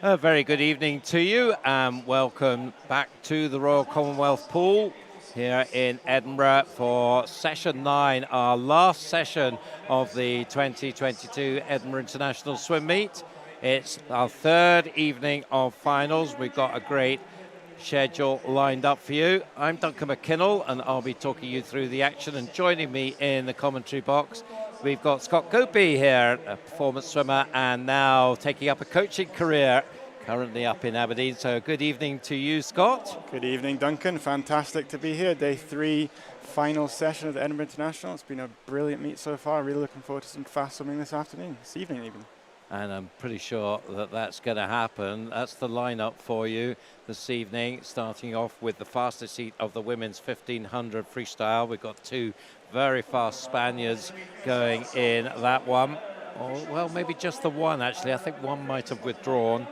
A very good evening to you and welcome back to the Royal Commonwealth Pool here in Edinburgh for session 9, our last session of the 2022 Edinburgh International Swim Meet. It's our third evening of finals. We've got a great schedule lined up for you. I'm Duncan McKinnell and I'll be talking you through the action, and joining me in the commentary box we've got Scott Gopi here, a performance swimmer and now taking up a coaching career, currently up in Aberdeen. So good evening to you, Scott. Good evening, Duncan. Fantastic to be here. Day 3, final session of the Edinburgh International. It's been a brilliant meet so far. Really looking forward to some fast swimming this evening even. And I'm pretty sure that that's going to happen. That's the lineup for you this evening, starting off with the fastest heat of the women's 1500 freestyle. We've got two very fast Spaniards going in that one. Or, well, maybe just the one, actually. I think one might have withdrawn.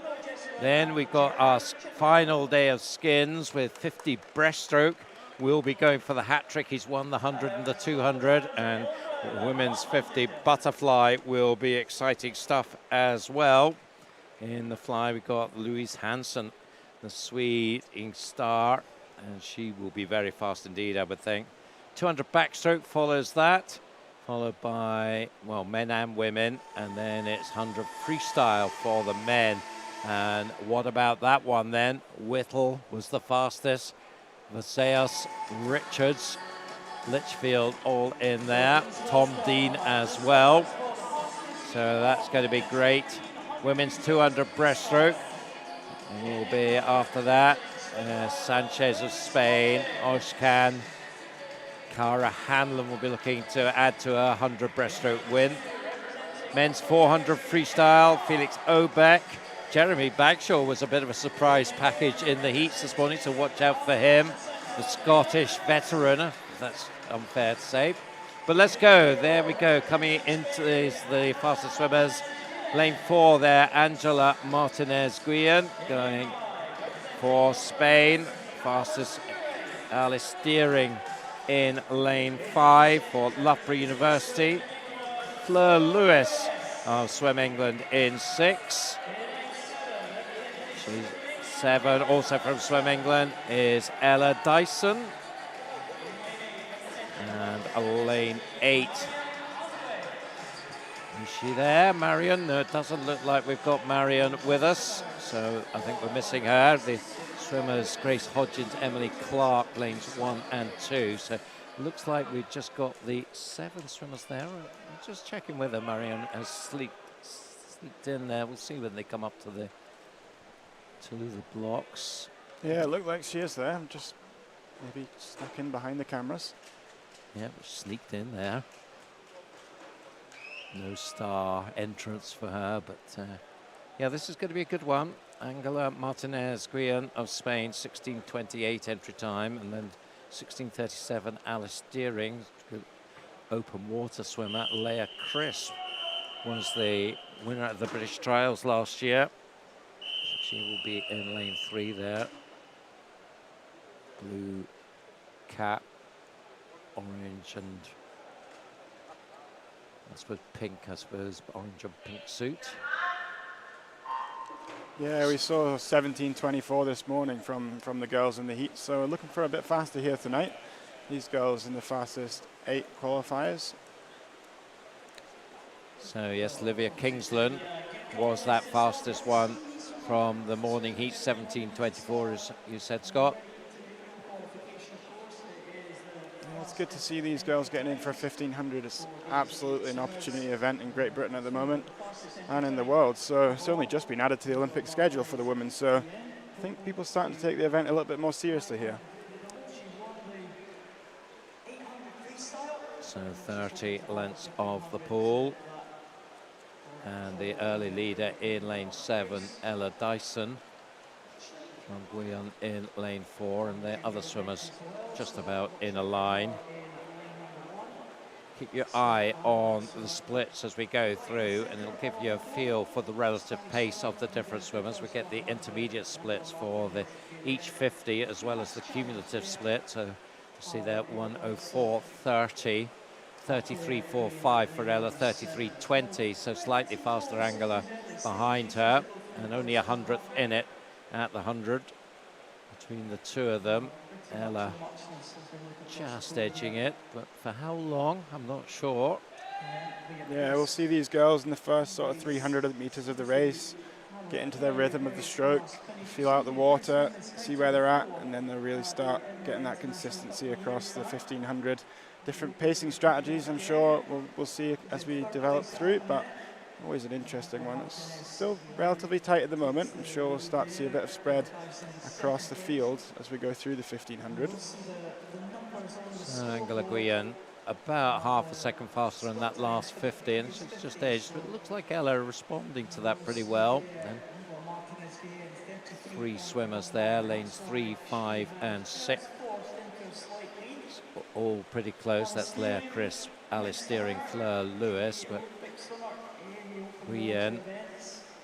Then we've got our final day of skins with 50 breaststroke. We'll be going for the hat trick. He's won the 100 and the 200, and the women's 50 butterfly will be exciting stuff as well. In the fly, we've got Louise Hansen, the Swede star, and she will be very fast indeed, I would think. 200 backstroke follows that, followed by, well, men and women, and then it's 100 freestyle for the men. And what about that one then? Whittle was the fastest. Vaseas, Richards, Litchfield all in there. Tom Dean as well. So that's going to be great. Women's 200 breaststroke will be after that. Sanchez of Spain, Oshkan, Cara Hanlon will be looking to add to a 100 breaststroke win. Men's 400 freestyle, Felix Obeck. Jeremy Bagshaw was a bit of a surprise package in the heats this morning, so watch out for him. The Scottish veteran, that's unfair to say. But let's go. There we go. Coming into the fastest swimmers. Lane 4 there, Angela Martinez Guillen going for Spain. Fastest Alice Steering in lane 5 for Loughborough University. Fleur Lewis of Swim England in 6. She's 7. Also from Swim England is Ella Dyson. And lane 8. Is she there, Marion? No, it doesn't look like we've got Marion with us. So I think we're missing her. The swimmers, Grace Hodgins, Emily Clark, lanes 1 and 2. So it looks like we've just got the 7 swimmers there. I'm just checking whether Marion has sneaked in there. We'll see when they come up to the blocks. Yeah, it looked like she is there. Just maybe stuck in behind the cameras. Yeah, sneaked in there. No star entrance for her, but yeah, this is going to be a good one. Angela Martinez Guillen of Spain, 16:28 entry time, and then 16:37 Alice Deering, open water swimmer. Leah Chris was the winner at the British Trials last year. She will be in lane 3 there. Blue cap, orange and I suppose pink, orange and pink suit. Yeah, we saw 17:24 this morning from the girls in the heat, so we're looking for a bit faster here tonight. These girls in the fastest 8 qualifiers. So yes, Olivia Kingsland was that fastest one from the morning heat, 17:24, as you said, Scott. It's good to see these girls getting in for a 1500. It's absolutely an opportunity event in Great Britain at the moment and in the world. So it's only just been added to the Olympic schedule for the women. So I think people are starting to take the event a little bit more seriously here. So 30 lengths of the pool. And the early leader in lane 7, Ella Dyson. From Guillen in lane 4, and the other swimmers just about in a line. Keep your eye on the splits as we go through, and it'll give you a feel for the relative pace of the different swimmers. We get the intermediate splits for each 50 as well as the cumulative split. So you see there 1:04.30, 33.45 for Ella, 33.20, so slightly faster Angela behind her, and only 100th in it. At the 100, between the two of them, Ella just edging it, but for how long, I'm not sure. Yeah, we'll see these girls in the first sort of 300 meters of the race get into their rhythm of the stroke, feel out the water, see where they're at, and then they'll really start getting that consistency across the 1500. Different pacing strategies, I'm sure we'll see as we develop through it, but always an interesting one. It's still relatively tight at the moment. I'm sure we'll start to see a bit of spread across the field as we go through the 1500. Angela Guillen about half a second faster in that last 50, and she's just edged. But it looks like Ella responding to that pretty well. And 3 swimmers there, lanes 3, 5 and 6. All pretty close. That's Leah Chris, Alice Steering, Fleur Lewis, but Guillen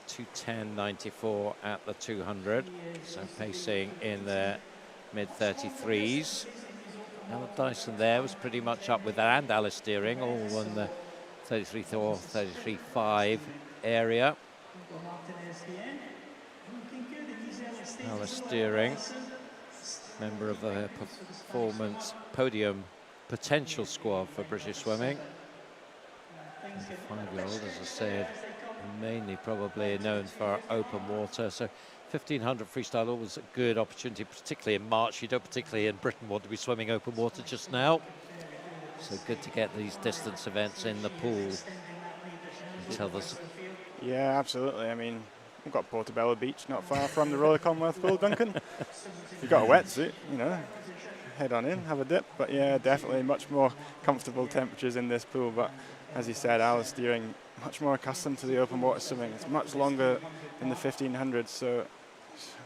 2:10.94 at the 200, so pacing in the mid-33s. Ella Dyson there was pretty much up with that, and Alice Steering, all in the 33.4, 33.5 area. Alice Steering, member of the performance podium potential squad for British swimming. 25-year-old, as I said, mainly probably known for open water. So 1500 freestyle, always a good opportunity, particularly in March. You don't particularly in Britain want to be swimming open water just now. So good to get these distance events in the pool. Yeah, absolutely. I mean, we've got Portobello Beach not far from the Royal Commonwealth pool, Duncan. You've got a wetsuit, you know, head on in, have a dip. But yeah, definitely much more comfortable temperatures in this pool. But as you said, Alice Steering much more accustomed to the open water swimming. It's much longer than the 1500, so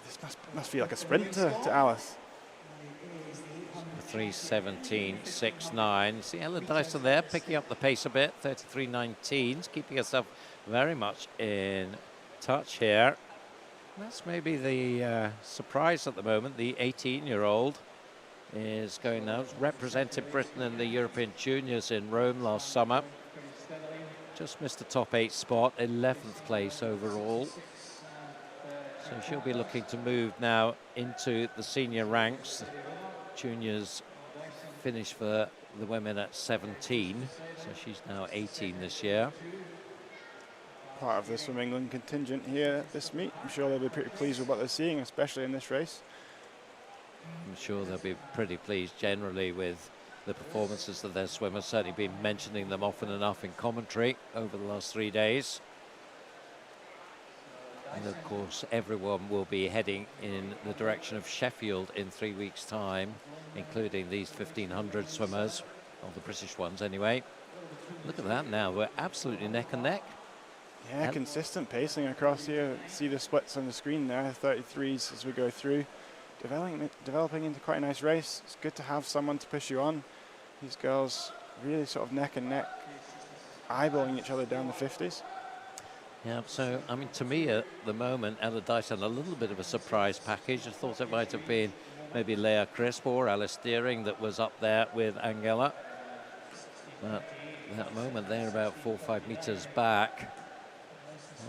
this must feel like a sprint to Alice. 33:17.69. See Ella Dyson there picking up the pace a bit. 33:19, keeping herself very much in touch here. That's maybe the surprise at the moment. The 18-year-old is going now. Represented Britain in the European Juniors in Rome last summer. Just missed the top 8 spot, 11th place overall. So she'll be looking to move now into the senior ranks. Juniors finish for the women at 17, so she's now 18 this year. Part of the Swim England contingent here at this meet. I'm sure they'll be pretty pleased with what they're seeing, especially in this race. I'm sure they'll be pretty pleased generally with the performances of their swimmers. Certainly been mentioning them often enough in commentary over the last 3 days. And of course, everyone will be heading in the direction of Sheffield in 3 weeks' time, including these 1,500 swimmers, or the British ones anyway. Look at that now, we're absolutely neck and neck. Yeah, consistent pacing across here. See the splits on the screen there, 33s as we go through. Developing into quite a nice race. It's good to have someone to push you on. These girls really sort of neck and neck, eyeballing each other down the 50s. Yeah, so, I mean, to me at the moment, Ella Dyson, a little bit of a surprise package. I thought it might have been maybe Leah Crisp or Alice Deering that was up there with Angela. But at that moment, they're about 4 or 5 meters back.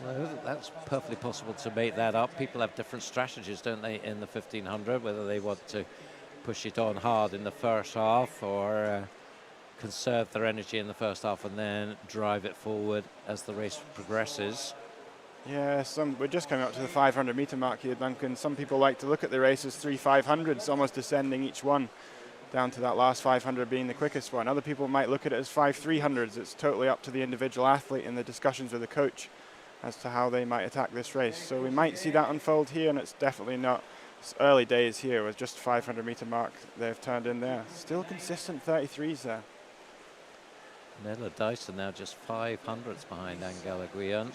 Although that's perfectly possible to make that up. People have different strategies, don't they, in the 1,500, whether they want to push it on hard in the first half or conserve their energy in the first half and then drive it forward as the race progresses. Yeah, we're just coming up to the 500-meter mark here, Duncan. Some people like to look at the race as 3 500s, almost descending each one, down to that last 500 being the quickest one. Other people might look at it as 5 300s. It's totally up to the individual athlete and the discussions with the coach as to how they might attack this race. So we might see that unfold here, and it's definitely not. It's early days here with just 500-meter mark they've turned in there. Still consistent 33s there. Ella Dyson now just 500ths behind Angela Guion.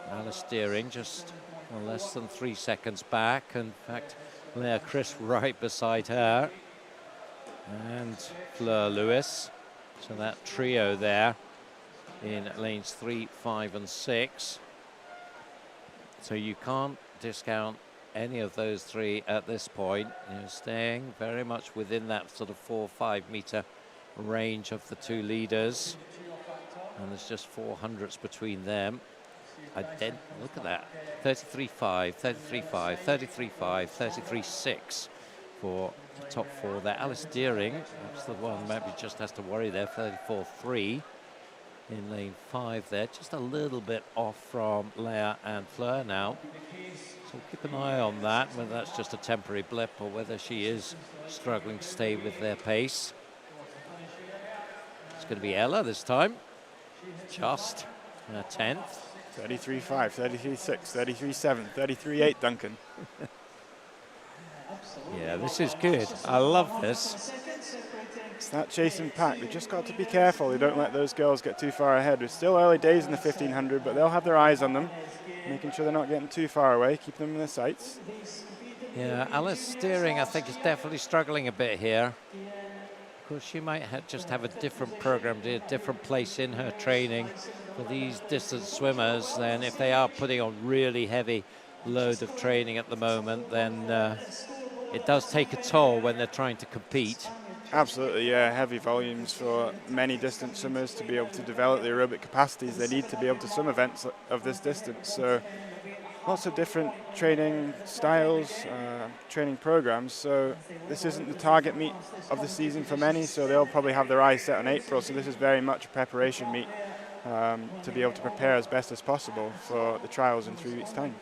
Alice Deering just less than 3 seconds back. In fact, Leah Crisp right beside her. And Fleur Lewis. So that trio there in lanes 3, 5 and 6. So you can't discount any of those three at this point. You're staying very much within that sort of 4 or 5 meter range of the two leaders. And there's just 400ths between them. Look at that. 33.5, 33.5, 33.5, 33.6 for the top 4 there. Alice Deering, that's the one maybe just has to worry there, 34.3 in lane 5 there. Just a little bit off from Leah and Fleur now. So keep an eye on that, whether that's just a temporary blip or whether she is struggling to stay with their pace. It's going to be Ella this time. Just 10th. 33.5, 33.6, 33.7, 33.8, Duncan. Yeah, this is good. I love this. It's that chase and pack. They just got to be careful. They don't let those girls get too far ahead. It's still early days in the 1,500, but they'll have their eyes on them, making sure they're not getting too far away, keeping them in their sights. Yeah, Alice Deering, I think, is definitely struggling a bit here. Of course, she might just have a different program, a different place in her training for these distance swimmers. Then if they are putting on really heavy load of training at the moment, then it does take a toll when they're trying to compete. Absolutely, yeah. Heavy volumes for many distance swimmers to be able to develop the aerobic capacities they need to be able to swim events of this distance. So lots of different training styles, training programs. So this isn't the target meet of the season for many, so they'll probably have their eyes set on April. So this is very much a preparation meet to be able to prepare as best as possible for the trials in 3 weeks' time.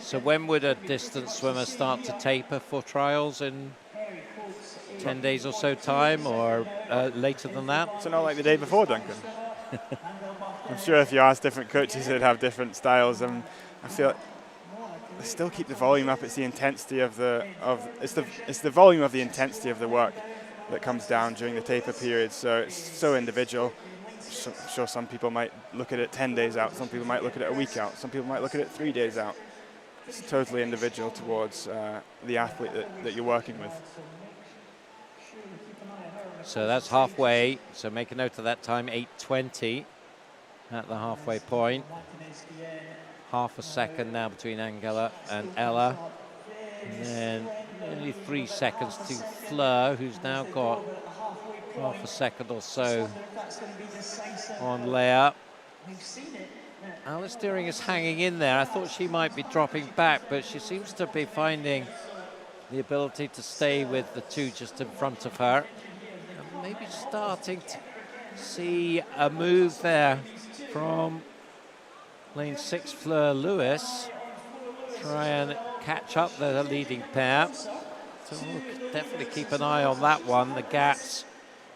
So when would a distance swimmer start to taper for trials? In 10 days or so time, or later than that? So not like the day before, Duncan. I'm sure if you ask different coaches, they'd have different styles. I feel like they still keep the volume up. It's the intensity of it's the volume of the intensity of the work that comes down during the taper period. So it's so individual. I'm sure some people might look at it 10 days out. Some people might look at it a week out. Some people might look at it 3 days out. It's totally individual towards the athlete that you're working with. So that's halfway. So make a note of that time, 8:20 at the halfway point. Half a second now between Angela and Ella. And then nearly 3 seconds to Fleur, who's now got half a second or so on Leia. Alice Deering is hanging in there. I thought she might be dropping back, but she seems to be finding the ability to stay with the two just in front of her. And maybe starting to see a move there from lane 6, Fleur Lewis. Try and catch up the leading pair. So we'll definitely keep an eye on that one, the gaps.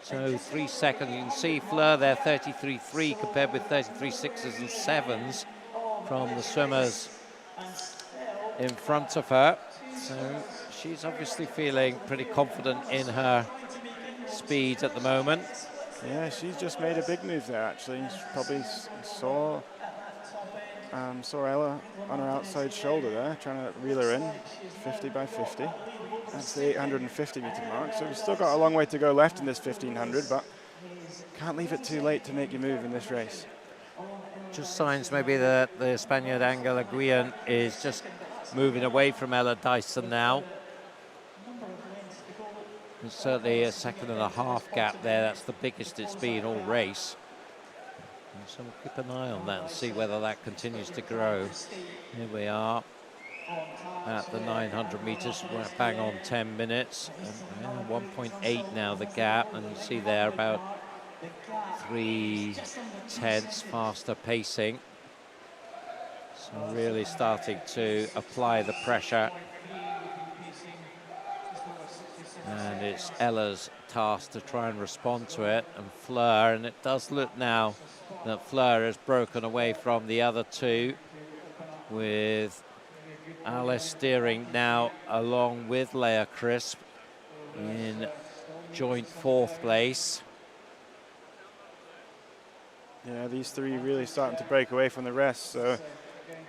So 3 seconds, you can see Fleur there, 33.3 compared with 33.6s and 7s from the swimmers in front of her. So she's obviously feeling pretty confident in her speed at the moment. Yeah, she's just made a big move there, actually. She probably saw Ella on her outside shoulder there, trying to reel her in, 50 by 50. That's the 850 meter mark. So we've still got a long way to go left in this 1500, but can't leave it too late to make your move in this race. Just signs maybe that the Spaniard Angela Guillen is just moving away from Ella Dyson now. There's certainly a 1.5 seconds gap there. That's the biggest it's been all race. And so we'll keep an eye on that and see whether that continues to grow. Here we are at the 900 meters. We're bang on 10 minutes. 1.8 now the gap, and you see there about 3/10 faster pacing. So really starting to apply the pressure. And it's Ella's task to try and respond to it, and Fleur, and it does look now that Fleur has broken away from the other two, with Alice Deering now along with Leia Crisp in joint 4th place. Yeah, these three really starting to break away from the rest, so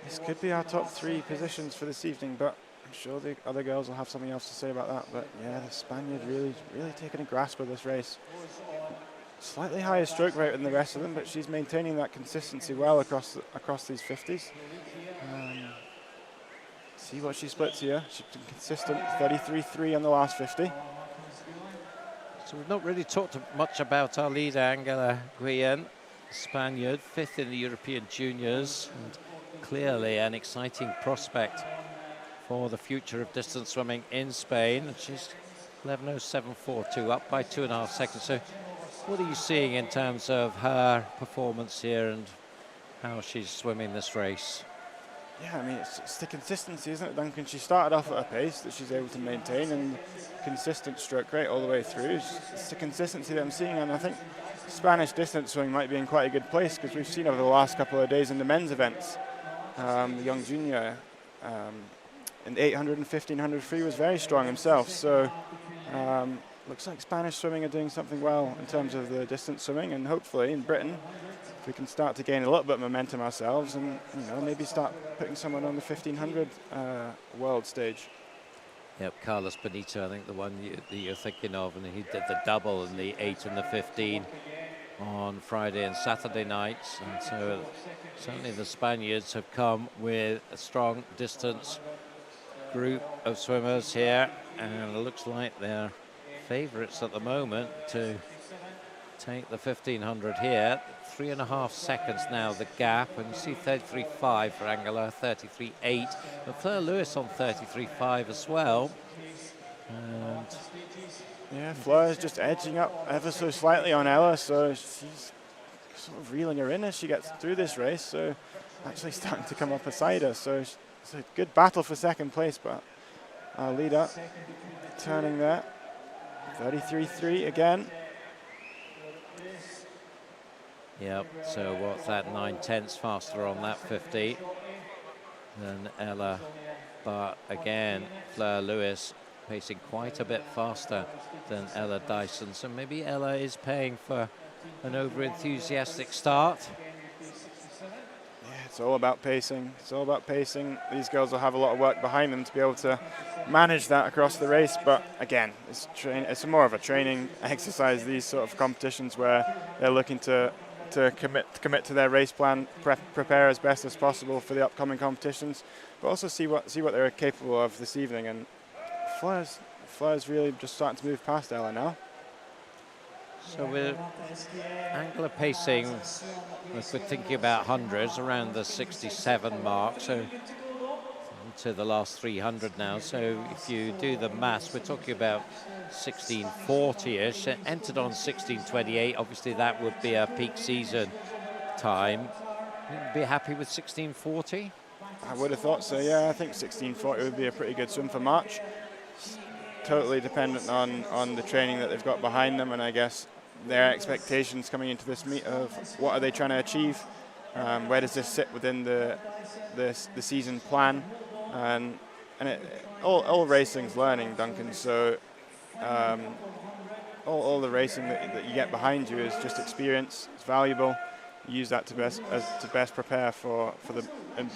this could be our top 3 positions for this evening, but I'm sure the other girls will have something else to say about that. But yeah, the Spaniard really taking a grasp of this race. Slightly higher stroke rate than the rest of them, but she's maintaining that consistency well across these 50s. See what she splits here. She's been consistent, 33.3 on the last 50. So we've not really talked much about our leader, Angela Guillen, Spaniard, 5th in the European Juniors, and clearly an exciting prospect for the future of distance swimming in Spain. And she's 11:07.42, up by 2.5 seconds. So what are you seeing in terms of her performance here and how she's swimming this race? Yeah, I mean, it's the consistency, isn't it, Duncan? She started off at a pace that she's able to maintain, and consistent stroke rate all the way through. It's the consistency that I'm seeing, and I think Spanish distance swimming might be in quite a good place, because we've seen over the last couple of days in the men's events, the young junior in the 800 and 1500 free was very strong himself. So looks like Spanish swimming are doing something well in terms of the distance swimming, and hopefully in Britain we can start to gain a little bit of momentum ourselves, and maybe start putting someone on the 1500 world stage. Yep, Carlos Benito, I think the one that you're thinking of, and he did the double in the 8 and the 15 on Friday and Saturday nights. And so certainly the Spaniards have come with a strong distance group of swimmers here, and it looks like they're favourites at the moment to take the 1500 here. 3.5 seconds now the gap, and you see 33.5 for Angela, 33.8, but Fleur Lewis on 33.5 as well. And yeah, Fleur's just edging up ever so slightly on Ella, so she's sort of reeling her in as she gets through this race, so actually starting to come up beside her. So it's a good battle for second place, but our leader turning there. 33.3 again. Yep, so what's that, 9/10 faster on that 50 than Ella, but again, Fleur Lewis pacing quite a bit faster than Ella Dyson, so maybe Ella is paying for an over-enthusiastic start. Yeah, it's all about pacing. It's all about pacing. These girls will have a lot of work behind them to be able to manage that across the race. But again, it's more of a training exercise, these sort of competitions where they're looking to commit to their race plan, prepare as best as possible for the upcoming competitions, but also see what they're capable of this evening. And Fleur's really just starting to move past Ella now. So we're Angela pacing, if we're thinking about hundreds, around the 67 mark, so to the last 300 now. So if you do the maths, we're talking about 1640-ish. Entered on 1628. Obviously, that would be a peak season time. You'd be happy with 1640? I would have thought so, yeah. I think 1640 would be a pretty good swim for March. Totally dependent on the training that they've got behind them, and I guess their expectations coming into this meet of what are they trying to achieve, where does this sit within the season plan, and all racing's learning, Duncan. So all the racing that you get behind you is just experience. It's valuable. You use that to best prepare for the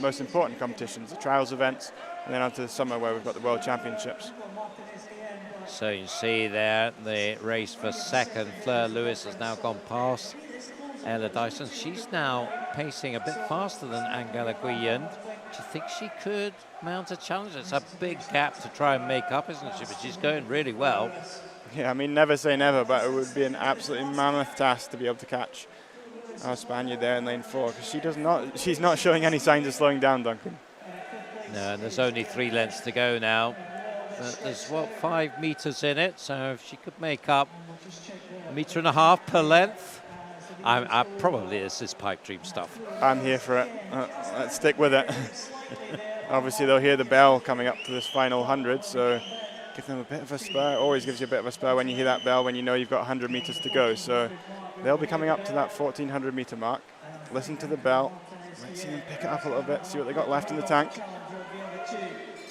most important competitions, the trials events, and then onto the summer where we've got the World Championships. So you see there the race for second. Fleur Lewis has now gone past Ella Dyson. She's now pacing a bit faster than Angela Guillen. Do you think she could mount a challenge? It's a big gap to try and make up, isn't she? But she's going really well. Yeah, I mean, never say never, but it would be an absolutely mammoth task to be able to catch our Spaniard there in lane 4, because she's not showing any signs of slowing down, Duncan. No, and there's only 3 lengths to go now. There's, 5 meters in it, so if she could make up 1.5 meters per length, probably this is pipe dream stuff. I'm here for it. Let's stick with it. Obviously, they'll hear the bell coming up to this final 100, so give them a bit of a spur. Always gives you a bit of a spur when you hear that bell, when you know you've got 100 meters to go. So they'll be coming up to that 1,400 meter mark. Listen to the bell. Let's see them pick it up a little bit, see what they got left in the tank.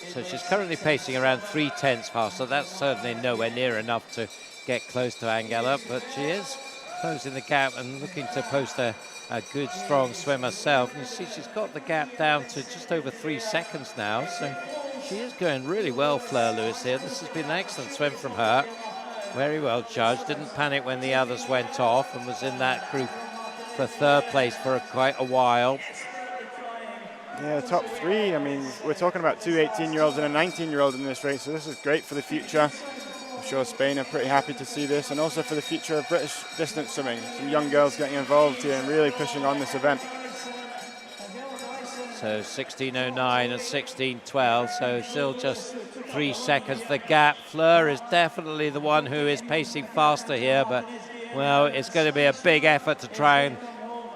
So she's currently pacing around 3/10 faster. That's certainly nowhere near enough to get close to Angela, but she is closing the gap and looking to post a good, strong swim herself. And you see she's got the gap down to just over 3 seconds now, so she is going really well, Fleur Lewis here. This has been an excellent swim from her. Very well judged. Didn't panic when the others went off and was in that group for 3rd place for quite a while. Yeah, top 3. I mean, we're talking about 2 18-year-olds and a 19-year-old in this race, so this is great for the future. I'm sure Spain are pretty happy to see this, and also for the future of British distance swimming. Some young girls getting involved here and really pushing on this event. So 16:09 and 16:12, so still just 3 seconds. The gap. Fleur is definitely the one who is pacing faster here, but, well, it's going to be a big effort to try and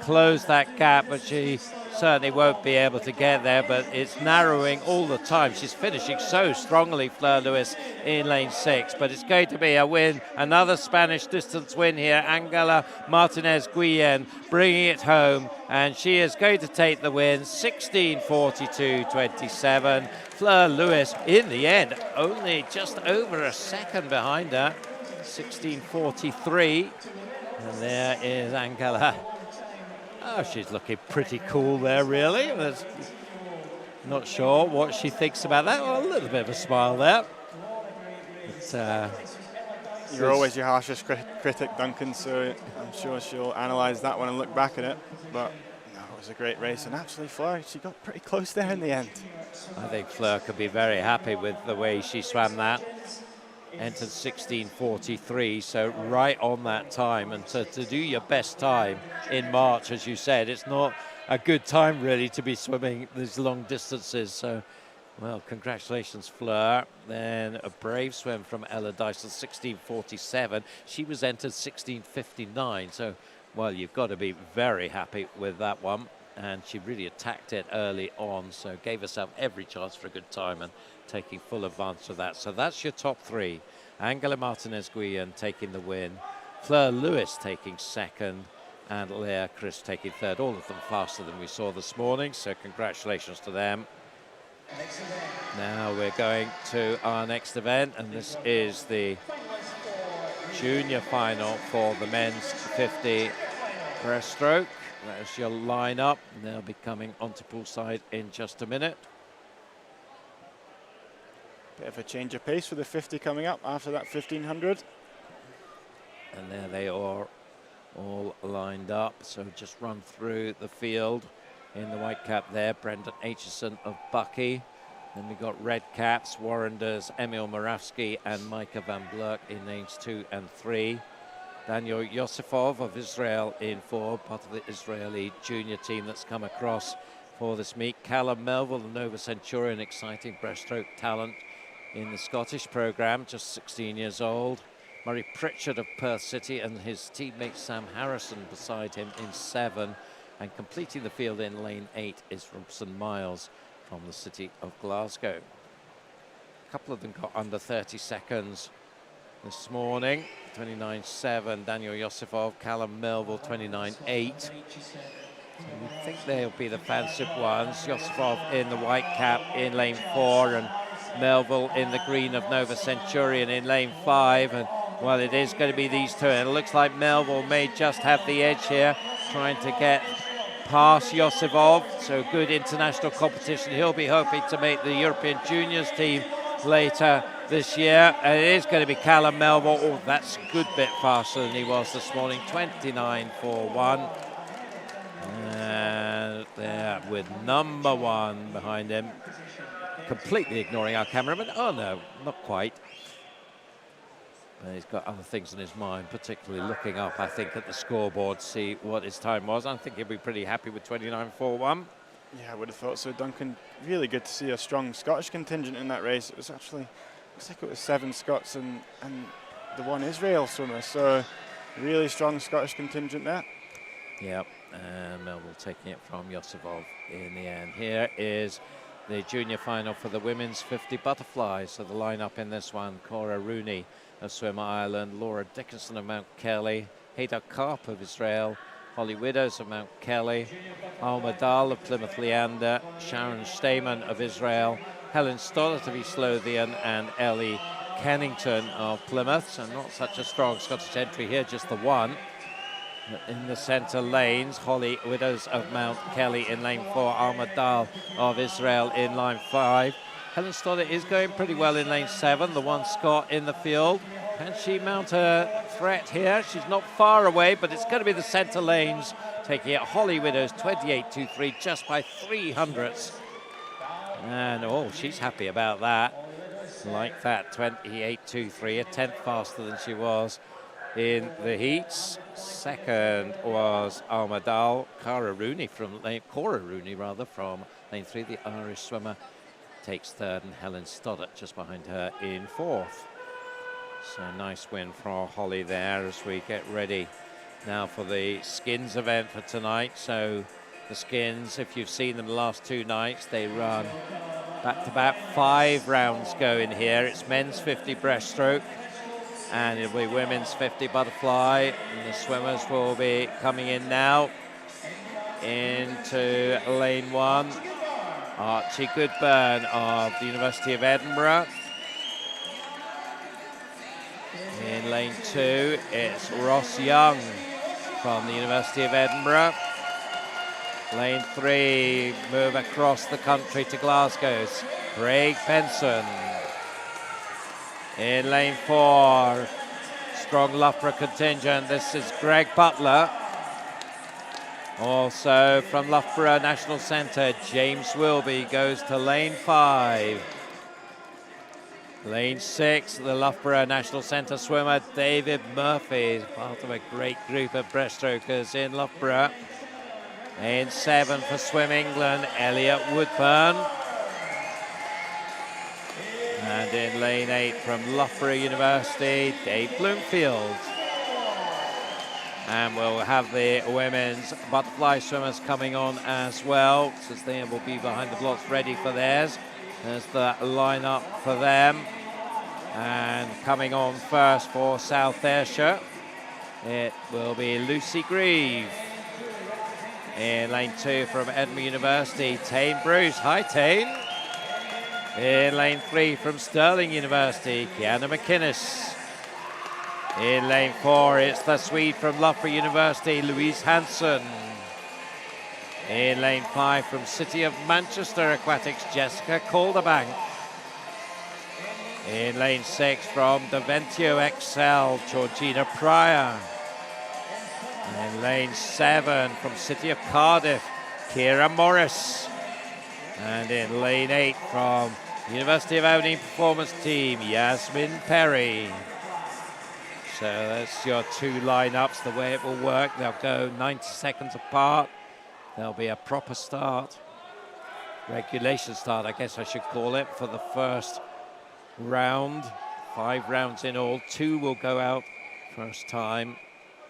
close that gap, but she certainly won't be able to get there, but it's narrowing all the time. She's finishing so strongly, Fleur Lewis, in lane 6, but it's going to be a win, another Spanish distance win here. Angela Martinez Guillen bringing it home, and she is going to take the win, 16:42.27. Fleur Lewis, in the end, only just over a second behind her, 16:43, and there is Angela. Oh, she's looking pretty cool there, really. Not sure what she thinks about that. Well, a little bit of a smile there. But, you're always your harshest critic, Duncan, so I'm sure she'll analyse that one and look back at it. But no, it was a great race, and actually, Fleur, she got pretty close there in the end. I think Fleur could be very happy with the way she swam that. Entered 16:43, so right on that time. And to do your best time in March, as you said, it's not a good time really to be swimming these long distances. So, well, congratulations, Fleur. Then a brave swim from Ella Dyson, 16:47. She was entered 16:59. So, well, you've got to be very happy with that one. And she really attacked it early on, so gave herself every chance for a good time and taking full advantage of that. So that's your top 3. Angela Martinez Guillen taking the win, Fleur Lewis taking 2nd, and Leah Chris taking 3rd. All of them faster than we saw this morning, so congratulations to them. Now we're going to our next event, and this is the junior final for the men's 50 breaststroke. There's your line-up. They'll be coming onto poolside in just a minute. Bit of a change of pace for the 50 coming up after that 1500. And there they are, all lined up. So just run through the field. In the white cap there, Brendan Aitchison of Bucky. Then we've got red caps, Warrenders, Emil Moravsky and Micah van Blurk in lanes 2 and 3. Daniel Yosifov of Israel in 4, part of the Israeli junior team that's come across for this meet. Callum Melville, the Nova Centurion, exciting breaststroke talent in the Scottish programme, just 16 years old. Murray Pritchard of Perth City and his teammate Sam Harrison beside him in 7. And completing the field in lane 8 is Robson Miles from the city of Glasgow. A couple of them got under 30 seconds this morning. 29.7, Daniel Yosifov, Callum Melville, 29.8. So we think they'll be the fancied ones. Yosifov in the white cap in lane 4 and Melville in the green of Nova Centurion in lane 5. And well, it is going to be these two. And it looks like Melville may just have the edge here, trying to get past Yosifov. So good international competition. He'll be hoping to make the European Juniors team later this year. And it is going to be Callum Melville. Oh, that's a good bit faster than he was this morning. 29.41. And there with number 1 behind him. Completely ignoring our cameraman. Oh no, not quite. He's got other things in his mind, particularly looking up, I think, at the scoreboard, see what his time was. I think he'll be pretty happy with 29.41. Yeah, I would have thought so, Duncan. Really good to see a strong Scottish contingent in that race. It was actually, looks like it was 7 Scots and the 1 Israel swimmer. So really strong Scottish contingent there. Yep, and Melville taking it from Yosifov in the end. Here is the junior final for the women's 50 butterflies. So the lineup in this one: Cora Rooney of Swim Ireland, Laura Dickinson of Mount Kelly, Haydar Karp of Israel, Holly Widows of Mount Kelly, Alma Dahl of Plymouth Leander, Sharon Stamen of Israel, Helen Stoddart of East Lothian, and Ellie Kennington of Plymouth. So not such a strong Scottish entry here, just the 1. In the centre lanes, Holly Widows of Mount Kelly in lane 4, Alma Dahl of Israel in line 5. Helen Stoddart is going pretty well in lane 7, the 1 Scot in the field. Can she mount a threat here? She's not far away, but it's going to be the centre lanes taking it. Holly Widows, 28.23, just by 300ths. And, oh, she's happy about that. Like that, 28.23, a 10th faster than she was in the heats. Second was Alma Dahl. Cora Rooney from lane 3, the Irish swimmer, takes 3rd, and Helen Stoddart just behind her in 4th. So nice win for Holly there as we get ready now for the skins event for tonight. So the skins, if you've seen them the last 2 nights, they run back-to-back. 5 rounds go in here. It's men's 50 breaststroke and it'll be women's 50 butterfly. And the swimmers will be coming in now into lane 1. Archie Goodburn of the University of Edinburgh. In lane 2, it's Ross Young from the University of Edinburgh. Lane 3, move across the country to Glasgow's Craig Benson. In lane 4, strong Loughborough contingent. This is Greg Butler. Also from Loughborough National Centre, James Wilby goes to lane 5. Lane 6, the Loughborough National Centre swimmer, David Murphy, part of a great group of breaststrokers in Loughborough. Lane 7 for Swim England, Elliot Woodburn. And in lane 8 from Loughborough University, Dave Bloomfield. And we'll have the women's butterfly swimmers coming on as well, since they will be behind the blocks ready for theirs. There's the lineup for them. And coming on first for South Ayrshire, it will be Lucy Grieve. In lane 2 from Edinburgh University, Tane Bruce. Hi, Tane. In lane 3 from Stirling University, Kiana McInnes. In lane 4, it's the Swede from Loughborough University, Louise Hansen. In lane 5 from City of Manchester Aquatics, Jessica Calderbank. In lane 6 from Daventio XL, Georgina Pryor. In lane 7 from City of Cardiff, Ciara Morris. And in lane 8 from University of Aberdeen Performance Team, Yasmin Perry. So that's your two lineups, the way it will work. They'll go 90 seconds apart. There'll be a proper start, regulation start, I guess I should call it, for the first round. 5 rounds in all. 2 will go out first time.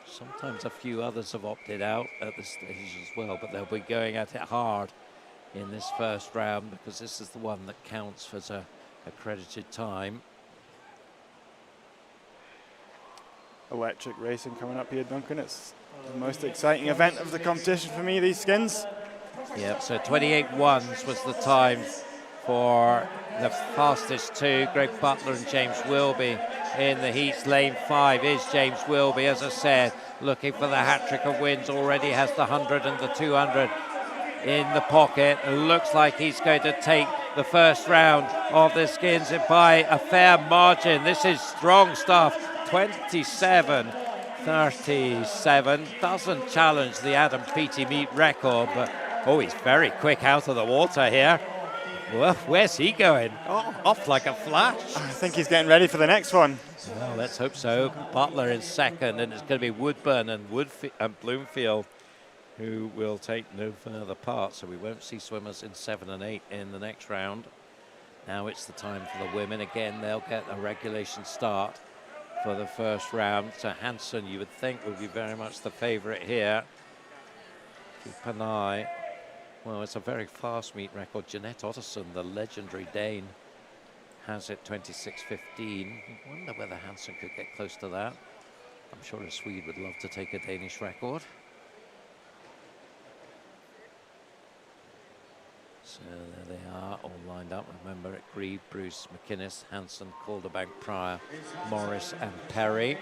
Sometimes a few others have opted out at this stage as well, but they'll be going at it hard in this first round because this is the one that counts as a accredited time. Electric racing coming up here, Duncan. It's the most exciting event of the competition for me, these skins. Yeah, so 28.1s was the time for the fastest 2, Greg Butler and James Wilby. In the heats, lane 5 is James Wilby, as I said, looking for the hat-trick of wins. Already has the 100 and the 200 in the pocket. It looks like he's going to take the first round of the skins by a fair margin. This is strong stuff. 27.37 doesn't challenge the Adam Peaty meet record, but oh, he's very quick out of the water here. Well, where's he going? Oh, off like a flash. I think he's getting ready for the next one. Well, let's hope so. Butler in second, and it's going to be Woodburn and Bloomfield who will take no further part, so we won't see swimmers in 7 and 8 in the next round. Now it's the time for the women. Again, they'll get a regulation start for the first round. So Hansen, you would think, would be very much the favourite here. Keep an eye. Well, it's a very fast meet record. Jeanette Otterson, the legendary Dane, has it 26.15. I wonder whether Hansen could get close to that. I'm sure a Swede would love to take a Danish record. So there they are, all lined up. Remember, at Grieve, Bruce, McInnes, Hansen, Calderbank, Pryor, Morris and Perry.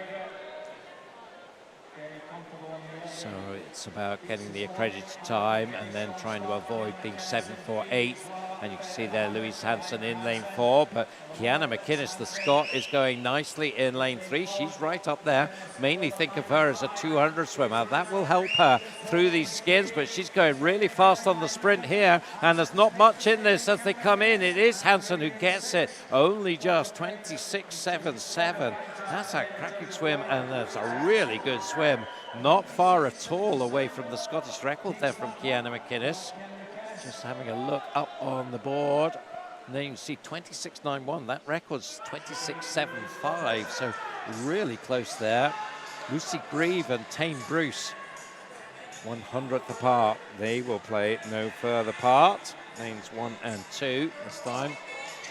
So it's about getting the accredited time and then trying to avoid being 7th or 8th. And you can see there Louise Hansen in lane 4, but Kiana McInnes, the Scot, is going nicely in lane 3. She's right up there. Mainly think of her as a 200 swimmer. That will help her through these skins, but she's going really fast on the sprint here, and there's not much in this as they come in. It is Hansen who gets it, only just 26.77. That's a cracking swim, and that's a really good swim. Not far at all away from the Scottish record there from Kiana McInnes. Just having a look up on the board. And then you can see 26.91. That record's 26.75, so really close there. Lucy Grieve and Tame Bruce, 100th apart. They will play no further part. Lanes 1 and 2 this time.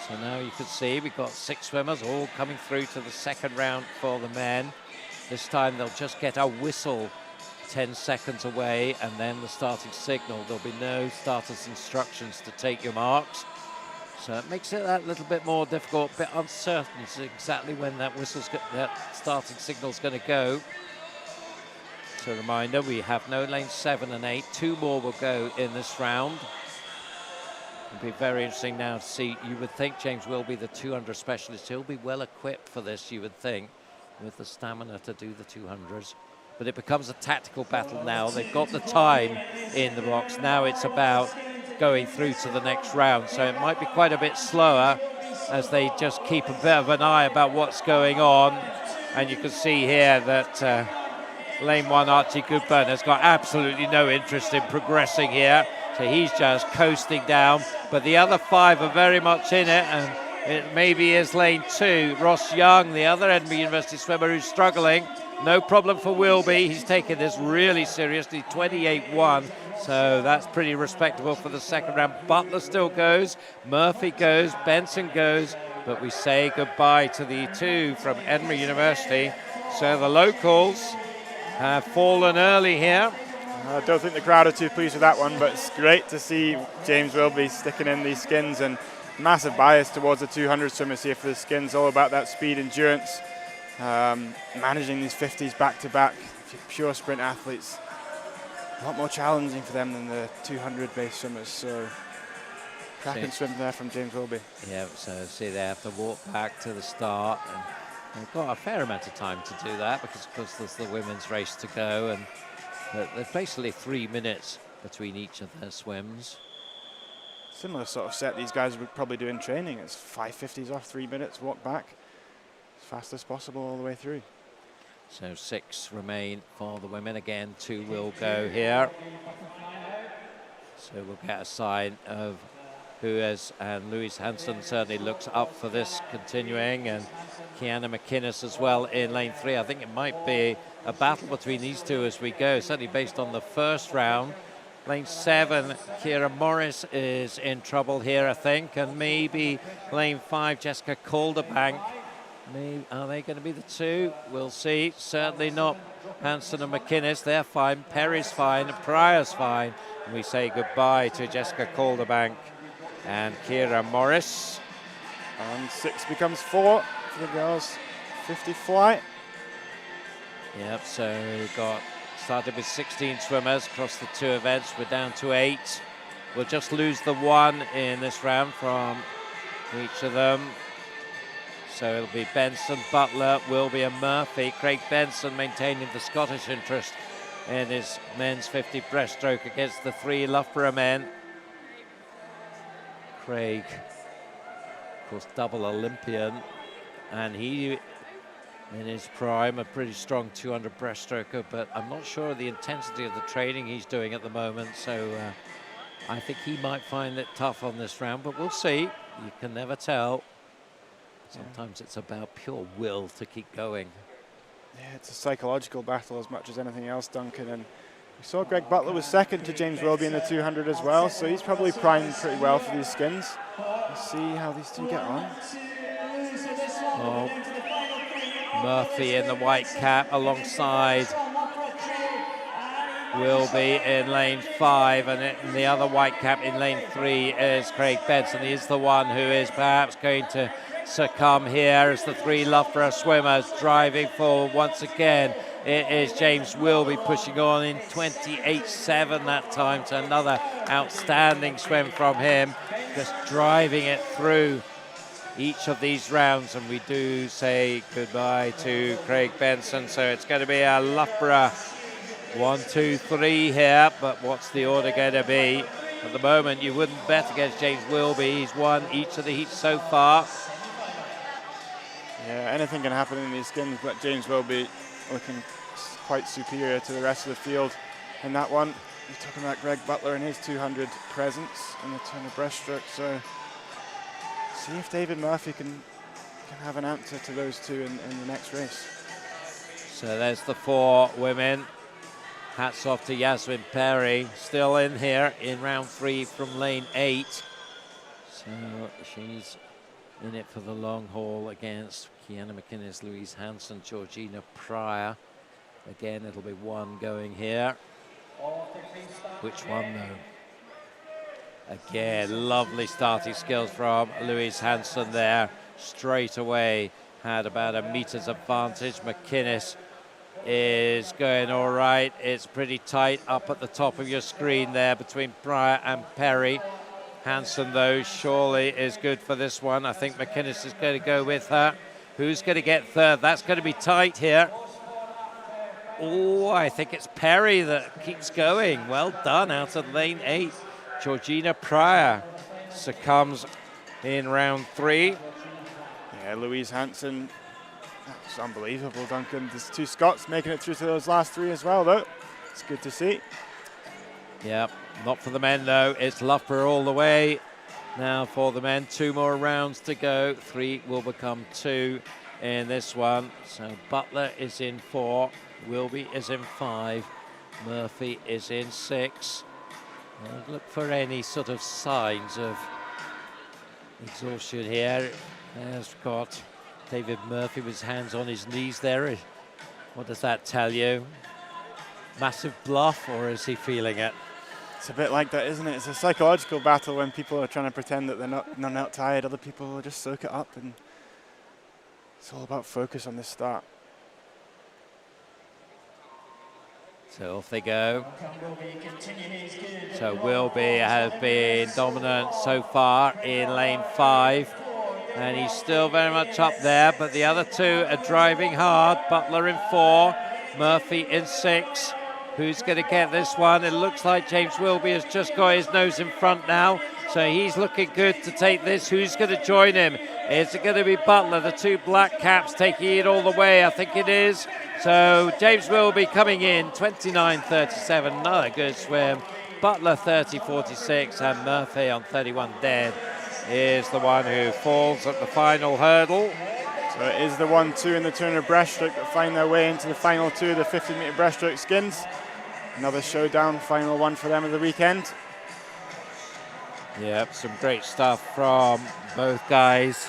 So now you can see we've got 6 swimmers all coming through to the second round for the men. This time they'll just get a whistle 10 seconds away, and then the starting signal. There'll be no starter's instructions to take your marks. So it makes it that little bit more difficult, a bit uncertain as to exactly when that that starting signal's going to go. So a reminder, we have no lanes 7 and 8. 2 more will go in this round. It'll be very interesting now to see. You would think James will be the 200 specialist. He'll be well equipped for this, you would think, with the stamina to do the 200s. But it becomes a tactical battle now. They've got the time in the box. Now it's about going through to the next round. So it might be quite a bit slower as they just keep a bit of an eye about what's going on. And you can see here that lane 1, Archie Goodburn, has got absolutely no interest in progressing here. So he's just coasting down. But the other 5 are very much in it. And it maybe is lane 2. Ross Young, the other Edinburgh University swimmer who's struggling. No problem for Wilby. He's taken this really seriously, 28.1. So that's pretty respectable for the second round. Butler still goes, Murphy goes, Benson goes, but we say goodbye to the 2 from Edinburgh University. So the locals have fallen early here. I don't think the crowd are too pleased with that one, but it's great to see James Wilby sticking in these skins, and massive bias towards the 200 swimmers here for the skins, all about that speed, endurance. Managing these 50s back-to-back, pure sprint athletes, a lot more challenging for them than the 200 base swimmers. So Cracking swim there from James Wilby. Yeah, so see they have to walk back to the start, and they've got a fair amount of time to do that because of course there's the women's race to go, and there's basically 3 minutes between each of their swims. Similar sort of set these guys would probably do in training. It's 5:50s off, 3 minutes, walk back as fast as possible all the way through. So 6 remain for the women. Again, 2 will go here. So we'll get a sign of who is, and Louise Hansen certainly looks up for this continuing, and Kiana McInnes as well in lane 3. I think it might be a battle between these two as we go, certainly based on the first round. Lane 7, Kira Morris is in trouble here, I think, and maybe lane 5, Jessica Calderbank. Maybe, are they going to be the two? We'll see. Certainly not Hansen and McInnes. They're fine. Perry's fine. Pryor's fine. And we say goodbye to Jessica Calderbank and Kira Morris. And 6 becomes 4 for the girls. 50 flight. Yep, so we've got started with 16 swimmers across the 2 events. We're down to 8. We'll just lose the 1 in this round from each of them. So it'll be Benson, Butler, Wilby and Murphy. Craig Benson maintaining the Scottish interest in his men's 50 breaststroke against the 3 Loughborough men. Craig, of course, double Olympian, and he, in his prime, a pretty strong 200 breaststroker, but I'm not sure of the intensity of the training he's doing at the moment, so I think he might find it tough on this round, but we'll see. You can never tell. Sometimes it's about pure will to keep going. Yeah, it's a psychological battle as much as anything else, Duncan. And we saw Greg Butler was second to James Wilby in the 200 as well, so he's probably primed pretty well for these skins. We'll see how these two get on. Oh, Murphy in the white cap alongside Wilby in lane 5, and the other white cap in lane 3 is Craig Benson. He is the one who is perhaps going to succumb here as the 3 Loughborough swimmers driving forward once again. It is James Wilby pushing on in 28.7 that time, so another outstanding swim from him, just driving it through each of these rounds, and we do say goodbye to Craig Benson. So it's going to be a Loughborough 1, 2, 3 here, but what's the order going to be? At the moment, you wouldn't bet against James Wilby. He's won each of the heats so far. Yeah, anything can happen in these skins, but James Wilby looking quite superior to the rest of the field in that one. We're talking about Greg Butler and his 200 presence in the 200 breaststroke, so see if David Murphy can have an answer to those two in the next race. So there's the 4 women. Hats off to Yasmin Perry, still in here in round 3 from lane 8. So she's in it for the long haul against Kiana McInnes, Louise Hansen, Georgina Pryor. Again, it'll be 1 going here. Which one, though? Again, lovely starting skills from Louise Hansen there. Straight away had about a meter's advantage. McInnes is going all right. It's pretty tight up at the top of your screen there between Pryor and Perry. Hansen, though, surely is good for this one. I think McInnes is going to go with her. Who's going to get third? That's going to be tight here. Oh, I think it's Perry that keeps going. Well done out of lane 8. Georgina Pryor succumbs in round 3. Yeah, Louise Hansen, that's unbelievable, Duncan. There's 2 Scots making it through to those last 3 as well, though. It's good to see. Yep, not for the men, though. It's Loughborough all the way. Now for the men, 2 more rounds to go. 3 will become 2 in this one. So Butler is in 4. Wilby is in 5. Murphy is in 6. Look for any sort of signs of exhaustion here. There's got David Murphy with his hands on his knees there. What does that tell you? Massive bluff, or is he feeling it? It's a bit like that, isn't it? It's a psychological battle when people are trying to pretend that they're not tired. Other people will just soak it up, and it's all about focus on this start. So off they go. So Wilby has been dominant so far in lane 5. And he's still very much up there, but the other two are driving hard. Butler in 4, Murphy in 6. Who's going to get this one? It looks like James Wilby has just got his nose in front now, so he's looking good to take this. Who's going to join him? Is it going to be Butler, the two black caps taking it all the way? I think it is. So James Wilby coming in, 29.37, another good swim. Butler 30.46 and Murphy on 31 dead is the one who falls at the final hurdle. So it is the 1-2 in the 200 breaststroke that find their way into the final 2, the 50-meter breaststroke skins. Another showdown, final one for them of the weekend. Yep, some great stuff from both guys.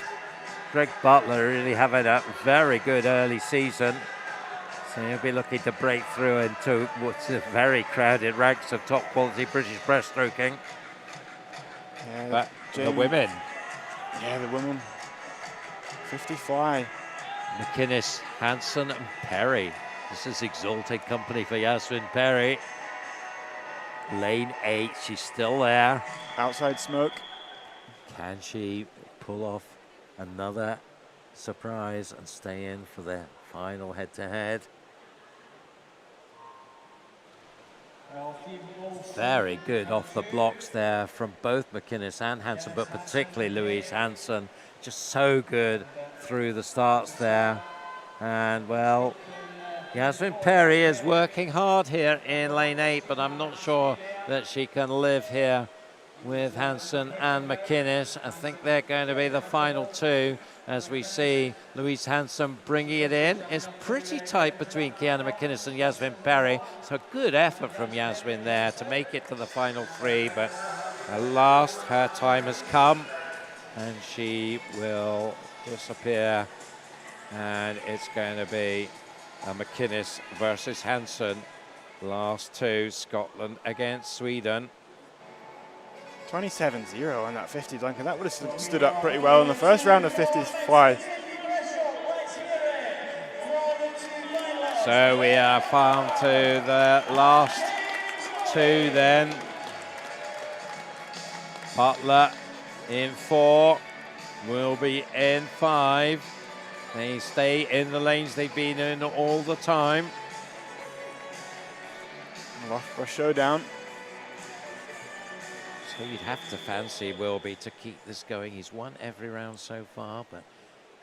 Greg Butler really having a very good early season. So he'll be looking to break through into what's a very crowded ranks of top quality British breaststroking. Yeah, but the women. Yeah, the women. 55. McInnes, Hansen and Perry. This is exalted company for Yasmin Perry. Lane 8, she's still there. Outside smoke. Can she pull off another surprise and stay in for the final head-to-head? Very good off the blocks there from both McInnes and Hansen, but particularly Louise Hansen. Just so good through the starts there. And well, Yasmin Perry is working hard here in lane 8, but I'm not sure that she can live here with Hansen and McInnes. I think they're going to be the final 2 as we see Louise Hansen bringing it in. It's pretty tight between Kiana McInnes and Yasmin Perry. So good effort from Yasmin there to make it to the final 3, but at last her time has come and she will disappear, and it's going to be McInnes versus Hansen. Last 2, Scotland against Sweden. 27-0 on that 50, Duncan. That would have stood up pretty well in the first round of 55. So we are found to the last 2 then. Butler in 4, will be in 5. They stay in the lanes they've been in all the time. Off for a showdown. So you'd have to fancy Wilby to keep this going. He's won every round so far, but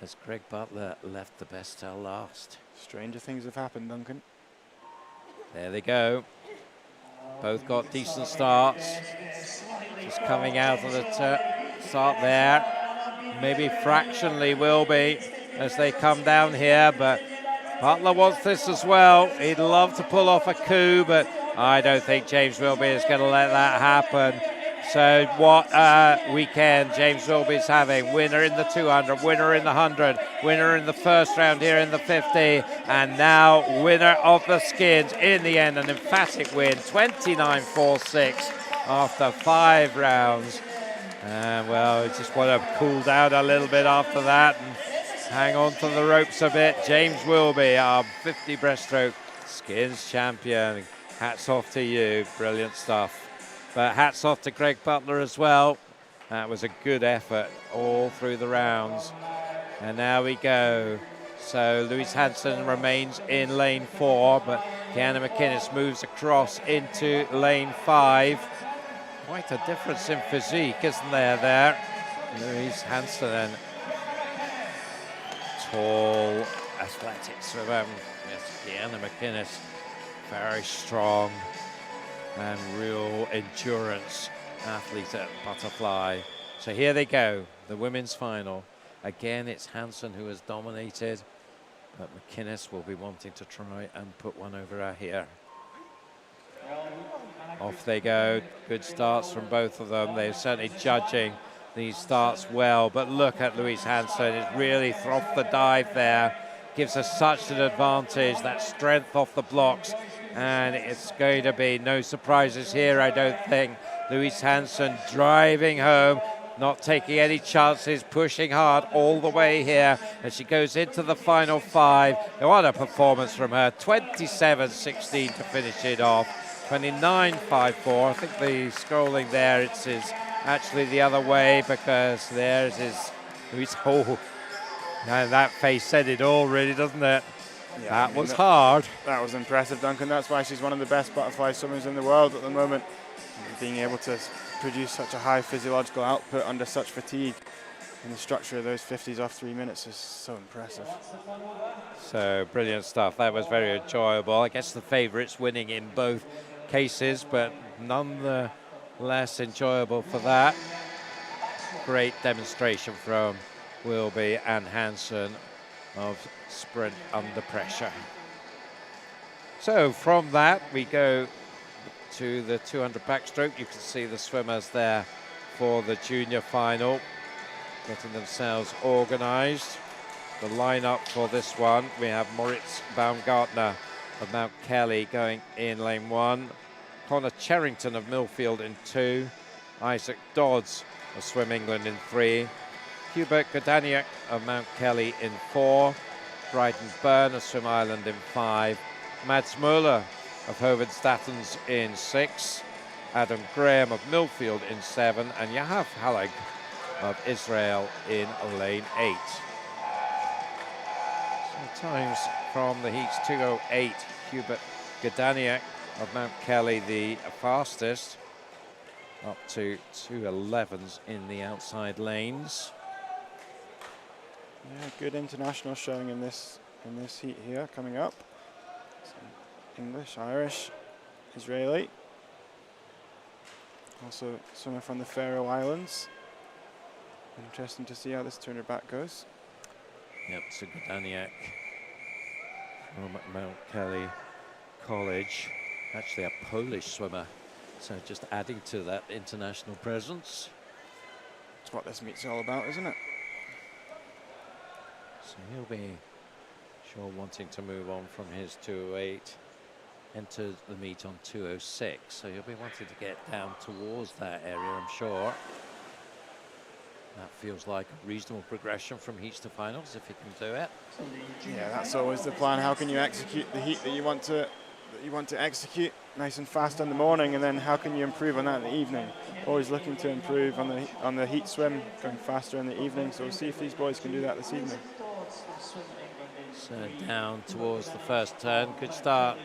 has Greg Butler left the best till last? Stranger things have happened, Duncan. There they go. Both got decent starts. Just coming out of the start there. Maybe fractionally Wilby as they come down here, but Butler wants this as well. He'd love to pull off a coup, but I don't think James Wilby is going to let that happen. So what weekend James Wilby's having. Winner in the 200, winner in the 100, winner in the first round here in the 50, and now winner of the skins in the end. An emphatic win, 29.46 after 5 rounds. And well, just want to cool down a little bit after that and hang on to the ropes a bit. James Wilby, our 50 breaststroke skins champion. Hats off to you, brilliant stuff. But hats off to Greg Butler as well. That was a good effort all through the rounds. And now we go. So Louise Hansen remains in lane 4, but Kiana McInnes moves across into lane 5. Quite a difference in physique, isn't there? Louise Hansen, tall, athletic swimmer. Yes, Kiana McInnes, very strong and real endurance athlete at butterfly. So here they go, the women's final. Again, it's Hansen who has dominated, but McInnes will be wanting to try and put one over her here. Off they go. Good starts from both of them. They're certainly judging these starts well, but look at Louise Hansen. It's really off the dive there. Gives us such an advantage, that strength off the blocks. And it's going to be no surprises here, I don't think. Louise Hansen driving home. not taking any chances, pushing hard all the way here as she goes into the final 5. What a performance from her, 27.16 to finish it off, 29.54. I think the scrolling there, it's actually the other way because theirs is, oh, and that face said it all really, doesn't it? Yeah, that was hard. That was impressive, Duncan. That's why she's one of the best butterfly swimmers in the world at the moment. Being able to produce such a high physiological output under such fatigue. And the structure of those 50s off 3 minutes is so impressive. So brilliant stuff. That was very enjoyable. I guess the favourites winning in both cases, but nonetheless enjoyable for that. Great demonstration from Wilby and Hansen of sprint under pressure. So from that we go to the 200 backstroke. You can see the swimmers there for the junior final, getting themselves organised. The lineup for this one, we have Moritz Baumgartner of Mount Kelly going in lane 1, Connor Cherrington of Millfield in 2, Isaac Dodds of Swim England in 3, Hubert Godaniak of Mount Kelly in 4, Bryden Byrne of Swim Ireland in 5, Mads Muller of Hovenstatens in 6, Adam Graham of Millfield in 7, and Yahav Halag of Israel in lane 8. Sometimes from the heats 2:08, Hubert Godaniak of Mount Kelly the fastest, up to 2:11s in the outside lanes. Yeah, good international showing in this heat here coming up. English, Irish, Israeli. Also someone from the Faroe Islands. Interesting to see how this turner back goes. Yep, so Godaniak from Mount Kelly College. Actually a Polish swimmer. So just adding to that international presence. That's what this meet's all about, isn't it? So he'll be sure wanting to move on from his 2:08. Entered the meet on 2:06, so he'll be wanting to get down towards that area, I'm sure. That feels like a reasonable progression from heats to finals if he can do it. Yeah, that's always the plan. How can you execute the heat that you want to execute nice and fast in the morning, and then how can you improve on that in the evening? Always looking to improve on the heat swim, going faster in the evening. So we'll see if these boys can do that this evening. So down towards the first turn. Good start.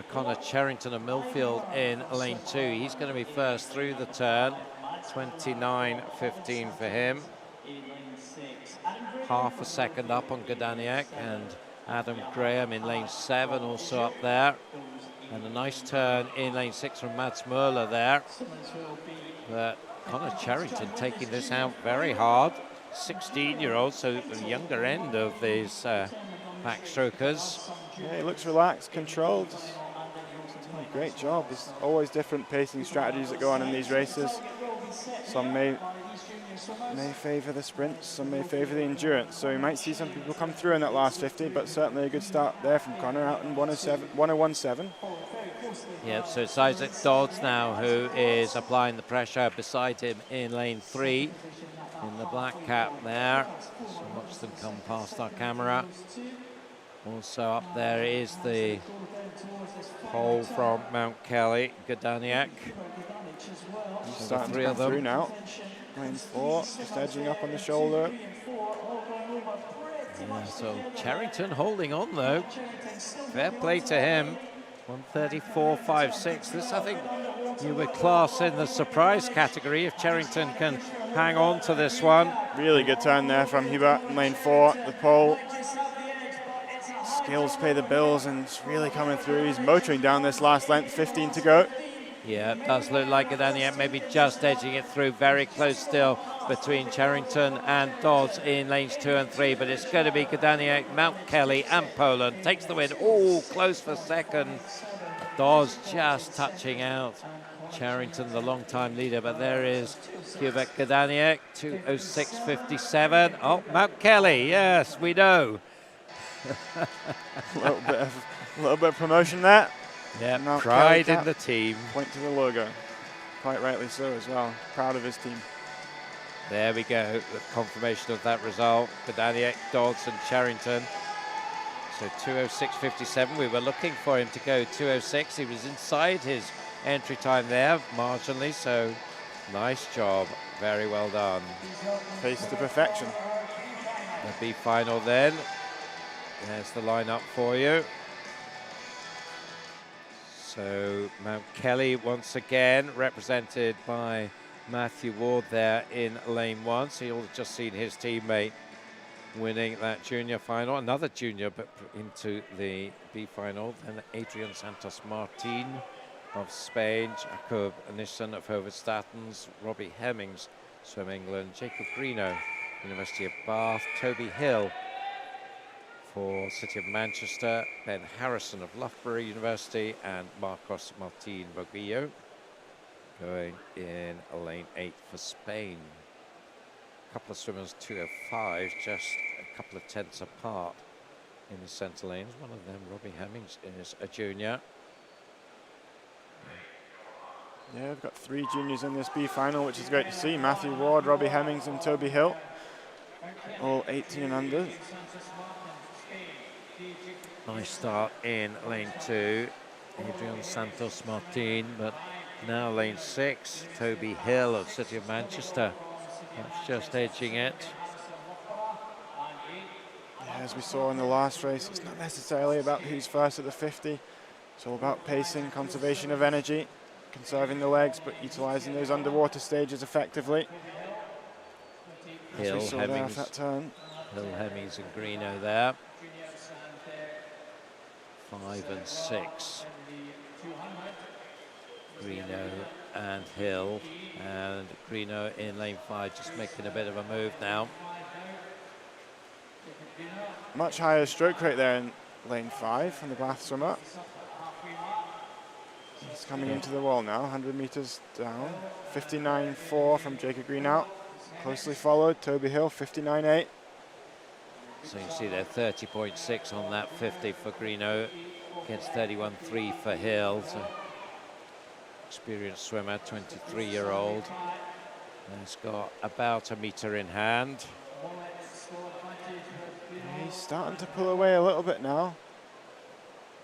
Connor Cherrington of Millfield in lane 2. He's going to be first through the turn. 29.15 for him. Half a second up on Godaniak, and Adam Graham in lane 7 also up there. And a nice turn in lane 6 from Mads Muller there. But Connor Cherrington taking this out very hard. 16-year-old, so the younger end of these backstrokers. Yeah, he looks relaxed, controlled. He's doing a great job. There's always different pacing strategies that go on in these races. Some may favour the sprints, some may favour the endurance. So you might see some people come through in that last 50, but certainly a good start there from Connor out in 101.7. Yeah, so it's Isaac Dodds now who is applying the pressure beside him in lane 3. In the black cap there. So watch them come past our camera. Also up there is the pole from Mount Kelly, Godaniak. So starting to come through now. Lane 4, just edging up on the shoulder. Yeah, so Cherrington holding on though. Fair play to him. 134.56. This, I think, you would class in the surprise category if Cherrington can hang on to this one. Really good turn there from Hubert in lane 4, the pole. Skills pay the bills, and it's really coming through. He's motoring down this last length, 15 to go. Yeah, it does look like Godaniak maybe just edging it through, very close still between Cherrington and Dodds in lanes 2 and 3, but it's going to be Godaniak, Mount Kelly and Poland. Takes the win, all close for second. Dodds just touching out Cherrington, the long-time leader, but there is Hubert Godaniak, 2:06.57. Oh, Mount Kelly, yes, we know. a little bit of promotion there. Yeah, Mount pride Kelly in the team. Point to the logo. Quite rightly so as well. Proud of his team. There we go, the confirmation of that result. Bedaniak, Dodson, Charrington. So 2:06.57. We were looking for him to go 2:06. He was inside his entry time there, marginally. So nice job, very well done. Pace to perfection. The B final then. There's the lineup for you. So Mount Kelly once again represented by Matthew Ward there in lane 1. So you'll have just seen his teammate winning that junior final. Another junior but into the B final. Then Adrian Santos Martin of Spain, Jacob Nissen of Hoverstatens, Robbie Hemmings, Swim England, Jacob Greeno, University of Bath, Toby Hill for City of Manchester, Ben Harrison of Loughborough University, and Marcos Martin Boguillo going in lane 8 for Spain. A couple of swimmers 2:05, just a couple of tenths apart in the centre lanes. One of them, Robbie Hemmings, is a junior. Yeah, we've got 3 juniors in this B final, which is great to see. Matthew Ward, Robbie Hemmings, and Toby Hill, all 18 and under. Nice start in lane 2, Adrian Santos Martin, but now lane 6, Toby Hill of City of Manchester. That's just edging it. Yeah, as we saw in the last race, it's not necessarily about who's first at the 50. It's all about pacing, conservation of energy, conserving the legs, but utilising those underwater stages effectively. Hill, as we saw there off that turn. Hill, Hemmings and Greeno there. 5 and 6. Greeno and Hill, and Greeno in lane 5, just making a bit of a move now. Much higher stroke rate there in lane 5 from the Bath swimmer. He's coming into the wall now, 100 metres down. 59.4 from Jacob Greenout. Closely followed, Toby Hill, 59.8. So you see there 30.6 on that 50 for Greeno against 31.3 for Hill. So experienced swimmer, 23-year-old. He's got about a metre in hand. He's starting to pull away a little bit now.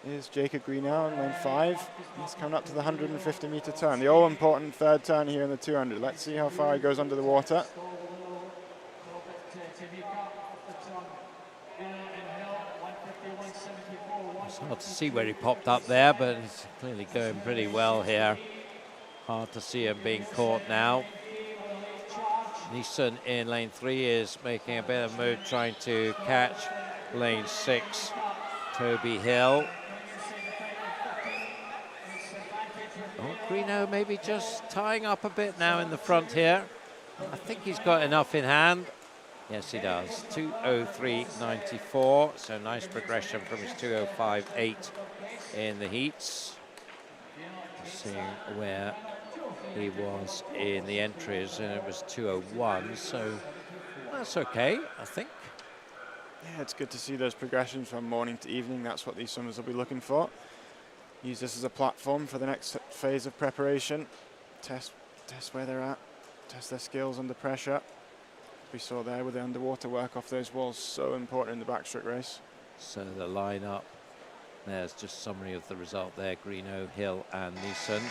Here's Jacob Greenow in lane 5. He's coming up to the 150 metre turn. The all-important third turn here in the 200. Let's see how far he goes under the water. It's hard to see where he popped up there, but he's clearly going pretty well here. Hard to see him being caught now. Neeson in lane 3 is making a bit of a move, trying to catch lane 6, Toby Hill. Oh, Greeno maybe just tying up a bit now in the front here. I think he's got enough in hand. Yes, he does. 2:03.94, so nice progression from his 2:05.8 in the heats. Seeing where he was in the entries, and it was 2:01, so that's okay, I think. Yeah, it's good to see those progressions from morning to evening. That's what these swimmers will be looking for. Use this as a platform for the next phase of preparation. Test where they're at, test their skills under pressure. We saw there with the underwater work off those walls, so important in the backstroke race. So the lineup, there's just summary of the result there, Greeno, Hill and Neeson.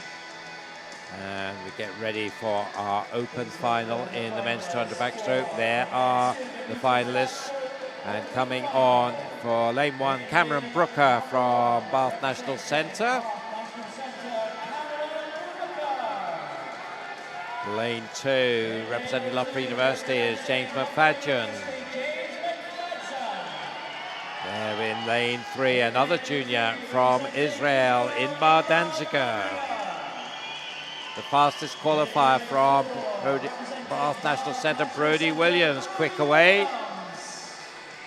And we get ready for our open final in the men's 200 backstroke. There are the finalists. And coming on for lane 1, Cameron Brooker from Bath National Centre. Lane 2, representing Loughborough University, is James McFadgen. There in lane 3, another junior from Israel, Inbar Danziger. The fastest qualifier from Bath National Centre, Brodie Williams, quick away.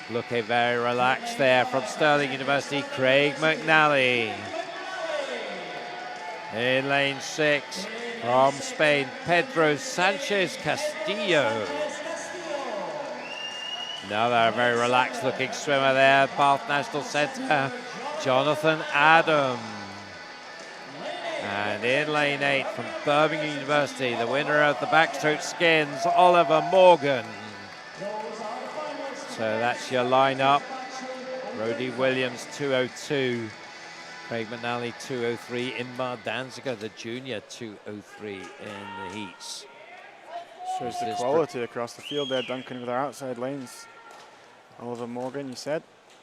Looking very relaxed there from Stirling University, Craig McNally. In lane 6, from Spain, Pedro Sanchez Castillo. Another very relaxed looking swimmer there, Bath National Centre, Jonathan Adam. And And in lane 8 from Birmingham University, the winner of the backstroke skins, Oliver Morgan. So that's your lineup. Brodie Williams, 2:02. Craig McNally, 2:03. Inmar Danziger, the junior, 2:03 in the heats. Shows the quality across the field there, Duncan, with our outside lanes. Oliver Morgan, you said,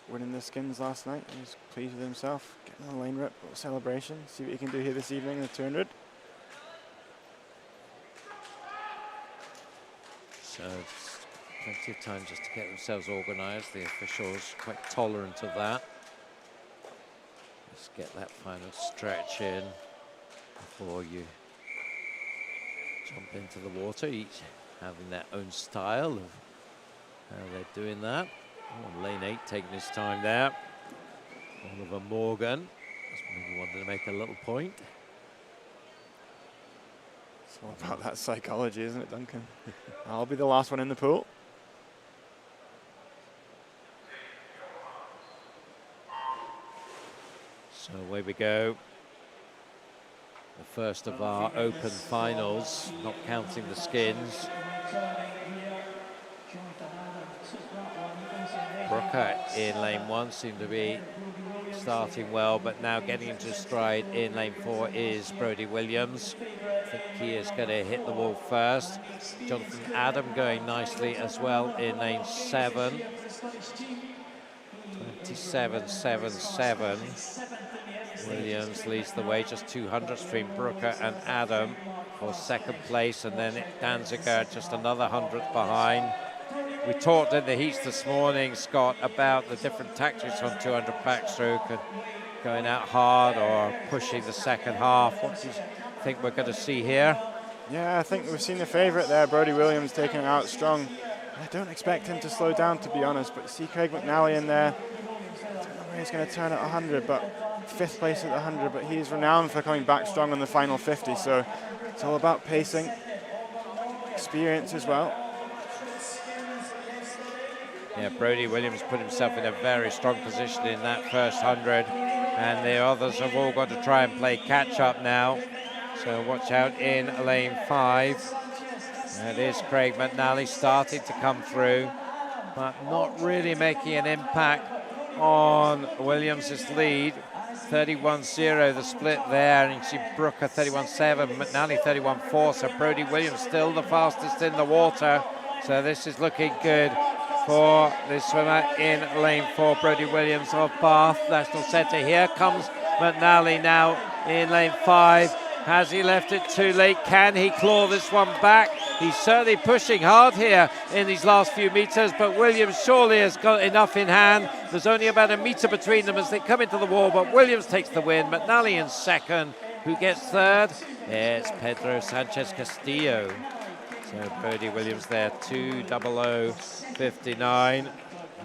winning the skins last night. He was pleased with himself, getting a lane rip, celebration. See what he can do here this evening in the 200. So plenty of time just to get themselves organised. The officials quite tolerant of that. Let's get that final stretch in before you jump into the water, each having their own style of how they're doing that. Oh, lane 8 taking his time there. Oliver Morgan just maybe wanted to make a little point. It's all about that psychology, isn't it, Duncan? I'll be the last one in the pool. So away we go. The first of our open finals, not counting the skins. Brooker in lane 1 seemed to be starting well, but now getting into stride in lane 4 is Brodie Williams. I think he is going to hit the wall first. Jonathan Adam going nicely as well in lane 7. 27.77. Williams leads the way, just 200 between Brooker and Adam for second place, and then Danziger just another 100th behind. We talked in the heats this morning, Scott, about the different tactics on 200 backstroke and going out hard or pushing the second half. What do you think we're going to see here? Yeah, I think we've seen the favourite there, Brodie Williams, taking it out strong. I don't expect him to slow down, to be honest, but you see Craig McNally in there. I don't know where he's going to turn at 100, but 5th place at the 100, but he's renowned for coming back strong on the final 50, so it's all about pacing, experience as well. Yeah, Brodie Williams put himself in a very strong position in that first 100, and the others have all got to try and play catch up now. So watch out in lane 5. It is Craig McNally starting to come through, but not really making an impact on Williams' lead. 31.0 the split there, and you can see Brooker 31.7, McNally 31.4, so Brodie Williams still the fastest in the water. So this is looking good for the swimmer in lane 4, Brodie Williams of Bath National Centre. Here comes McNally now in lane 5. Has he left it too late? Can he claw this one back? He's certainly pushing hard here in these last few metres, but Williams surely has got enough in hand. There's only about a metre between them as they come into the wall, but Williams takes the win. McNally in second. Who gets third? It's Pedro Sanchez Castillo. So Brodie Williams there, 2:00.59.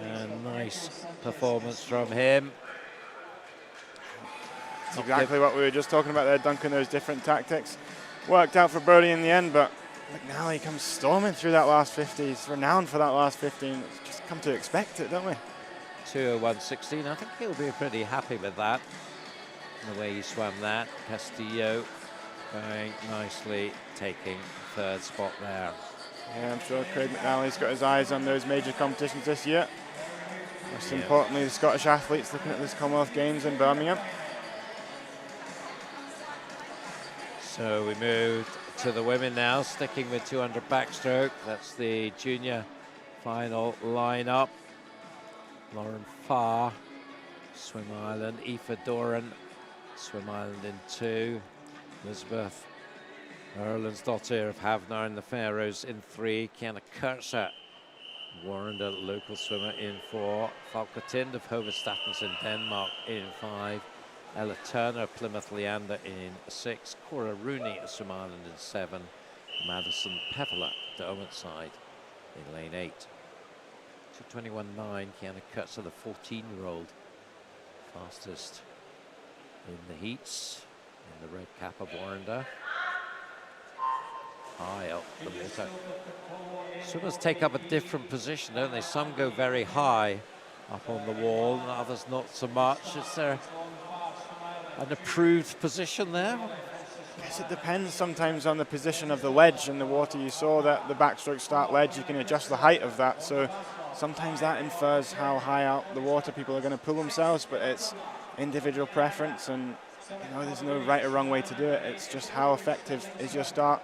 And nice performance from him. That's exactly what we were just talking about there, Duncan, those different tactics. Worked out for Brodie in the end, but McNally comes storming through that last 50. He's renowned for that last 15. It's just come to expect it, don't we? 2:01.16. I think he'll be pretty happy with that, the way he swam that. Castillo going nicely, taking third spot there. Yeah, I'm sure Craig McNally's got his eyes on those major competitions this year. Most importantly, the Scottish athletes looking at this Commonwealth Games in Birmingham. So we moved to the women now, sticking with 200 backstroke. That's the junior final lineup. Lauren Farr, Swim Ireland. Aoife Doran, Swim Ireland in 2. Elizabeth Erlendsdottir of Havnar in the Faroes in 3. Kiana Kurtzer, Warrender local swimmer in 4. Falka Tind of Hovedstatens in Denmark in 5. Ella Turner, Plymouth Leander in 6. Cora Rooney of Swim Ireland in 7. Madison Pevela, Derwentside in lane 8. 2:21.9, Kiana Kurtzer, the 14-year-old, fastest in the heats in the red cap of Warrender. High up the water. Swimmers take up a different position, don't they? Some go very high up on the wall, and others not so much. Is there an approved position there? I guess it depends sometimes on the position of the ledge in the water. You saw that the backstroke start ledge, you can adjust the height of that. So sometimes that infers how high out the water people are going to pull themselves, but it's individual preference, and there's no right or wrong way to do it. It's just how effective is your start,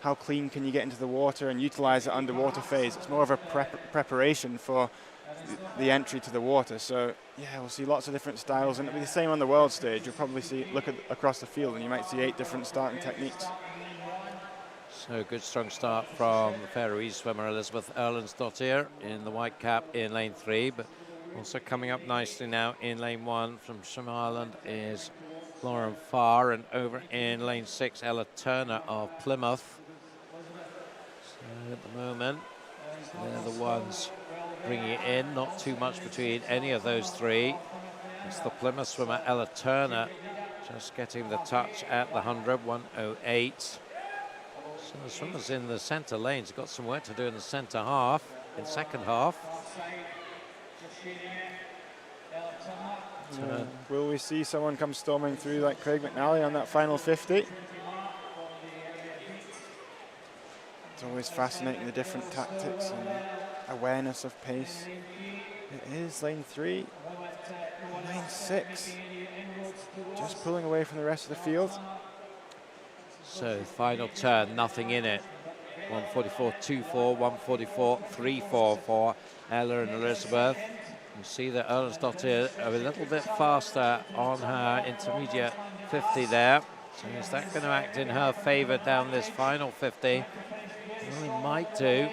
how clean can you get into the water and utilize the underwater phase. It's more of a preparation for the entry to the water. So yeah, we'll see lots of different styles, and it'll be the same on the world stage. You'll probably look across the field and you might see 8 different starting techniques. So good strong start from the Faroese swimmer Elizabeth Erlendsdottir in the white cap in lane 3, but also coming up nicely now in lane 1 from Shem Ireland is Lauren Farr, and over in lane 6 Ella Turner of Plymouth. So at the moment they're the ones bringing it in, not too much between any of those three. It's the Plymouth swimmer Ella Turner just getting the touch at the 100, 1:08. So the swimmers in the centre lanes have got some work to do in the centre half, in second half. Will we see someone come storming through like Craig McNally on that final 50? It's always fascinating, the different tactics and awareness of pace. It is lane 3, lane 6, just pulling away from the rest of the field. So final turn, nothing in it. 144.24, 144.34 for Ella and Elizabeth. You see that Erlendsdottir a little bit faster on her intermediate 50 there. So is that going to act in her favour down this final 50? Well, it might do.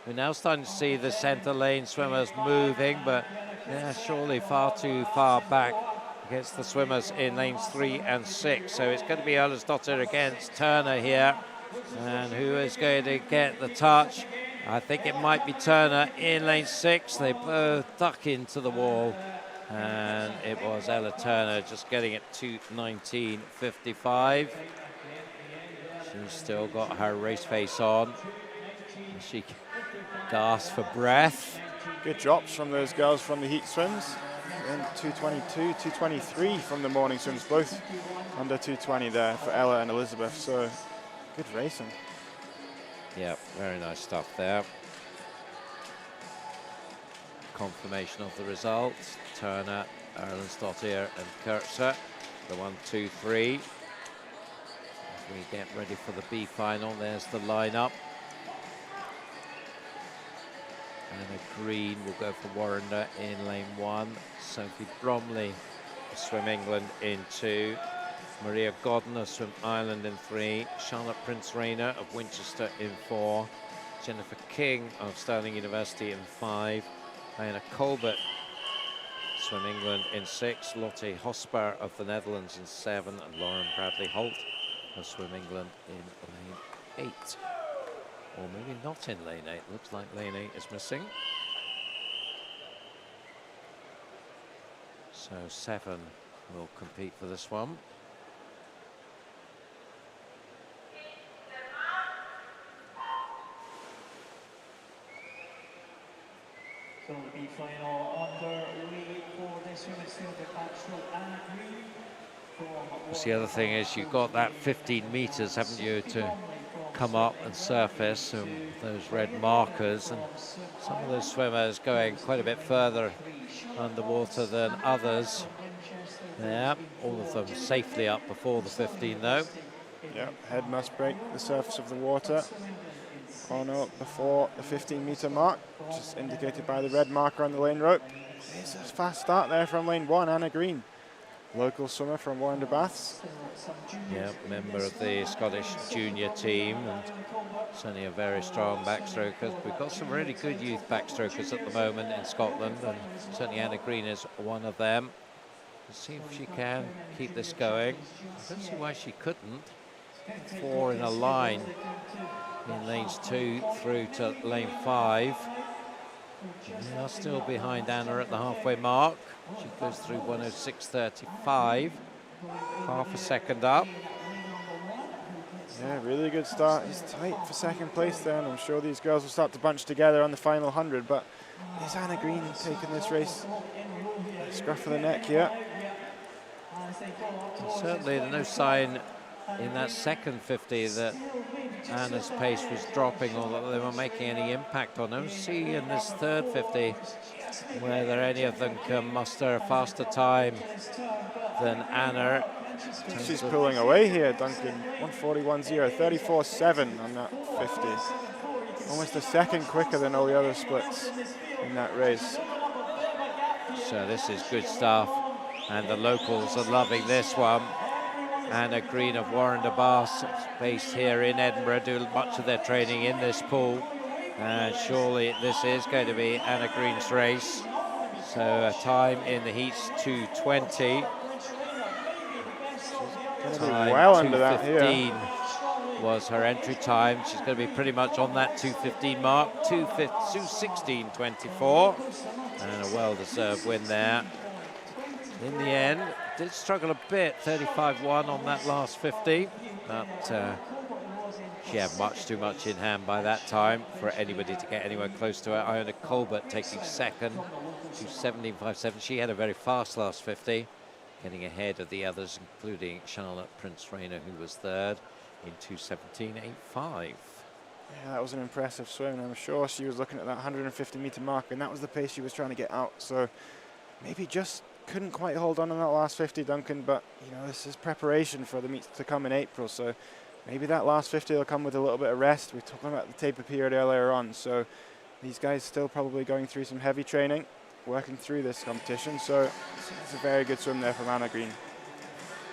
We're now starting to see the centre lane swimmers moving, but yeah, surely far too far back against the swimmers in lanes 3 and 6. So it's going to be Erlendsdottir against Turner here. And who is going to get the touch? I think it might be Turner in lane 6. They both duck into the wall. And it was Ella Turner just getting it to 19.55. She's still got her race face on. She gasps for breath. Good drops from those girls from the heat swims. And 2:22, 2:23 from the morning swims, both under 2:20 there for Ella and Elizabeth. So good racing. Yeah, very nice stuff there. Confirmation of the results. Turner, Erlendsdottir and Kurtzer, the 1, 2, 3. As we get ready for the B final, there's the lineup. Anna Green will go for Warrender in lane 1. Sophie Bromley will swim England in 2. Maria Godden of Swim Ireland in 3. Charlotte Prince Rayner of Winchester in 4. Jennifer King of Stirling University in 5. Diana Colbert, Swim England in 6. Lotte Hosper of the Netherlands in 7. And Lauren Bradley Holt of Swim England in lane 8. Or maybe not in lane 8. Looks like lane 8 is missing. So 7 will compete for this one. So the B final underway for this women's field at backstroke and green. The other thing is you've got that 15 meters, haven't you, to come up and surface those red markers, and some of those swimmers going quite a bit further underwater than others. Yeah, all of them safely up before the 15 though. Yeah, head must break the surface of the water on up before the 15-meter mark, which is indicated by the red marker on the lane rope. It's a fast start there from lane 1, Anna Green, local swimmer from Warrender Baths. Yeah, member of the Scottish junior team, and certainly a very strong backstroker. We've got some really good youth backstrokers at the moment in Scotland, and certainly Anna Green is one of them. Let's see if she can keep this going. I don't see why she couldn't. 4 in a line in lanes 2 through to lane 5. They are still behind Anna at the halfway mark. She goes through 1:06.35, half a second up. Yeah, really good start. It's tight for second place there, and I'm sure these girls will start to bunch together on the final 100, but is Anna Green taking this race scruff of the neck here? And certainly no sign in that second 50 that Anna's pace was dropping, or that they were making any impact on them. See in this third 50 whether any of them can muster a faster time than Anna. She's pulling away here, Duncan. 141.0, 34.7 on that 50. Almost a second quicker than all the other splits in that race. So this is good stuff, and the locals are loving this one. Anna Green of Warren de Bass, based here in Edinburgh, do much of their training in this pool. And surely this is going to be Anna Green's race. So a time in the heats 2:20. Time well under that here. 2:15 was her entry time. She's going to be pretty much on that 2:15 mark. 2:16.24, and a well-deserved win there. In the end, did struggle a bit, 35.1 on that last 50, but she had much too much in hand by that time for anybody to get anywhere close to her. Iona Colbert taking second, 2:17.57. She had a very fast last 50, getting ahead of the others, including Charlotte Prince Rayner, who was third in 2:17.85. Yeah, that was an impressive swim. I'm sure she was looking at that 150-meter mark, and that was the pace she was trying to get out. So maybe just couldn't quite hold on that last 50, Duncan. But you know, this is preparation for the meets to come in April. So maybe that last 50 will come with a little bit of rest. We talked about the taper period earlier on. So these guys still probably going through some heavy training, working through this competition. So it's a very good swim there from Anna Green.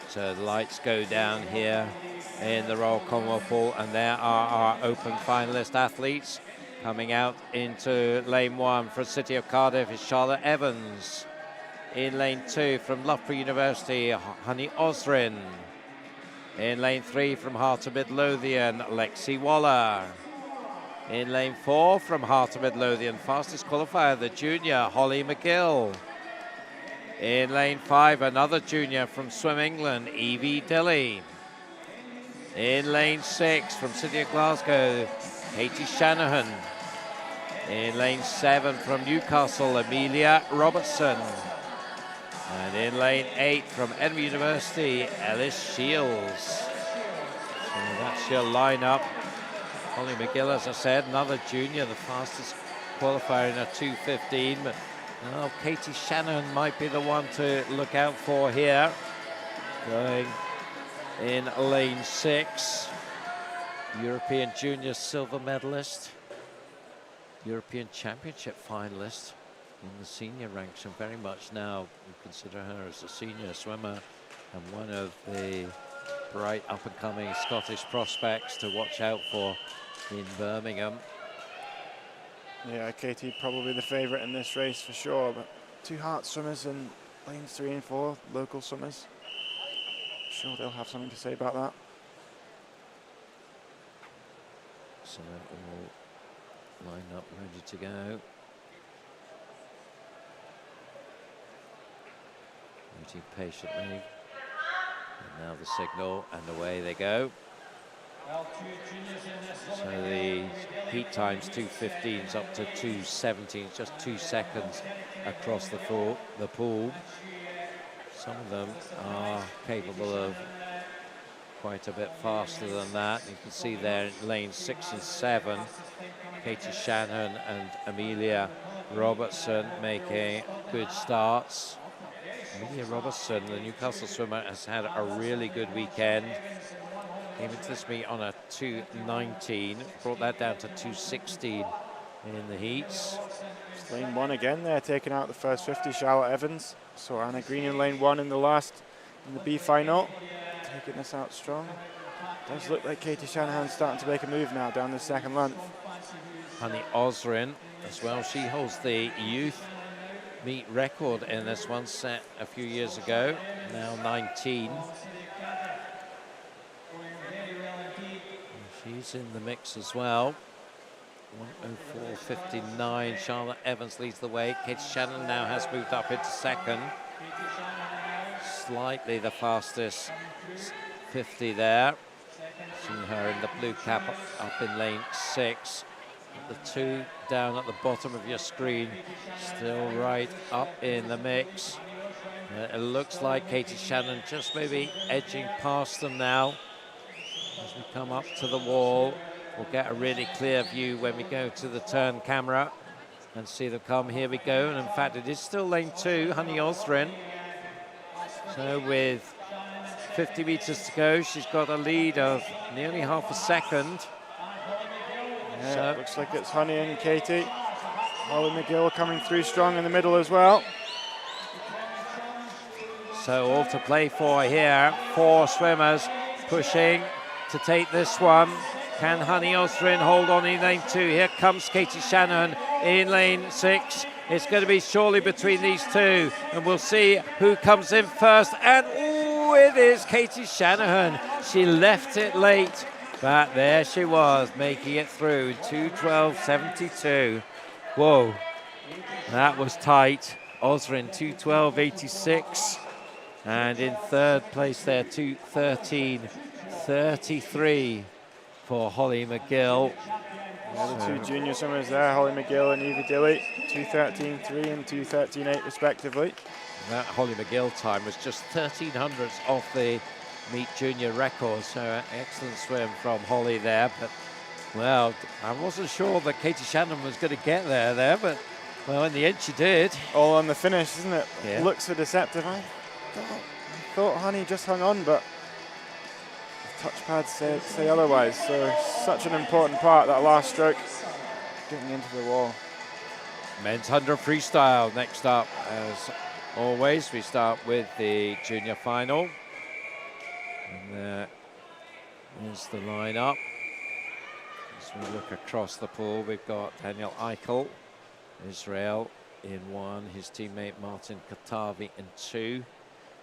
So the lights go down here in the Royal Commonwealth Pool, and there are our open finalist athletes. Coming out into lane 1 for City of Cardiff is Charlotte Evans. In lane 2 from Loughborough University, Honey Osrin. In lane 3 from Heart of Midlothian, Lexi Waller. In lane 4 from Heart of Midlothian, fastest qualifier, the junior, Holly McGill. In lane 5, another junior from Swim England, Evie Dilly. In lane 6 from City of Glasgow, Katie Shanahan. In lane 7 from Newcastle, Amelia Robertson. And in lane 8 from Edinburgh University, Ellis Shields. So that's your lineup. Holly McGill, as I said, another junior, the fastest qualifier in a 2:15. But oh, Katie Shannon might be the one to look out for here. Going in lane 6, European Junior silver medalist, European Championship finalist in the senior ranks, and very much now we consider her as a senior swimmer and one of the bright up-and-coming Scottish prospects to watch out for in Birmingham. Yeah, Katie probably the favourite in this race for sure, but two Hart swimmers in lanes 3 and 4, local swimmers. I'm sure they'll have something to say about that. So all lined up, ready to go. Waiting patiently. And now the signal, and away they go. So the heat times 2:15s up to 2:17, just 2 seconds across the pool. Some of them are capable of quite a bit faster than that. You can see there in lanes 6 and 7, Katie Shannon and Amelia Robertson making good starts. Amelia Robertson, the Newcastle swimmer, has had a really good weekend. Came into this meet on a 2:19, brought that down to 2:16 in the heats. It's lane 1 again there, taking out the first 50, Charlotte Evans. So Anna Green in lane 1 in the B final, taking us out strong. Does look like Katie Shanahan's starting to make a move now down the second length. Honey Osrin as well, she holds the youth meet record in this one, set a few years ago, now 19. She's in the mix as well. 1:04.59. Charlotte Evans leads the way. Katie Shannon now has moved up into second. Slightly the fastest 50 there. Seeing her in the blue cap up in lane 6. The 2 down at the bottom of your screen, still right up in the mix. It looks like Katie Shannon just maybe edging past them now. come up to the wall. We'll get a really clear view when we go to the turn camera and see them come. Here we go. And in fact, it is still lane 2, Honey Osrin. So with 50 meters to go, she's got a lead of nearly half a second. Yeah, So looks like it's Honey and Katie. Holly McGill coming through strong in the middle as well. So all to play for here. 4 swimmers pushing to take this one. Can Honey Osrin hold on in lane 2? Here comes Katie Shanahan in lane 6. It's going to be surely between these two, and we'll see who comes in first. And oh, it is Katie Shanahan. She left it late, but there she was, making it through. 2:12.72. Whoa, that was tight. Osrin 2:12.86, and in third place there, 2:13.33 for Holly McGill. Yeah, the 2 junior swimmers there, Holly McGill and Evie Dilly, 2:13.3 and 2:13.8 respectively. That Holly McGill time was just 1300ths off the meet junior record, so an excellent swim from Holly there. But well, I wasn't sure that Katie Shannon was going to get there, but well, in the end she did. All on the finish, isn't it? Yeah. Looks so deceptive. I thought Honey just hung on, but the touchpads say otherwise. So such an important part, that last stroke, getting into the wall. Men's 100 freestyle next up. As always, we start with the junior final. And there is the lineup. As we look across the pool, we've got Daniel Eichel, Israel in 1, his teammate Martin Katavi in 2,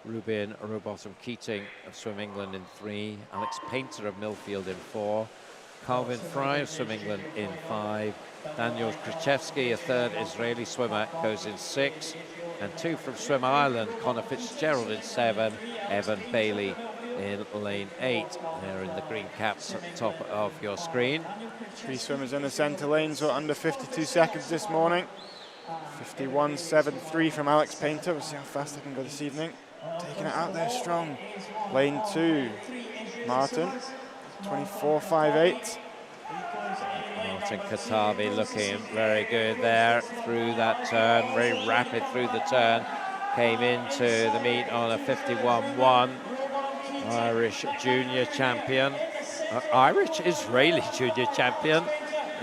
Ruben Robotham Keating of Swim England in 3, Alex Painter of Millfield in 4, Calvin Fry of Swim England in 5, Daniel Krzyzewski, a third Israeli swimmer, goes in 6, and 2 from Swim Ireland, Connor Fitzgerald in 7, Evan Bailey in lane 8. There in the green caps at the top of your screen. 3 swimmers in the centre lane, so under 52 seconds this morning. 51.73 from Alex Painter. We'll see how fast they can go this evening. Taking it out there strong. Lane 2, Martin, 24.58. Martin Katavi looking very good there through that turn, very rapid through the turn. Came into the meet on a 51.1. Irish junior champion, Irish Israeli junior champion.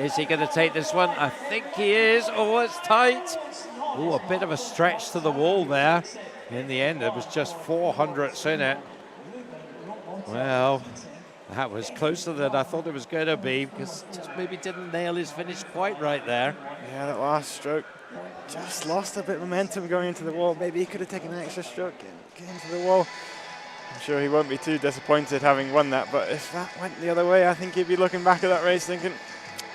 Is he going to take this one? I think he is. Oh, it's tight. Oh, a bit of a stretch to the wall there. In the end, it was just 400ths in it. Well, that was closer than I thought it was going to be, because just maybe didn't nail his finish quite right there. Yeah, that last stroke just lost a bit of momentum going into the wall. Maybe he could have taken an extra stroke and get into the wall. I'm sure he won't be too disappointed having won that, but if that went the other way, I think he'd be looking back at that race thinking,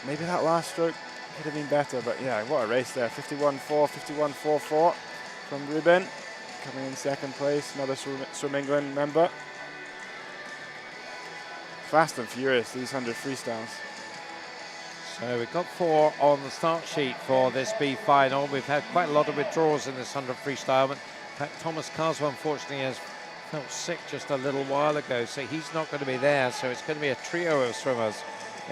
maybe that last stroke could have been better. But yeah, what a race there. 51.4, 51.44 from Ruben. Coming in second place, another Swim England member. Fast and furious, these 100 freestyles. So we've got 4 on the start sheet for this B final. We've had quite a lot of withdrawals in this 100 freestyle. But in fact, Thomas Carswell, unfortunately, has felt sick just a little while ago, so he's not going to be there. So it's going to be a trio of swimmers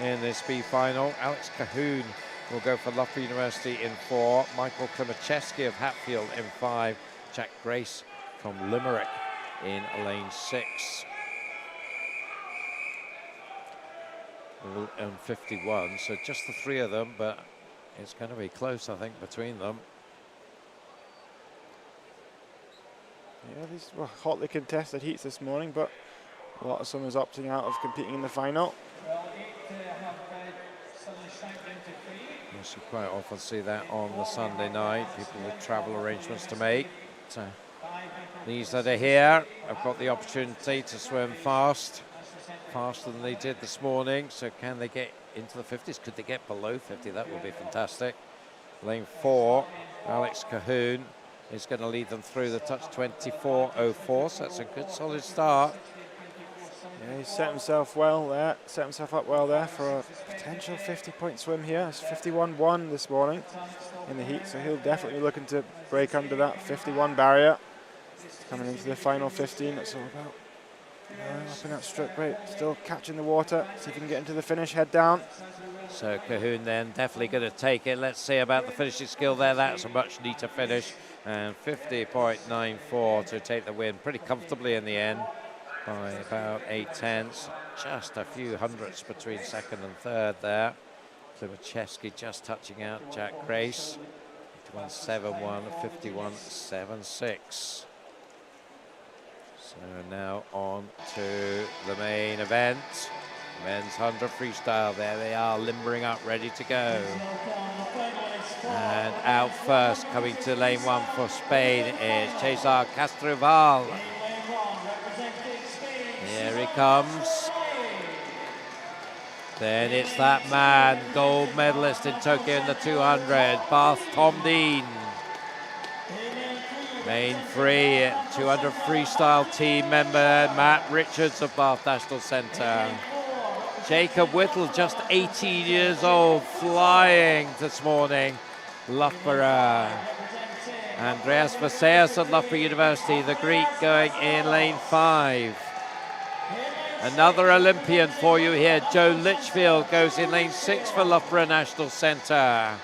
in this B final. Alex Cahoon will go for Loughborough University in 4, Michael Klimachevsky of Hatfield in 5, Jack Grace from Limerick in lane 6. All on 51, so just the 3 of them, but it's going to be close, I think, between them. Yeah, these were hotly contested heats this morning, but a lot of swimmers opting out of competing in the final. You quite often see that on the Sunday night, people with travel arrangements to make. So these that are here have got the opportunity to swim faster than they did this morning. So can they get into the 50s? Could they get below 50? That would be fantastic. Lane 4, Alex Cahoon is going to lead them through the touch 24.04, so that's a good solid start. Yeah, he's set himself well there, set himself up well there for a potential 50-point swim here. It's 51.1 this morning in the heat, so he'll definitely be looking to break under that 51 barrier. Coming into the final 15, that's all about. Up in that stroke rate, still catching the water. See if he can get into the finish, head down. So Cahoon then definitely going to take it. Let's see about the finishing skill there. That's a much neater finish. And 50.94 to take the win pretty comfortably in the end by about 8/10. Just a few hundredths between second and third there. Klimachevsky just touching out Jack Grace. 51.71, 51.76. So now on to the main event. Men's 100 freestyle. There they are, limbering up, ready to go. And out first, coming to lane one for Spain, is Cesar Castroval. Here he comes. Then it's that man, gold medalist in Tokyo in the 200, Bath Tom Dean. Main three, 200 freestyle team member Matt Richards of Bath National Centre. Jacob Whittle, just 18 years old, flying this morning, Loughborough. Andreas Vaseas of Loughborough University, the Greek, going in lane 5. Another Olympian for you here, Joe Litchfield, goes in lane 6 for Loughborough National Centre.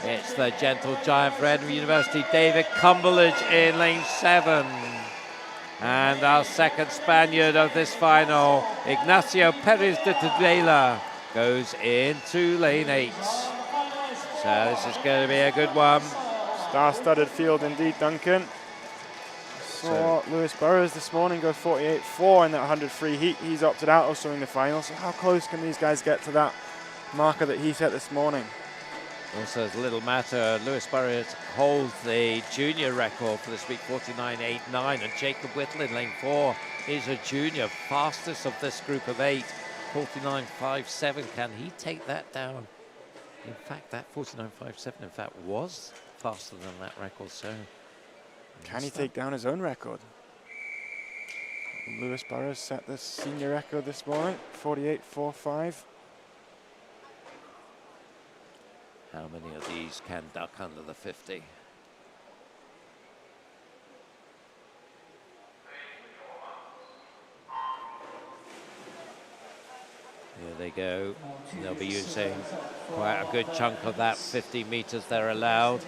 It's the gentle giant for Edinburgh University, David Cumberledge in lane 7. And our second Spaniard of this final, Ignacio Perez de Tudela, goes into lane 8. So this is going to be a good one. Star-studded field indeed, Duncan. Saw Lewis Burrows this morning go 48.4 in that 100 free heat. He's opted out also in the final. So how close can these guys get to that marker that he set this morning? Also, as a little matter, Lewis Burrows holds the junior record for this week, 49.89, and Jacob Whittle in lane 4 is a junior, fastest of this group of 8, 49.57. Can he take that down? In fact, that 49.57, in fact, was faster than that record, so... Can he take down his own record? Lewis Burrows set the senior record this morning, 48.45. How many of these can duck under the 50? Here they go. They'll be using quite a good chunk of that 50 meters they're allowed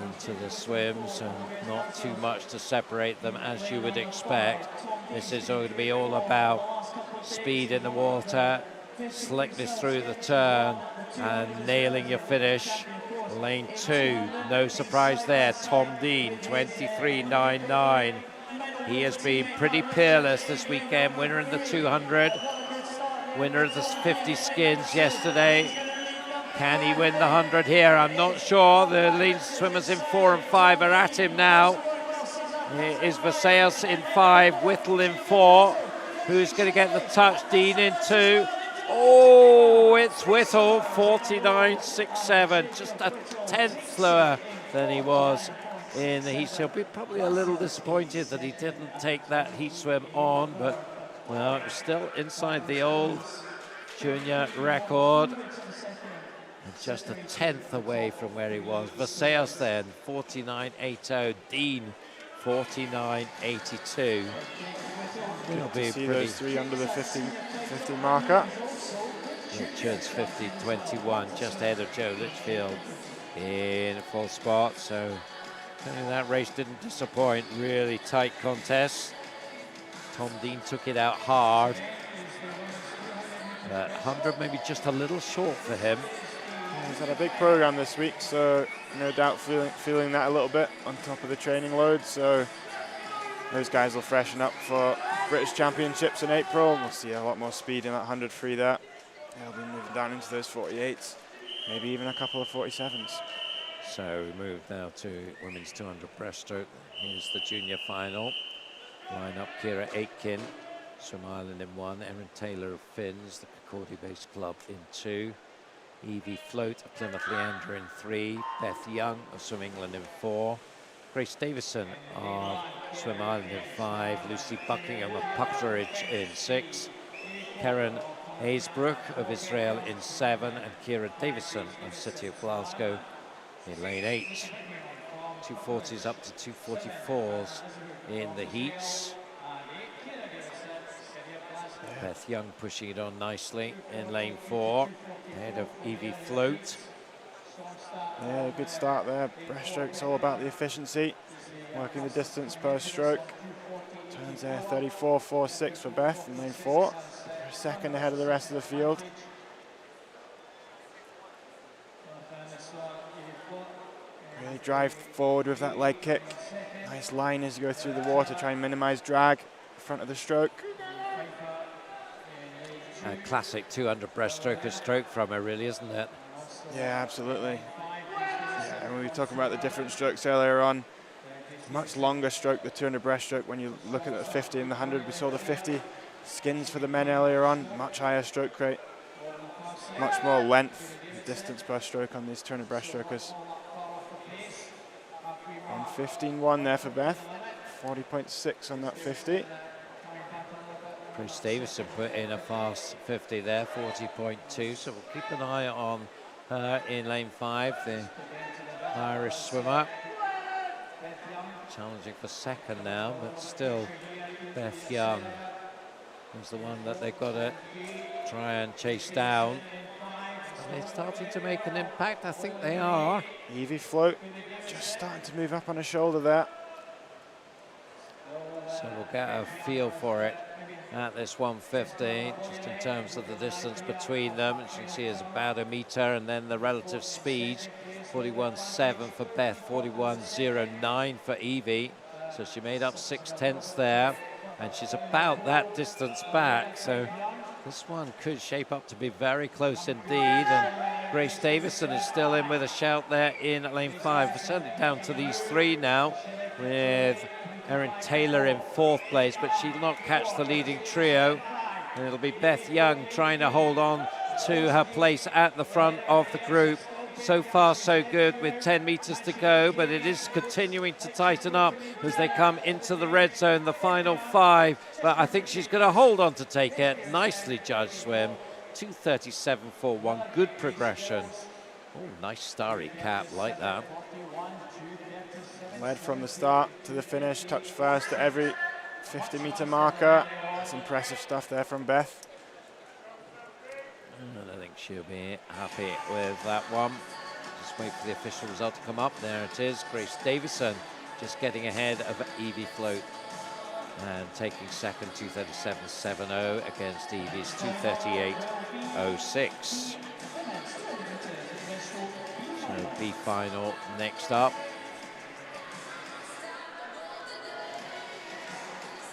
into the swims, and not too much to separate them as you would expect. This is going to be all about speed in the water, slickness through the turn, and nailing your finish. Lane 2, no surprise there, Tom Dean, 23.99. He has been pretty peerless this weekend, winner in the 200, winner of the 50 skins yesterday. Can he win the 100 here? I'm not sure. The lead swimmers in 4 and 5 are at him now. Here is Vaseas in 5, Whittle in 4. Who's going to get the touch? Dean in 2. Oh, it's Whittle, 49.67, just a tenth slower than he was in the heat. He'll be probably a little disappointed that he didn't take that heat swim on, but, well, it was still inside the old junior record. And just a tenth away from where he was. Vaseas then, 49.80. Dean, 49.82. Good to see those three under the 50 marker. Richards 50.21, just ahead of Joe Litchfield in a full spot. So that race didn't disappoint. Really tight contest. Tom Dean took it out hard. But 100 maybe just a little short for him. He's had a big program this week, so no doubt feeling that a little bit on top of the training load. So those guys will freshen up for British Championships in April. We'll see a lot more speed in that 100 free there. They'll be moving down into those 48s, maybe even a couple of 47s. So we move now to women's 200 breaststroke. Here's the junior final. Line up Kira Aitken, Swim Ireland in 1, Erin Taylor of Finns, the Kirkcaldy-based club in 2. Evie Float of Plymouth Leander in 3, Beth Young of Swim England in 4, Grace Davison of Swim Ireland in 5, Lucy Buckingham of Puckeridge in 6, Karen Haysbrook of Israel in 7, and Kira Davison of City of Glasgow in lane 8. 240s up to 244s in the heats. Beth Young pushing it on nicely in lane 4, ahead of Evie Float. Yeah, good start there. Breaststroke's all about the efficiency, working the distance per stroke. Turns there 34.46 for Beth in lane 4, a second ahead of the rest of the field. Really drive forward with that leg kick. Nice line as you go through the water, try and minimize drag in front of the stroke. A classic 200 breaststroke stroke from her, really, isn't it? Yeah, absolutely. Yeah, and we were talking about the different strokes earlier on. Much longer stroke, the 200 breaststroke. When you look at the 50 and the 100, we saw the 50 skins for the men earlier on. Much higher stroke rate, much more length, distance per stroke on these 200 breaststrokers. 1:15.1 there for Beth, 40.6 on that 50. Grace Davison put in a fast 50 there, 40.2. So we'll keep an eye on her in lane 5, the Irish swimmer. Challenging for second now, but still Beth Young is the one that they've got to try and chase down. Are they starting to make an impact? I think they are. Evie Float just starting to move up on her shoulder there. So we'll get a feel for it at this 150, just in terms of the distance between them. As you can see, it's about a meter, and then the relative speed, 41.7 for Beth, 41.09 for Evie. So she made up 6/10 there, and she's about that distance back. So this one could shape up to be very close indeed. And Grace Davison is still in with a shout there in lane 5. We're certainly down to these 3 now, with Erin Taylor in 4th place, but she'll not catch the leading trio. And it'll be Beth Young trying to hold on to her place at the front of the group. So far, so good with 10 meters to go, but it is continuing to tighten up as they come into the red zone, the final 5. But I think she's going to hold on to take it. Nicely judged swim. 2:37.41. Good progression. Oh, nice starry cap like that. Led from the start to the finish, touch first at every 50-meter marker. That's impressive stuff there from Beth. And I think she'll be happy with that one. Just wait for the official result to come up. There it is. Grace Davison just getting ahead of Evie Float and taking second, 2:37.70 against Evie's 2:38.06. So B final next up.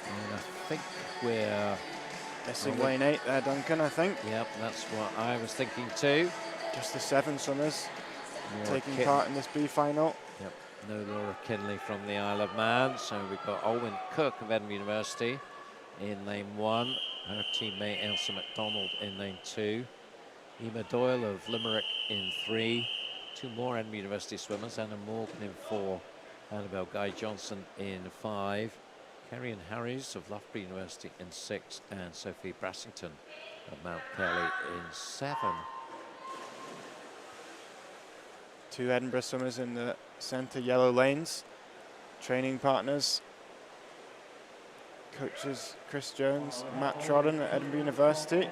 And I think we're missing lane 8 there, Duncan, I think. Yep, that's what I was thinking too. Just the 7 swimmers taking part in this B final. Yep, no Laura Kinley from the Isle of Man. So we've got Olwyn Cook of Edinburgh University in lane 1. Her teammate Ailsa MacDonald in lane 2. Emma Doyle of Limerick in 3. 2 more Edinburgh University swimmers. Anna Morgan in 4. Annabelle Guy-Johnson in 5. Kerry and Harries of Loughborough University in 6, and Sophie Brassington of Mount Kelly in 7. 2 Edinburgh swimmers in the centre yellow lanes. Training partners, coaches Chris Jones and Matt Trodden at Edinburgh University.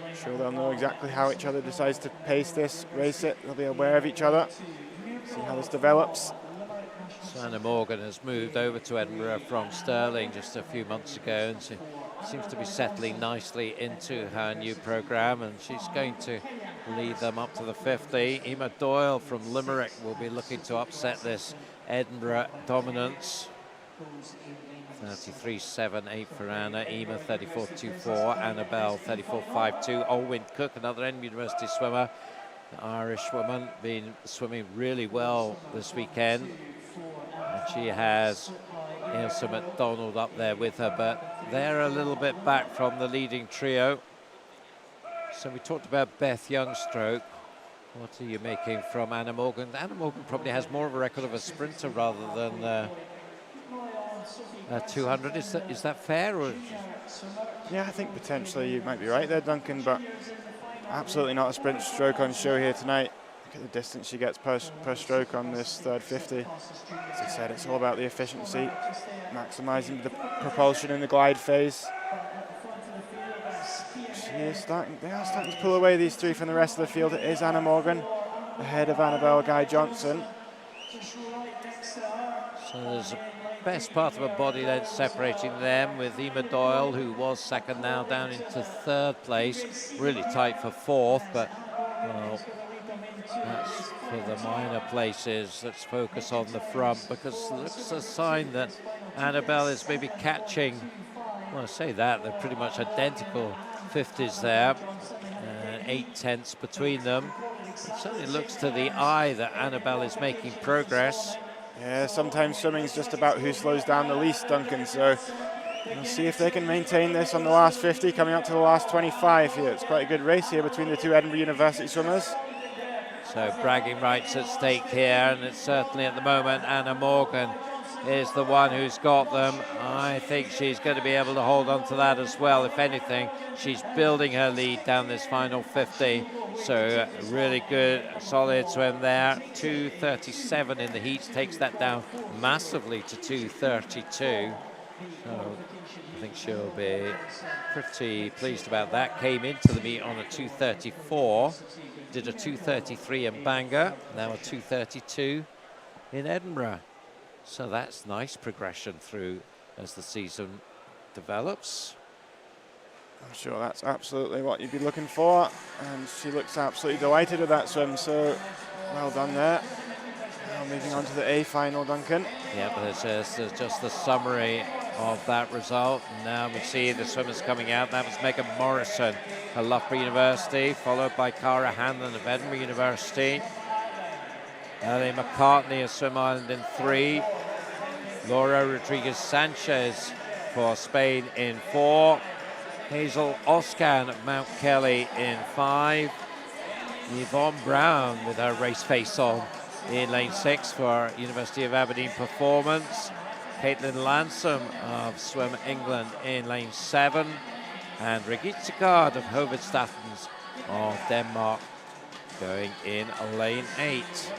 I'm sure they'll know exactly how each other decides to pace this, race it. They'll be aware of each other, see how this develops. So Anna Morgan has moved over to Edinburgh from Stirling just a few months ago, and she seems to be settling nicely into her new programme, and she's going to lead them up to the 50. Emma Doyle from Limerick will be looking to upset this Edinburgh dominance. 33.78 for Anna, Emma 34.24, Annabelle 34.52. Olwyn Cook, another Edinburgh University swimmer, the Irish woman, been swimming really well this weekend. And she has Ailsa MacDonald up there with her, but they're a little bit back from the leading trio. So we talked about Beth Young's stroke. What are you making from Anna Morgan? Anna Morgan probably has more of a record of a sprinter rather than 200. Is that fair? Or? Yeah, I think potentially you might be right there, Duncan, but absolutely not a sprint stroke on show here tonight. Look at the distance she gets per stroke on this third 50. As I said, it's all about the efficiency, maximising the propulsion in the glide phase. They are starting to pull away, these three, from the rest of the field. It is Anna Morgan ahead of Annabelle Guy-Johnson. So there's a best part of a body length separating them, with Emma Doyle, who was second, now down into third place. Really tight for fourth, but well, that's for the minor places. Let's focus on the front, because it looks a sign that Annabelle is maybe catching. Well, I say that, they're pretty much identical 50s there, 8/10 between them. It certainly looks to the eye that Annabelle is making progress. Yeah, sometimes swimming's just about who slows down the least, Duncan, so we'll see if they can maintain this on the last 50, coming up to the last 25 here. It's quite a good race here between the two Edinburgh University swimmers. So bragging rights at stake here, and it's certainly at the moment Anna Morgan is the one who's got them. I think she's going to be able to hold on to that as well. If anything, she's building her lead down this final 50. So really good, solid swim there. 2:37 in the heats, takes that down massively to 2:32. So I think she'll be pretty pleased about that. Came into the meet on a 2:34, did a 2:33 in Bangor, now a 2:32 in Edinburgh. So that's nice progression through as the season develops. I'm sure that's absolutely what you'd be looking for, and she looks absolutely delighted with that swim, so well done there. Now moving on to the A final, Duncan. Yeah, but it's just the summary of that result. Now we see the swimmers coming out. That was Megan Morrison of Loughborough University, followed by Cara Hanlon of Edinburgh University. Ellie McCartney of Swim Ireland in 3. Laura Rodriguez-Sanchez for Spain in 4. Hazel Oscan of Mount Kelly in 5. Yvonne Brown with her race face on in lane 6 for University of Aberdeen Performance. Caitlin Lansom of Swim England in lane 7. And Regitze Gaard of Hovedstadens of Denmark going in lane 8.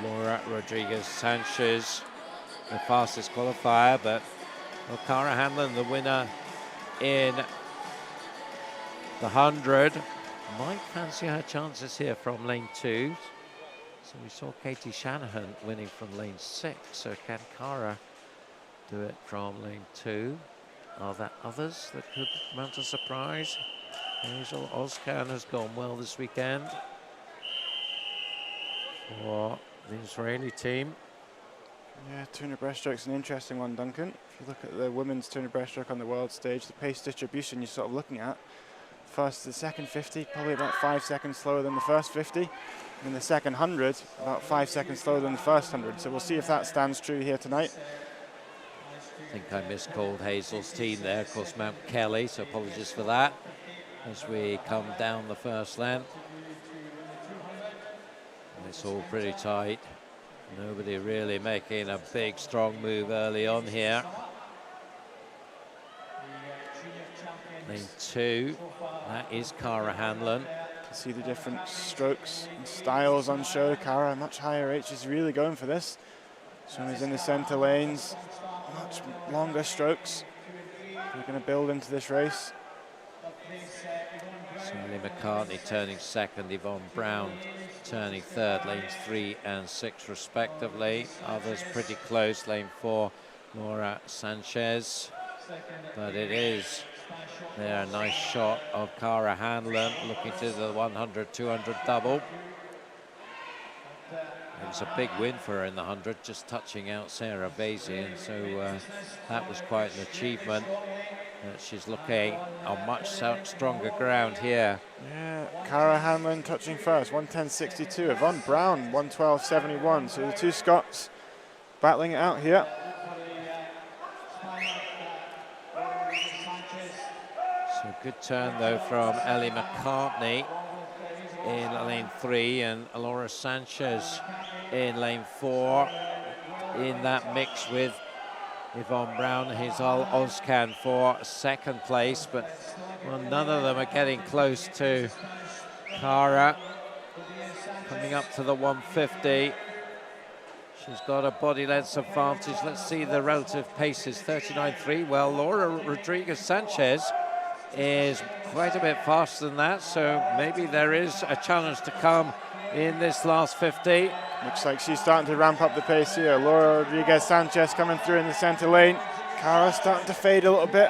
Laura Rodriguez-Sanchez, the fastest qualifier, but Cara Hanlon, the winner in the 100, might fancy her chances here from lane 2. So we saw Katie Shanahan winning from lane 6, so can Cara do it from lane 2? Are there others that could mount a surprise? Hazel Oscan has gone well this weekend for the Israeli team. Yeah, 200 breaststroke's an interesting one, Duncan. If you look at the women's 200 breaststroke on the world stage, the pace distribution you're sort of looking at, first to the second 50, probably about 5 seconds slower than the first 50. And the second 100, about 5 seconds slower than the first 100. So we'll see if that stands true here tonight. I think I miscalled Hazel's team there, of course, Mount Kelly, so apologies for that as we come down the first length. It's all pretty tight. Nobody really making a big, strong move early on here. Lane 2, that is Cara Hanlon. You can see the different strokes and styles on show. Cara, much higher H, is really going for this. Swimmers in the center lanes, much longer strokes. We're going to build into this race. Ellie McCartney turning second, Yvonne Brown turning third, lanes 3 and 6 respectively. Others pretty close, lane 4, Laura Sanchez. But it is there a nice shot of Cara Hanlon looking to the 100-200 double. It was a big win for her in the 100, just touching out Sarah Vasey, and so that was quite an achievement. She's looking on much stronger ground here. Yeah, Cara Hanlon touching first, 1:10.62. Yvonne Brown, 1:12.71. So the two Scots battling it out here. So good turn though from Ellie McCartney in lane 3 and Laura Sanchez in lane 4 in that mix with Yvonne Brown, Hazel Oscan for second place, but well, none of them are getting close to Cara coming up to the 150. She's got a body length advantage. Let's see the relative paces, 39.3. Well, Laura Rodriguez-Sanchez is quite a bit faster than that, so maybe there is a challenge to come in this last 50. Looks like she's starting to ramp up the pace here. Laura Rodriguez-Sanchez coming through in the center lane. Cara starting to fade a little bit.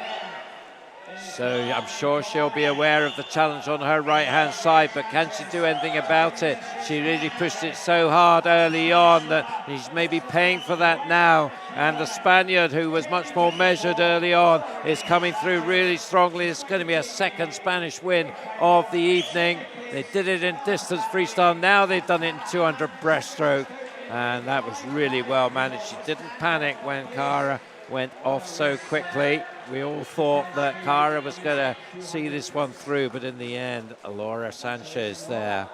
So I'm sure she'll be aware of the challenge on her right-hand side, but can she do anything about it? She really pushed it so hard early on that she's maybe paying for that now. And the Spaniard, who was much more measured early on, is coming through really strongly. It's going to be a second Spanish win of the evening. They did it in distance freestyle. Now they've done it in 200 breaststroke. And that was really well managed. She didn't panic when Cara went off so quickly. We all thought that Cara was going to see this one through, but in the end, Laura Sanchez there,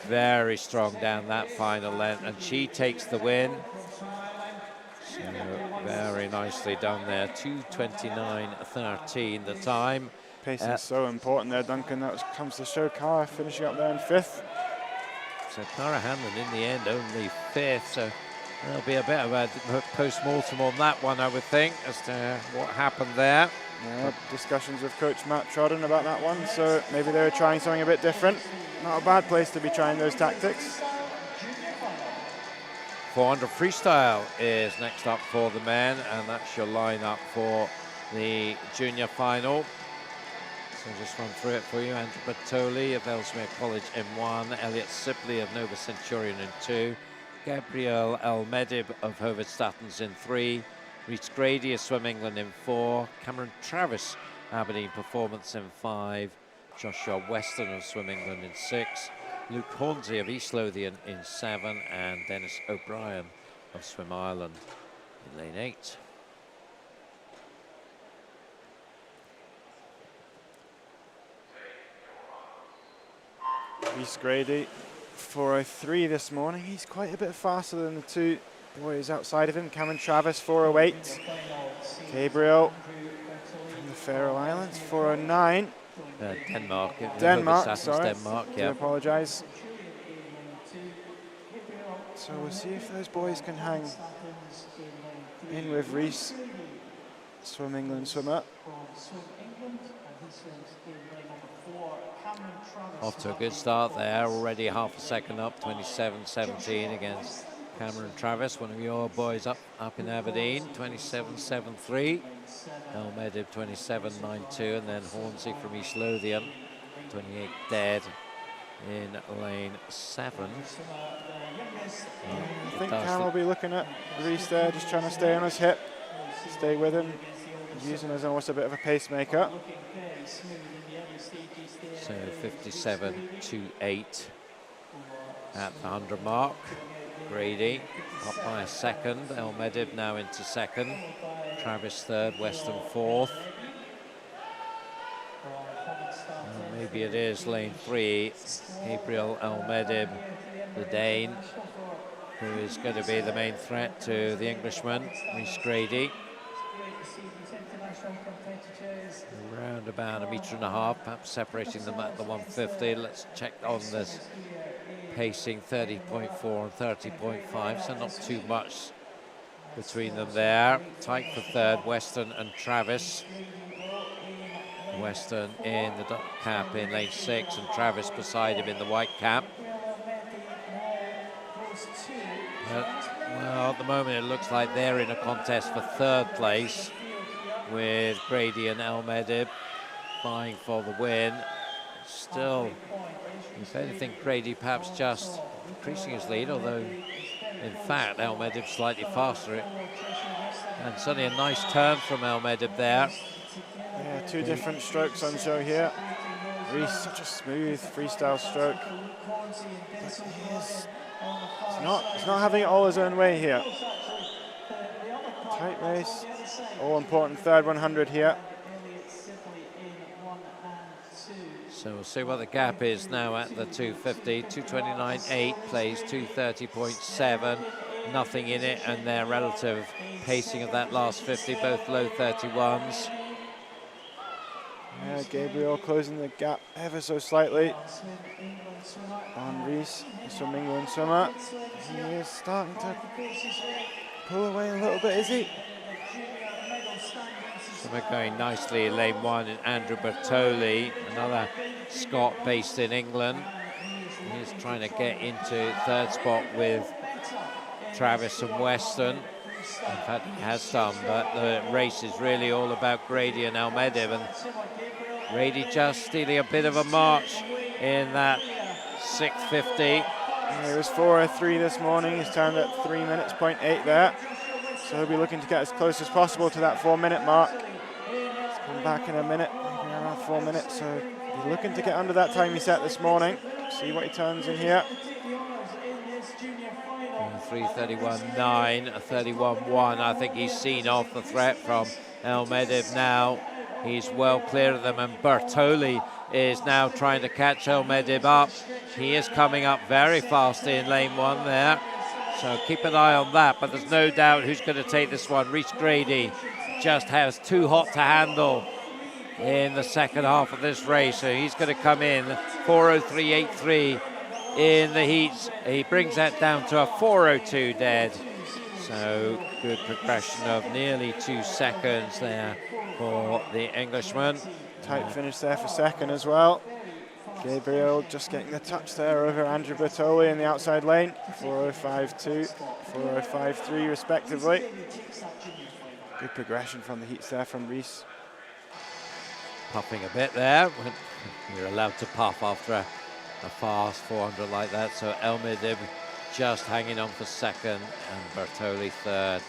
very strong down that final length, and she takes the win. So very nicely done there, 2:29.13 the time. Pacing is so important there, Duncan. That comes to show Cara finishing up there in 5th. So Cara Hanlon in the end only 5th, so there'll be a bit of a post-mortem on that one, I would think, as to what happened there. Yeah, discussions with Coach Matt Trodden about that one, so maybe they were trying something a bit different. Not a bad place to be trying those tactics. 400 freestyle is next up for the men, and that's your lineup for the junior final. So I'll just run through it for you. Andrew Bertoli of Ellesmere College in 1, Elliot Sibley of Nova Centurion in 2, Gabrielle Elmedib of Hovedstatens in 3, Rhys Grady of Swim England in 4, Cameron Travis, Aberdeen Performance in 5, Joshua Weston of Swim England in 6, Luke Hornsey of East Lothian in 7, and Dennis O'Brien of Swim Ireland in lane 8. Rhys Grady, 4:03 this morning. He's quite a bit faster than the two boys outside of him. Cameron Travis, 4:08. Gabriel from the Faroe Islands, 4:09. Denmark. Denmark, sorry. Denmark, I yeah. apologise. So we'll see if those boys can hang in with Rhys. Swim England swimmer. Off to a good start there, already half a second up, 27.17 against Cameron Travis, one of your boys up in Aberdeen, 27.73. Elmedib 27.92, and then Hornsey from East Lothian, 28 dead in lane 7. I think Cam will be looking at Rhys there, just trying to stay on his hip, stay with him, using him as almost a bit of a pacemaker. So 57.28 at the 100 mark. Grady up by a second. Elmedib now into second. Travis third, Weston fourth. Maybe it is lane 3. Gabriel Elmedib, the Dane, who is going to be the main threat to the Englishman, Rhys Grady. Around about 1.5 meters, perhaps separating them at the 150. Let's check on this pacing, 30.4 and 30.5, so not too much between them there. Tight for third, Weston and Travis. Weston in the dark cap in lane 6, and Travis beside him in the white cap. Well, at the moment it looks like they're in a contest for third place, with Grady and Elmedib vying for the win. Still, if anything, Grady perhaps just increasing his lead, although in fact Elmedib slightly faster. And suddenly a nice turn from Elmedib there. Yeah, 2 different strokes on show here. Rhys, such a smooth freestyle stroke. But he's not having it all his own way here. Tight race. All important third 100 here. So we'll see what the gap is now at the 250. 229.8 plays 230.7. Nothing in it, and their relative pacing of that last 50, both low 31s. Yeah, Gabriel closing the gap ever so slightly on Reese, the Swim England swimmer. He is starting to pull away a little bit, is he? Swimmer going nicely in lane 1 in Andrew Bertoli, another Scot based in England. He's trying to get into third spot with Travis and Weston. In fact, he has done, but the race is really all about Grady and Almedib, and Grady just stealing a bit of a march in that 6:50. Yeah, he was 4:03 this morning. He's turned at 3 minutes, 0.8 there. So he'll be looking to get as close as possible to that 4-minute mark. He's come back in a minute, maybe around 4 minutes. So he's looking to get under that time he set this morning. See what he turns in here. 3:31.9, a 31.1. I think he's seen off the threat from Elmedib now. He's well clear of them, and Bertoli is now trying to catch Elmedib up. He is coming up very fast in lane 1 there. So keep an eye on that, but there's no doubt who's going to take this one. Reece Grady just has too hot to handle in the second half of this race, so he's going to come in 4:03.83 in the heats. He brings that down to a 4:02 dead. So good progression of nearly 2 seconds there for the Englishman. Tight finish there for second as well. Gabriel just getting the touch there over Andrew Bertoli in the outside lane. 4:05.2, 4:05.3 respectively. Good progression from the heats there from Reece. Puffing a bit there. You're allowed to puff after a fast 400 like that. So Elmedib just hanging on for second, and Bertoli third.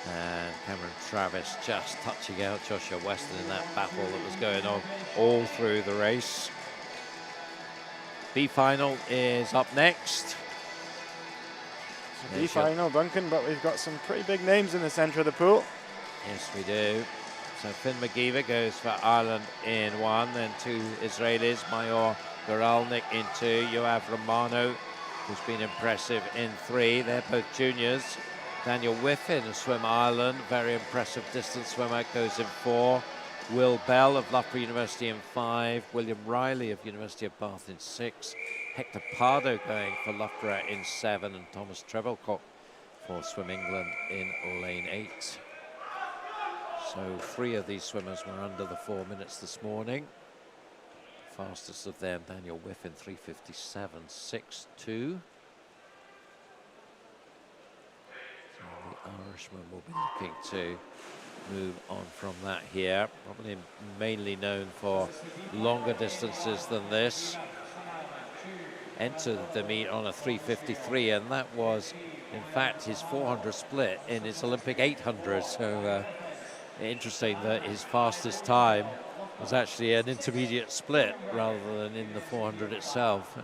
And Cameron Travis just touching out Joshua Weston in that battle that was going on all through the race. B final is up next. B final, Duncan, but we've got some pretty big names in the centre of the pool. Yes, we do. So Finn McGeever goes for Ireland in 1, then 2 Israelis, Mayor Goralnik in 2, Yoav Romano, who's been impressive in 3. They're both juniors. Daniel Whiffin of Swim Ireland, very impressive distance swimmer, goes in 4. Will Bell of Loughborough University in 5. William Riley of University of Bath in 6. Hector Pardo going for Loughborough in 7. And Thomas Trebilcock for Swim England in lane 8. So 3 of these swimmers were under the 4 minutes this morning. Fastest of them, Daniel Whiffin, 3:57.62. So the Irishman will be looking to move on from that here. Probably mainly known for longer distances than this. Entered the meet on a 3:53, and that was, in fact, his 400 split in his Olympic 800. So interesting that his fastest time was actually an intermediate split rather than in the 400 itself.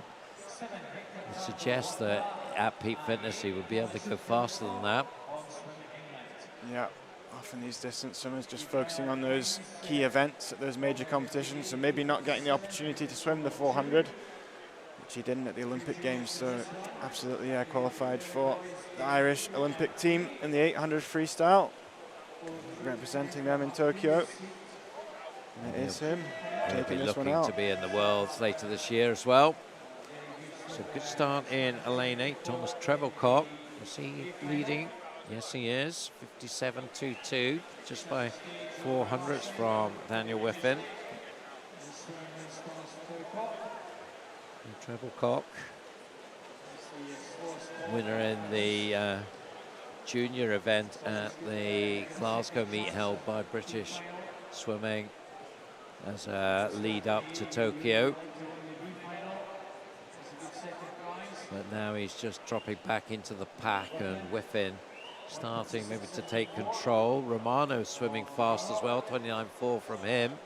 It suggests that at peak fitness he would be able to go faster than that. Yeah, often these distance swimmers just focusing on those key events at those major competitions, so maybe not getting the opportunity to swim the 400, which he didn't at the Olympic Games. So absolutely, yeah, qualified for the Irish Olympic team in the 800 freestyle, representing them in Tokyo. And it is him taking this one out. Looking to be in the Worlds later this year as well. So good start in lane 8. Thomas Trebilcock, is he leading? Yes, he is. 57.22, just by 400s from Daniel Whiffin. Trebilcock, winner in the junior event at the Glasgow meet held by British Swimming as a lead up to Tokyo. But now he's just dropping back into the pack, and Whiffin starting maybe to take control. Romano swimming fast as well, 29.4 from him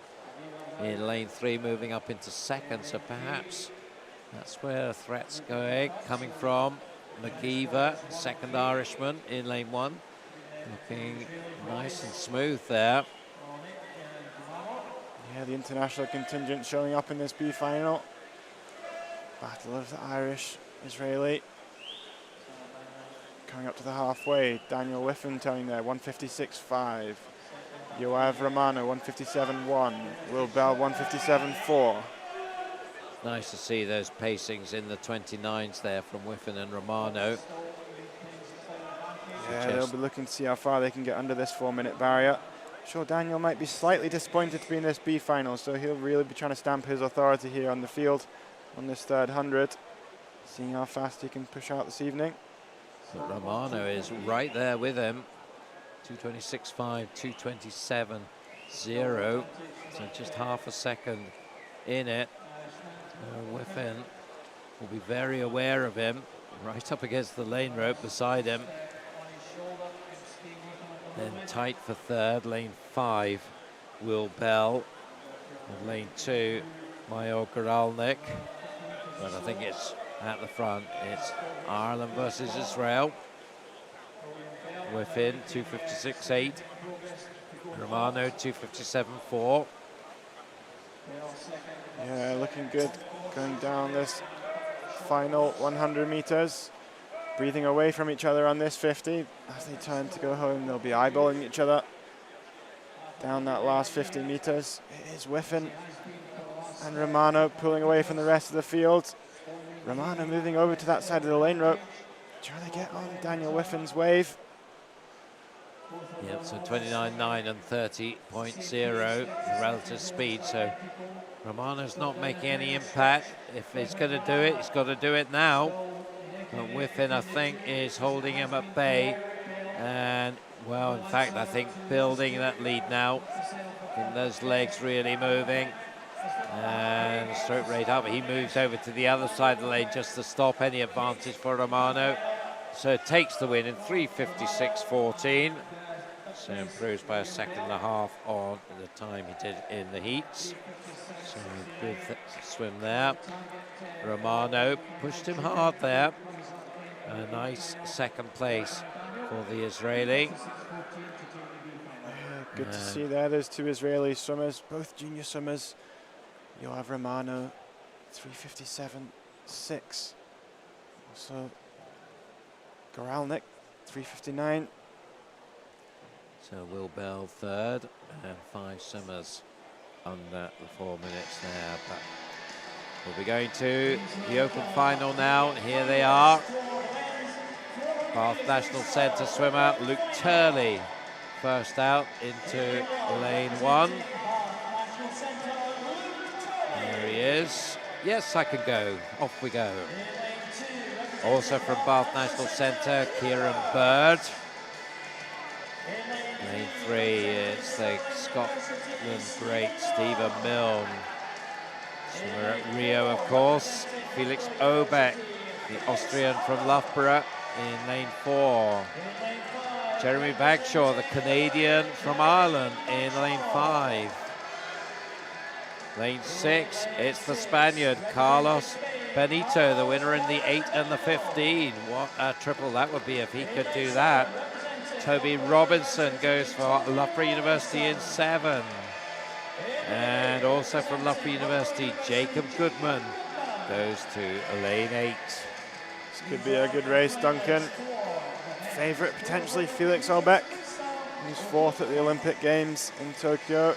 in lane 3, moving up into second. So perhaps that's where the threat's coming from. McGeever, second Irishman in lane 1, looking nice and smooth there. Yeah, the international contingent showing up in this B final. Battle of the Irish, Israeli. Coming up to the halfway, Daniel Whiffin turning there, 1:56.5. Joao Romano 157.1, Will Bell 157.4. Nice to see those pacings in the 29s there from Whiffen and Romano. Yeah, they'll be looking to see how far they can get under this 4-minute barrier. I'm sure Daniel might be slightly disappointed to be in this B final, so he'll really be trying to stamp his authority here on the field on this third 100, seeing how fast he can push out this evening. But Romano is right there with him. 226.5, 227.0, so just half a second in it. Whiffen will be very aware of him, right up against the lane rope beside him. Then tight for third, lane 5, Will Bell. And lane 2, Major Goralnik. But I think it's at the front, it's Ireland versus Israel. Whiffen 256.8, Romano 257.4. Yeah, looking good going down this final 100 meters. Breathing away from each other on this 50. As they turn to go home, they'll be eyeballing each other down that last 50 meters. It is Whiffen and Romano pulling away from the rest of the field. Romano moving over to that side of the lane rope, trying to get on Daniel Whiffen's wave. Yep, so 29.9 and 30.0 relative speed. So Romano's not making any impact. If he's going to do it, he's got to do it now. But Whiffen, I think, is holding him at bay. And, well, in fact, I think building that lead now. And those legs really moving. And stroke rate up. He moves over to the other side of the lane just to stop any advantage for Romano. So it takes the win in 3:56.14. So improves by a second and a half on the time he did in the heats. So good swim there. Romano pushed him hard there. A nice second place for the Israeli. Good to see there, those two Israeli swimmers, both junior swimmers. Joao Romano, 3:57.6. Also, Goralnik, 3:59. So Will Bell third, and 5 swimmers under the 4 minutes there. But we'll be going to the open final now. Here they are. Bath National Centre swimmer Luke Turley first out into lane 1. There he is. Yes, I can go. Off we go. Also from Bath National Centre, Kieran Bird. Lane 3, it's the Scotland great Stephen Milne. Swimmer at Rio, of course. Felix Obeck, the Austrian from Loughborough, in lane 4. Jeremy Bagshaw, the Canadian from Ireland, in lane 5. Lane 6, it's the Spaniard, Carlos Benito, the winner in the 8 and the 15. What a triple that would be if he could do that. Toby Robinson goes for Loughborough University in 7. And also from Loughborough University, Jacob Goodman goes to lane 8. This could be a good race, Duncan. Favourite potentially Felix Obeck, who's 4th at the Olympic Games in Tokyo,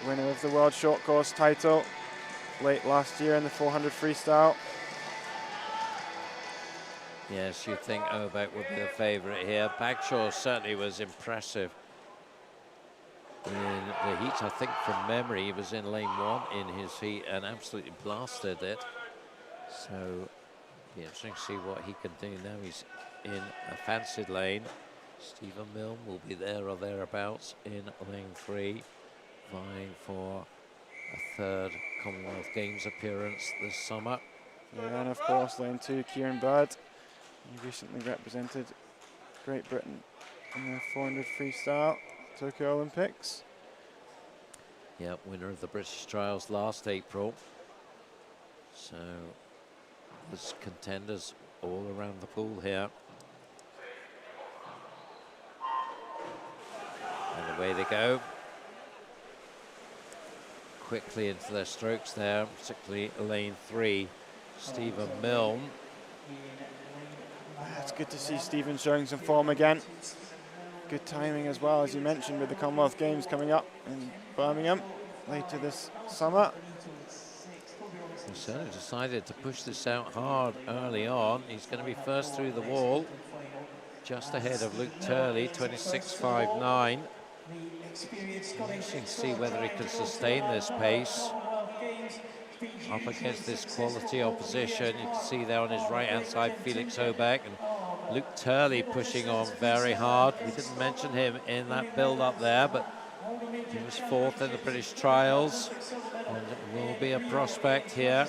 winner of the World Short Course title late last year in the 400 freestyle. Yes, you'd think Obeck would be the favourite here. Bagshaw certainly was impressive in the heats. I think from memory he was in lane 1 in his heat and absolutely blasted it. So yeah, interesting to see what he can do now. He's in a fancied lane. Stephen Milne will be there or thereabouts in lane 3, vying for a 3rd Commonwealth Games appearance this summer. Yeah, and of course lane 2, Kieran Bird. He recently represented Great Britain in the 400 freestyle Tokyo Olympics. Yeah, winner of the British Trials last April. So there's contenders all around the pool here. And away they go. Quickly into their strokes there, particularly lane 3, Stephen Milne. It's good to see Stephen showing some form again. good timing as well, as you mentioned, with the Commonwealth Games coming up in Birmingham later this summer. He certainly decided to push this out hard early on. He's going to be first through the wall, just ahead of Luke Turley, 26.59. Interesting to see whether he can sustain this pace up against this quality opposition. You can see there on his right-hand side, Felix Obeck, and Luke Turley pushing on very hard. We didn't mention him in that build-up there, but he was fourth in the British trials and will be a prospect here.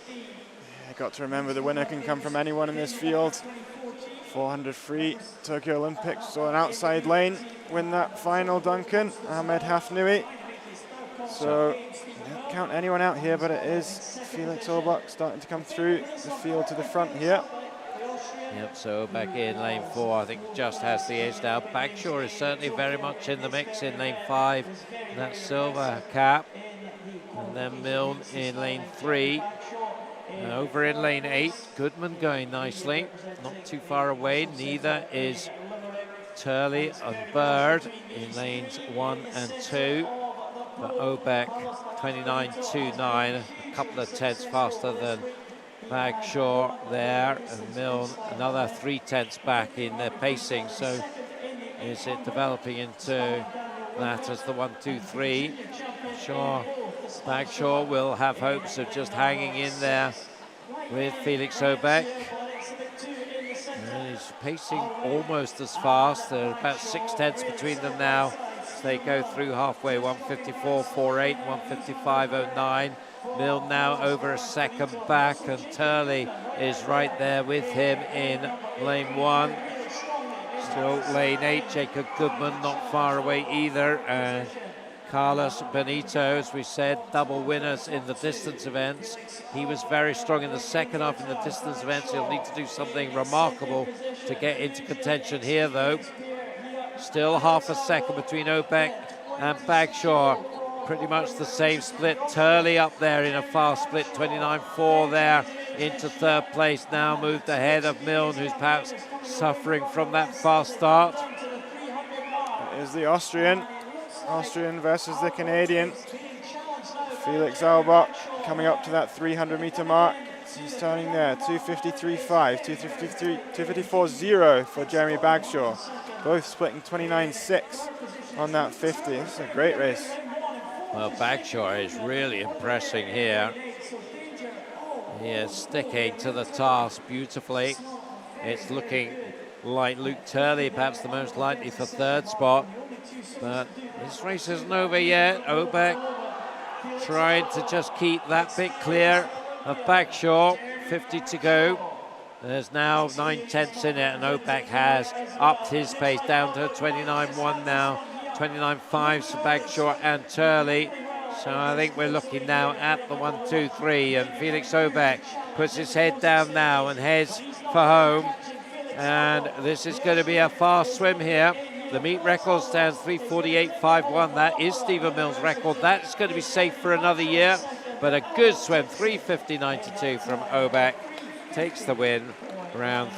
Yeah, got to remember the winner can come from anyone in this field. 400 free, Tokyo Olympics, so an outside lane win that final, Duncan, Ahmed Hafnui. So you don't count anyone out here, but it is Felix Obeck starting to come through the field to the front here. Yep, so back in lane 4, I think just has the edge now. Bagshaw is certainly very much in the mix in lane 5. That's silver cap. And then Milne in lane 3. Over in lane 8, Goodman going nicely. Not too far away, neither is Turley and Bird in lanes 1 and 2. But Obeck, 29.29, a couple of tenths faster than Bagshaw there, and Milne another 3 tenths back in their pacing. So is it developing into that as the 1, 2, 3? Sure, Bagshaw will have hopes of just hanging in there with Felix Obeck. And he's pacing almost as fast. There are about 6 tenths between them now as they go through halfway. 154.48, 155.09. Milne now over a second back, and Turley is right there with him in lane 1. Still lane 8, Jacob Goodman not far away either, and Carlos Benito, as we said, double winners in the distance events. He was very strong in the second half in the distance events. He'll need to do something remarkable to get into contention here, though. Still half a second between Obeck and Bagshaw. Pretty much the same split. Turley up there in a fast split, 29.4 there into third place. Now moved ahead of Milne, who's perhaps suffering from that fast start. It is the Austrian versus the Canadian. Felix Obeck coming up to that 300-meter mark. He's turning there, 253.5, 254.0 for Jeremy Bagshaw. Both splitting 29.6 on that 50. This is a great race. Well, Bagshaw is really impressing here. He is sticking to the task beautifully. It's looking like Luke Turley, perhaps the most likely for third spot. But this race isn't over yet. Obeck trying to just keep that bit clear of Bagshaw. 50 to go. There's now 9 tenths in it, and Obeck has upped his pace down to 29.1 now. 29.5 for Bagshaw and Turley. So I think we're looking now at the 1, 2, 3, and Felix Obeck puts his head down now and heads for home. And this is going to be a fast swim here. The meet record stands 3:48.51. That is Stephen Milne's record. That's going to be safe for another year, but a good swim, 3:50.92 from Obeck. Takes the win around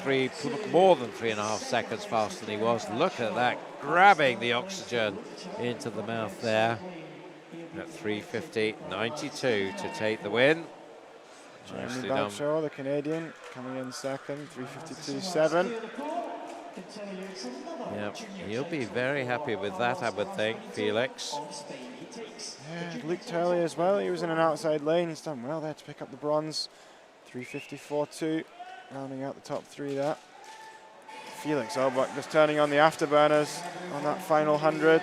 more than 3.5 seconds faster than he was. Look at that, grabbing the oxygen into the mouth there at 3:50.92 to take the win. Jeremy Bagshaw, the Canadian, coming in second, 3:52.7. Yep, he'll be very happy with that, I would think, Felix. Yeah, Luke Turley as well. He was in an outside lane. He's done well there to pick up the bronze. 3:54.2, rounding out the top 3 there. Felix Obeck just turning on the afterburners on that final 100.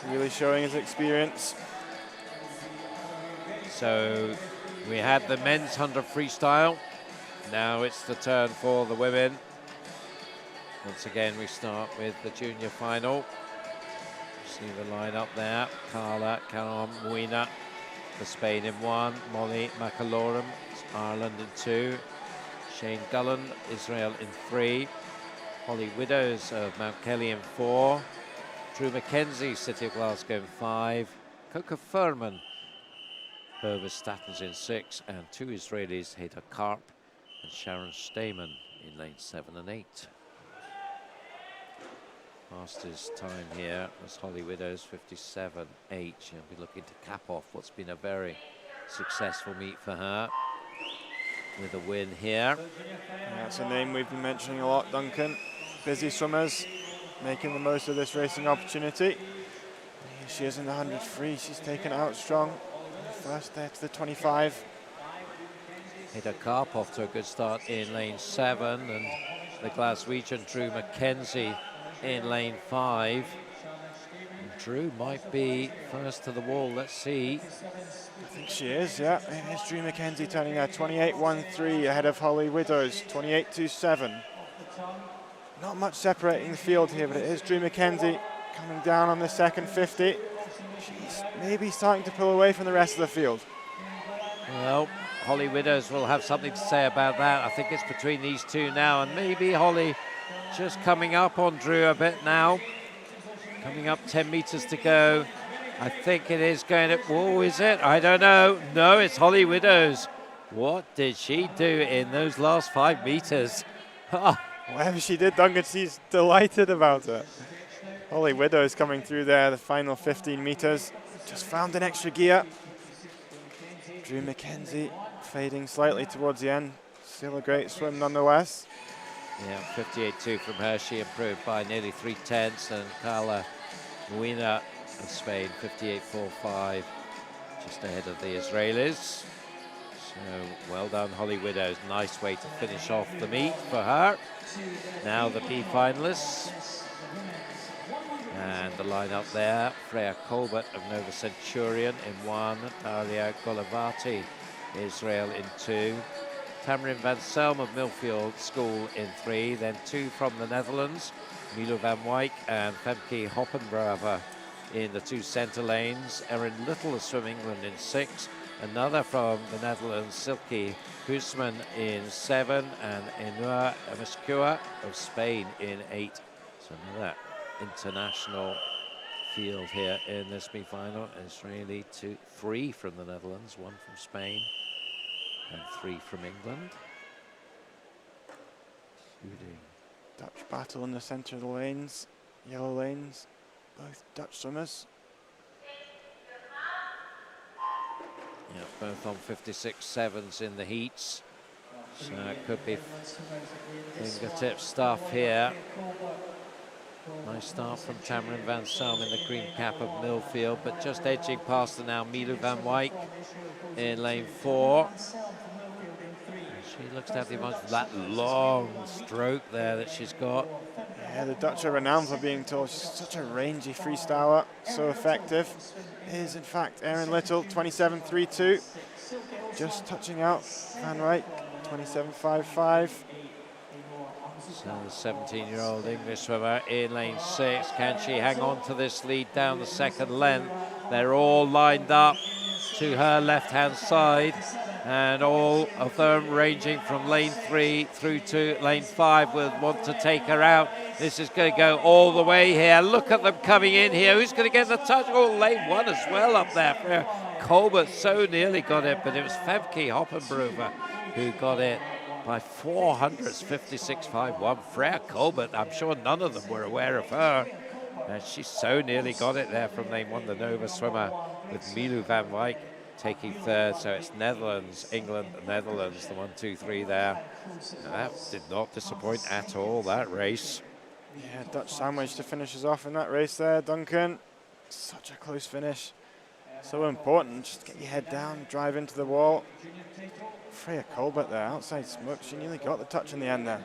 Really showing his experience. So we had the men's 100 freestyle. Now it's the turn for the women. Once again, we start with the junior final. See the lineup there. Carla Muina for Spain in 1. Molly McAlorum, Ireland in 2. Shane Gullen, Israel in 3. Holly Widows of Mount Kelly in 4. Drew Mackenzie, City of Glasgow in 5. Coca Furman, Bovis Statens in 6. And 2 Israelis, Heda Karp and Sharon Stayman in lanes 7 and 8. Fastest time here was Holly Widows, 57.8. She'll be looking to cap off what's been a very successful meet for her with a win here. That's a name we've been mentioning a lot, Duncan. Busy swimmers, making the most of this racing opportunity. Here she is in the 100 free. She's taken it out strong. First there to the 25. Hit Karpov to a good start in lane 7, and the Glaswegian Drew Mackenzie in lane 5. And Drew might be first to the wall. Let's see. I think she is, yeah. Here's Drew Mackenzie turning there, 28.13 ahead of Holly Widows, 28.27. Not much separating the field here, but it is Drew Mackenzie coming down on the second 50. She's maybe starting to pull away from the rest of the field. Well, Holly Widows will have something to say about that. I think it's between these two now, and maybe Holly just coming up on Drew a bit now. Coming up 10 meters to go. I think it is going to, whoa, is it? I don't know. No, it's Holly Widows. What did she do in those last 5 meters? Whatever she did, Duncan, she's delighted about it. Holly Widows coming through there, the final 15 meters. Just found an extra gear. Drew Mackenzie fading slightly towards the end. Still a great swim nonetheless. Yeah, 58.2 from her. She improved by nearly 3/10. And Carla Muina of Spain, 58.45, just ahead of the Israelis. So well done, Holly Widows. Nice way to finish off the meet for her. Now the B finalists. And the lineup there, Freya Colbert of Nova Centurion in 1, Daria Golavati, Israel in 2, Tamarin van Selm of Millfield School in 3, then 2 from the Netherlands, Milo van Wyk and Femke Hoppenbrava in the 2 centre lanes, Erin Little of Swim England in 6, another from the Netherlands, Silke Guzman in 7, and Enua Ameskua of Spain in 8. So another international field here in this semi-final. Israeli 3 from the Netherlands, 1 from Spain, and 3 from England. Shooting. Dutch battle in the centre of the lanes, yellow lanes, both Dutch swimmers. Yeah, both on 56.7s in the heats. So it could be fingertip stuff here. Nice start from Tamarin van Selm in the green cap of Millfield, but just edging past her now, Milo van Wyk in lane 4. And she looks to have the advantage of that long stroke there that she's got. Yeah, the Dutch are renowned for being told she's such a rangy freestyler, so effective. Is in fact Erin Little, 27.32, just touching out Van Wyk, 27.55. So the 17-year-old English swimmer in lane 6. Can she hang on to this lead down the second length? They're all lined up to her left-hand side, and all of them ranging from lane 3 through to lane 5 will want to take her out. This is going to go all the way here. Look at them coming in here. Who's going to get the touch? Oh, lane 1 as well up there. Colbert so nearly got it, but it was Femke Hoppenbrova who got it by 400s, 56.51. Freya Colbert, I'm sure none of them were aware of her. And she so nearly got it there from lane 1, the Nova swimmer, with Milo van Wyk taking 3rd. So it's Netherlands, England, Netherlands, the 1, 2, 3 there. And that did not disappoint at all, that race. Yeah, Dutch sandwich to finish us off in that race there, Duncan. Such a close finish. So important, just get your head down, drive into the wall. Freya Colbert there, outside smoke. She nearly got the touch in the end there.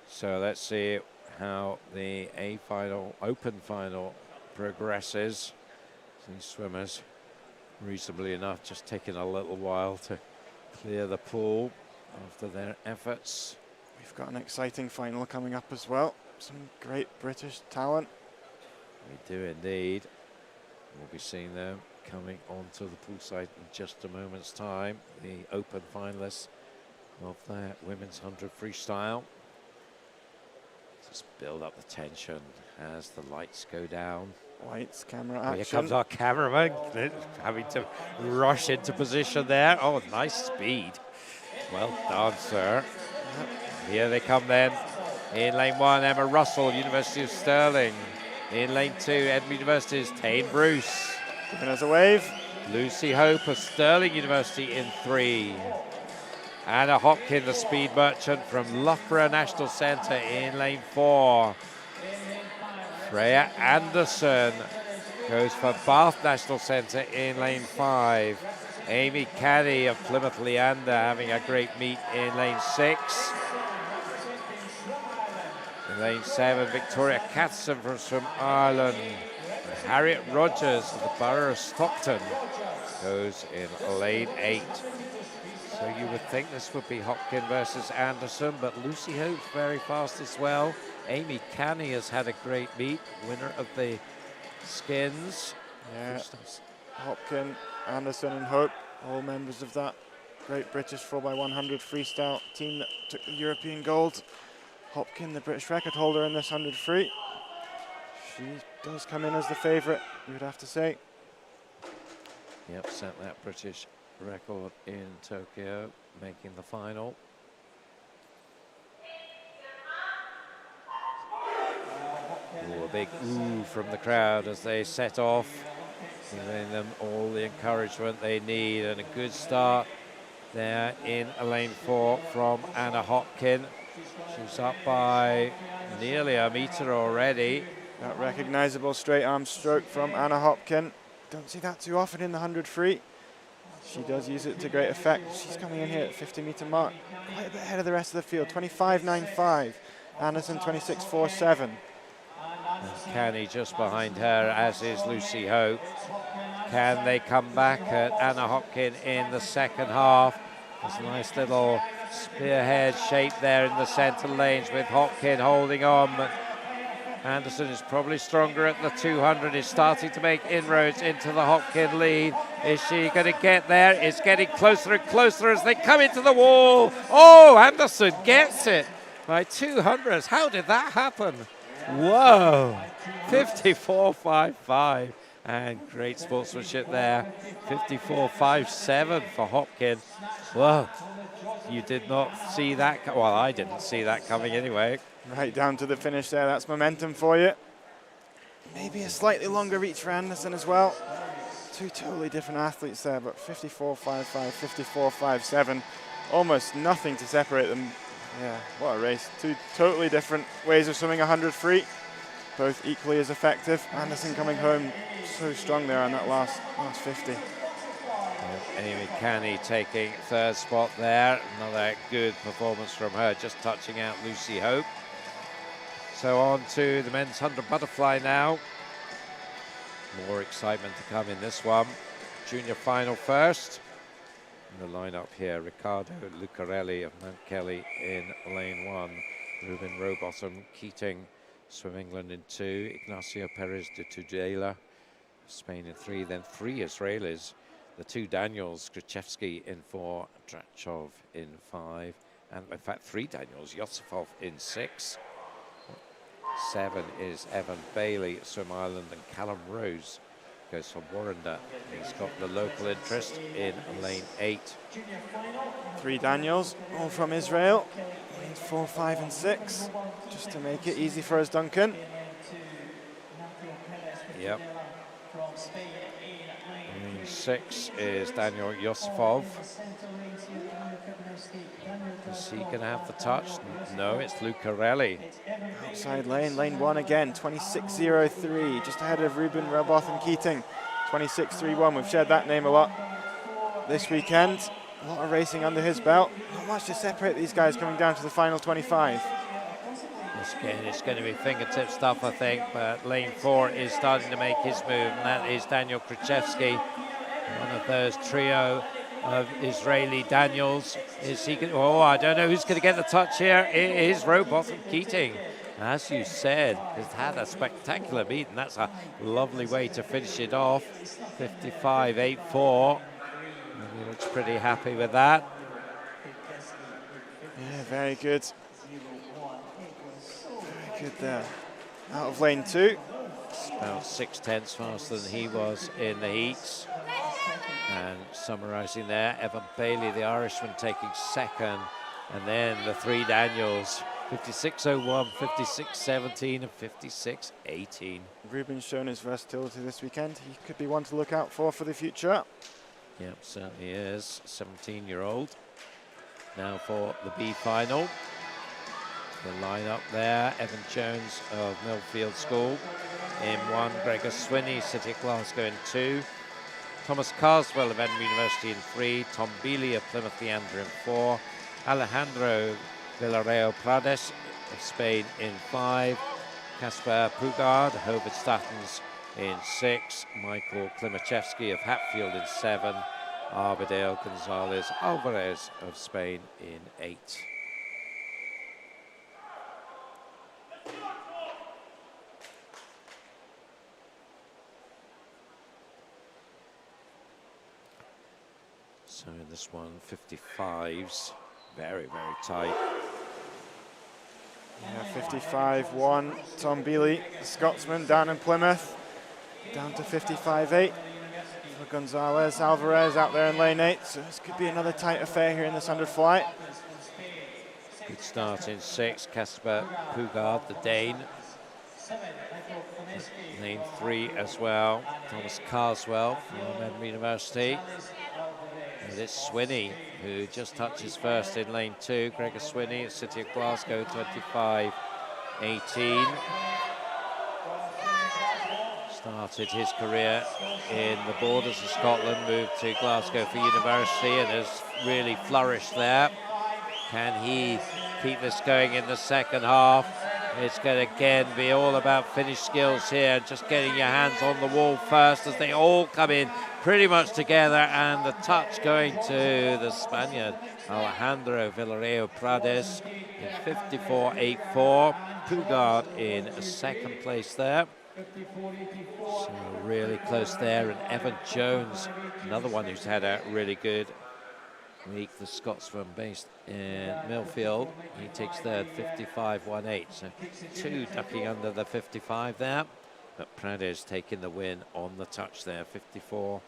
So let's see how the A final, open final progresses. These swimmers, reasonably enough, just taking a little while to clear the pool after their efforts. We've got an exciting final coming up as well. Some great British talent. We do indeed. We'll be seeing them coming onto the poolside in just a moment's time. The open finalists of that women's 100 freestyle. Just build up the tension as the lights go down. Lights, camera action. Here comes our cameraman, having to rush into position there. Oh, nice speed. Well done, sir. Here they come then. In lane 1, Emma Russell, University of Stirling. In lane 2, Edinburgh University's Tane Bruce. Giving us a wave. Lucy Hope of Stirling University in 3. Anna Hopkin, the speed merchant from Loughborough National Centre in lane 4. Freya Anderson goes for Bath National Centre in lane 5. Amy Caddy of Plymouth Leander having a great meet in lane 6. In lane 7, Victoria Catson from Ireland. And Harriet Rogers of the Borough of Stockton goes in lane 8. So you would think this would be Hopkin versus Anderson, but Lucy Hope's very fast as well. Amy Canny has had a great meet, winner of the Skins. Yeah, Hopkin, Anderson and Hope, all members of that great British 4x100 freestyle team that took the European gold. Hopkin, the British record holder in this 100 free. She does come in as the favourite, you would have to say. Yep, set that British record in Tokyo, making the final. Ooh, a big ooh from the crowd as they set off, giving them all the encouragement they need, and a good start there in lane 4 from Anna Hopkin. She's up by nearly a metre already. That recognisable straight arm stroke from Anna Hopkin. Don't see that too often in the 100 free. She does use it to great effect. She's coming in here at 50-metre mark, quite a bit ahead of the rest of the field. 25.95. Anderson 26.47. Canny just behind her, as is Lucy Hope. Can they come back at Anna Hopkin in the second half? There's a nice little spearhead shape there in the centre lanes with Hopkin holding on. But Anderson is probably stronger at the 200. Is starting to make inroads into the Hopkin lead. Is she going to get there? It's getting closer and closer as they come into the wall. Oh, Anderson gets it by 200. How did that happen? Whoa, 54.55, and great sportsmanship there. 54.57 for Hopkin. Whoa, you did not see that. Well, I didn't see that coming anyway. Right down to the finish there. That's momentum for you. Maybe a slightly longer reach for Anderson as well. Two totally different athletes there, but 54.55, 54.57. Almost nothing to separate them. Yeah, what a race. Two totally different ways of swimming 100 free. Both equally as effective. Anderson coming home so strong there on that last 50. Amy Canny taking third spot there. Another good performance from her, just touching out Lucy Hope. So on to the men's 100 butterfly now. More excitement to come in this one. Junior final first. In the lineup here, Riccardo Lucarelli of Mount Kelly in lane 1. Ruben Rowbottom Keating, Swim England in 2. Ignacio Perez de Tudela, Spain in 3. Then 3 Israelis. The 2 Daniels, Krzyzewski in 4, Drachov in 5. And in fact 3 Daniels, Yosifov in 6. 7 is Evan Bailey, Swim Ireland, and Callum Rose goes for Warrender. He's got the local interest in lane 8. 3 Daniels, all from Israel. Lanes 4, 5, and 6, just to make it easy for us, Duncan. Yep. Lane 6 is Daniel Yosifov. Is he going to have the touch? No, it's Lucarelli. Outside lane, lane 1 again, 26.03, just ahead of Ruben Rowbotham Keating, 26.31. We've shared that name a lot this weekend. A lot of racing under his belt. Not much to separate these guys coming down to the final 25. It's going to be fingertip stuff, I think, but lane 4 is starting to make his move, and that is Daniel Krzyzewski, one of those trio of Israeli Daniels. Is he going? Oh, I don't know who's going to get the touch here. It is Rowbotham Keating. As you said, has had a spectacular meet, and that's a lovely way to finish it off. 55.84. He looks pretty happy with that. Yeah, very good. Very good there. Out of lane 2. About 6/10 faster than he was in the heats. And summarising there, Evan Bailey, the Irishman, taking second. And then the 3 Daniels 56.01, 56.17, and 56.18. Ruben's shown his versatility this weekend. He could be one to look out for the future. Yep, certainly is. 17-year-old. Now for the B final. The lineup there: Evan Jones of Millfield School in 1, Gregor Swinney, City of Glasgow in 2, Thomas Carswell of Edinburgh University in 3, Tom Bealey of Plymouth Leander in 4, Alejandro Villarreal Prades of Spain in 5, Kasper Pugard, Hobart Statens in 6, Michael Klimachevsky of Hatfield in 7, Arbadale Gonzalez Alvarez of Spain in 8. So in this one, 55s, very, very tight. Yeah, 55-1, Tom Bealey, the Scotsman down in Plymouth, down to 55-8 for Gonzalez Alvarez out there in lane 8. So this could be another tight affair here in this 100 flight. Good start in 6, Kasper Pugard, the Dane. Lane 3 as well, Thomas Carswell from Edinburgh University. And it's Swinney who just touches first in lane 2. Gregor Swinney at City of Glasgow, 25-18. Started his career in the borders of Scotland, moved to Glasgow for university and has really flourished there. Can he keep this going in the second half? It's going to again be all about finish skills here, just getting your hands on the wall first as they all come in pretty much together, and the touch going to the Spaniard Alejandro Villarreal Prades in 54.84. Pugard in a second place there. So really close there, and Evan Jones, another one who's had a really good week, the Scotsman based in Millfield. He takes third, 55.18. So 2 ducking under the 55 there. But Prades taking the win on the touch there, 54.84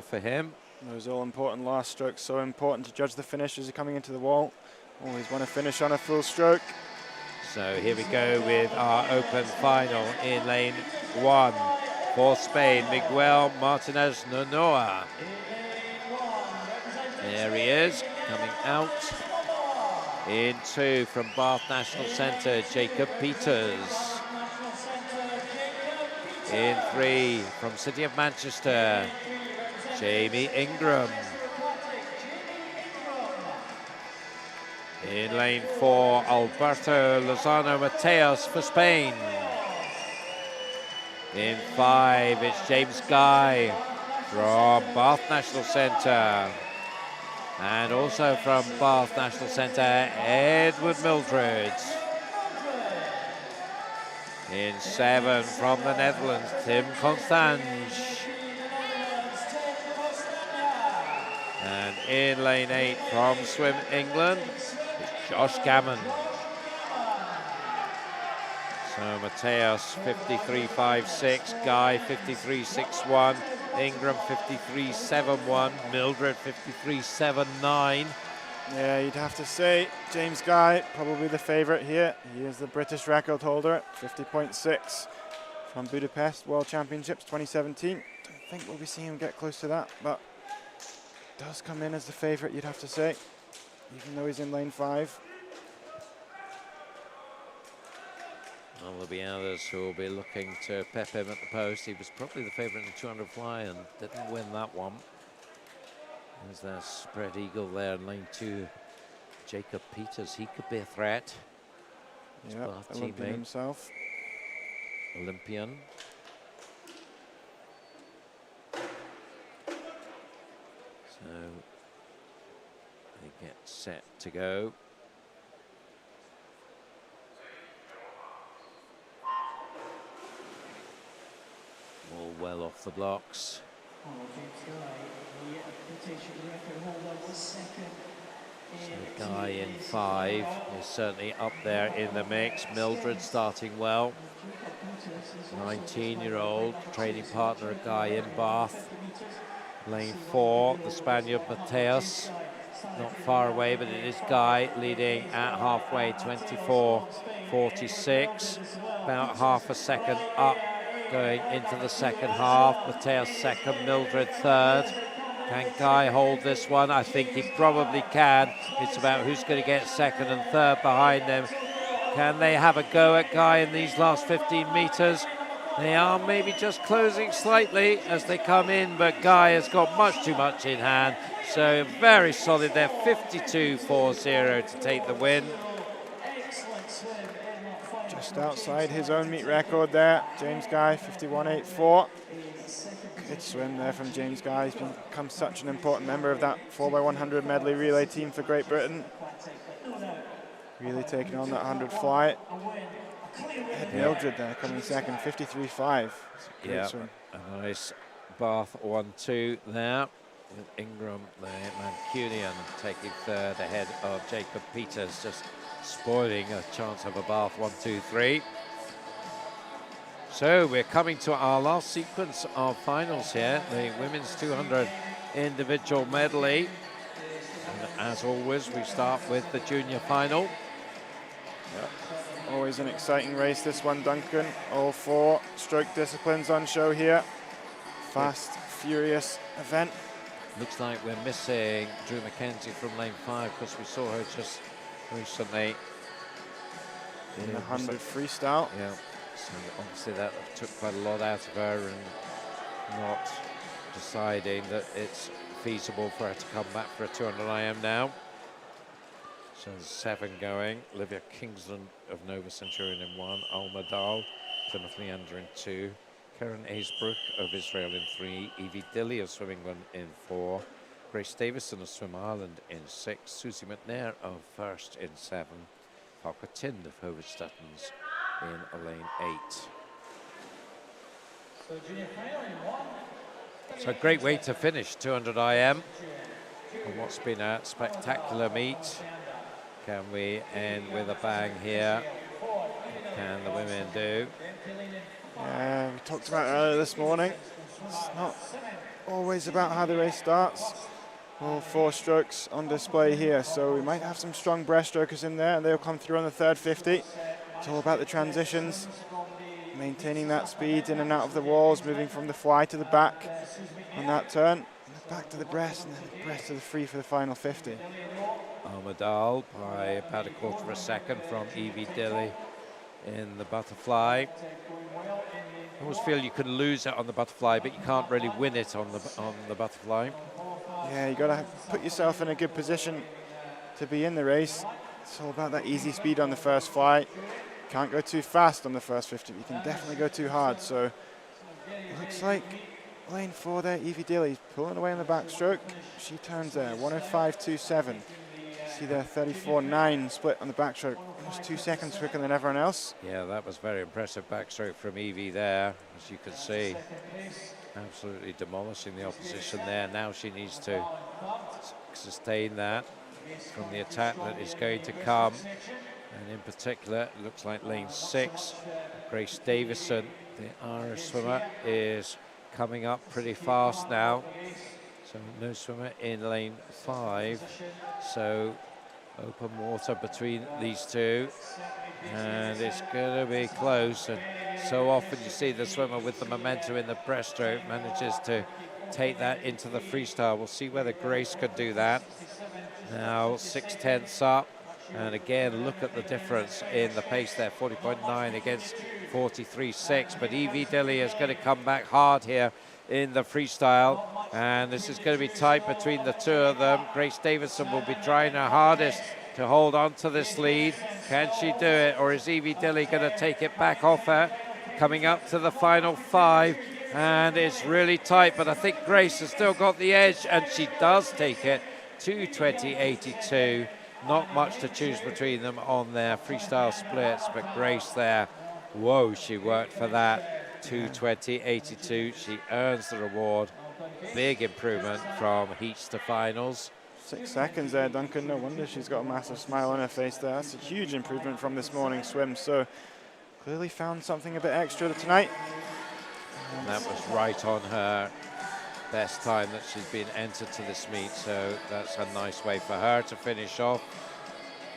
for him. Those all-important last strokes, so important to judge the finish as you're coming into the wall. Always want to finish on a full stroke. So here we go with our open final in lane 1 for Spain, Miguel Martinez Nonoa. There he is, coming out. In 2 from Bath National Centre, Jacob Peters. In 3 from City of Manchester, Jamie Ingram. In lane 4, Alberto Lozano Mateos for Spain. In 5, it's James Guy from Bath National Centre. And also from Bath National Centre, Edward Mildred. In 7 from the Netherlands, Tim Constange. And in lane 8 from Swim England, it's Josh Gammon. So Mateos 53.56, Guy 53.61, Ingram 53.71, Mildred 53.79. Yeah, you'd have to say James Guy, probably the favourite here. He is the British record holder, 50.6 from Budapest World Championships 2017. Don't think we'll be seeing him get close to that, but does come in as the favourite, you'd have to say, even though he's in lane 5. Well, there'll be others who will be looking to pep him at the post. He was probably the favourite in the 200 fly and didn't win that one. There's that spread eagle there in lane 2. Jacob Peters, he could be a threat. Yeah, Olympian himself. Olympian. So they get set to go. All well off the blocks. So Guy in 5 is certainly up there in the mix. Mildred starting well. 19-year-old training partner of Guy in Bath. Lane 4, the Spaniard Mateos. not far away, but it is Guy leading at halfway, 24:46. About half a second up going into the second half. Mateus second, Mildred third. Can Guy hold this one? I think he probably can. It's about who's going to get second and third behind them. Can they have a go at Guy in these last 15 metres? They are maybe just closing slightly as they come in, but Guy has got much too much in hand. So very solid there, 52.40 to take the win. Just outside his own meet record there, James Guy, 51.84. Good swim there from James Guy. He's become such an important member of that 4x100 medley relay team for Great Britain. Really taking on that 100 fly. Ed Mildred there coming second, 53.5. Great swim. A nice Bath 1-2 there. With Ingram, the Mancunian, taking third ahead of Jacob Peters, just spoiling a chance of a Bath 1-2-3. So we're coming to our last sequence of finals here, the women's 200 individual medley. And as always, we start with the junior final. Yep. Always an exciting race, this one, Duncan. All 4 stroke disciplines on show here. Fast, furious event. Looks like we're missing Drew McKenzie from lane 5 because we saw her just recently in the 100 freestyle. Yeah, so obviously that took quite a lot out of her and not deciding that it's feasible for her to come back for a 200 IM now. So there's 7 going. Olivia Kingsland of Nova Centurion in 1, Alma Dahl, Plymouth Leander in 2, Karen Aisbrook of Israel in 3, Evie Dilly of Swim England in 4, Grace Davison of Swim Ireland in 6, Susie McNair of First in 7, Parker Tind of Hobart Stuttons in lane 8. So a great way to finish 200 IM on what's been a spectacular meet. Can we end with a bang here? What can the women do? Yeah, we talked about it earlier this morning. It's not always about how the race starts. All 4 strokes on display here, so we might have some strong breaststrokers in there, and they'll come through on the third 50. It's all about the transitions, maintaining that speed in and out of the walls, moving from the fly to the back on that turn, back to the breast, and then the breast to the free for the final 50. Alma Dahl by about a quarter of a second from Evie Dilly in the butterfly. I always feel you can lose it on the butterfly, but you can't really win it on the butterfly. Yeah, you got to put yourself in a good position to be in the race. It's all about that easy speed on the first fly. Can't go too fast on the first 50, but you can definitely go too hard. So it looks like lane 4 there, Evie Dilly pulling away on the backstroke. She turns there, 105.27. See there, 34.9 split on the backstroke. Almost 2 seconds quicker than everyone else. Yeah, that was very impressive backstroke from Evie there, as you can see. Absolutely demolishing the opposition there. Now she needs to sustain that from the attack that is going to come. And in particular, it looks like lane 6, Grace Davison, the Irish swimmer, is coming up pretty fast now. So no swimmer in lane 5. So open water between these two. And it's going to be close. And so often you see the swimmer with the momentum in the breaststroke manages to take that into the freestyle. We'll see whether Grace could do that. Now 6/10 up. And again, look at the difference in the pace there, 40.9 against 43.6. But Evie Dilly is going to come back hard here in the freestyle. And this is going to be tight between the two of them. Grace Davison will be trying her hardest to hold on to this lead. Can she do it, or is Evie Dilly going to take it back off her? Coming up to the final 5, and it's really tight, but I think Grace has still got the edge, and she does take it, 2:20.82. Not much to choose between them on their freestyle splits, but Grace there, whoa, she worked for that, 2:20.82. She earns the reward. Big improvement from heats to finals. 6 seconds there, Duncan. No wonder she's got a massive smile on her face there. That's a huge improvement from this morning's swim. So clearly found something a bit extra tonight. And that was right on her best time that she's been entered to this meet, so that's a nice way for her to finish off.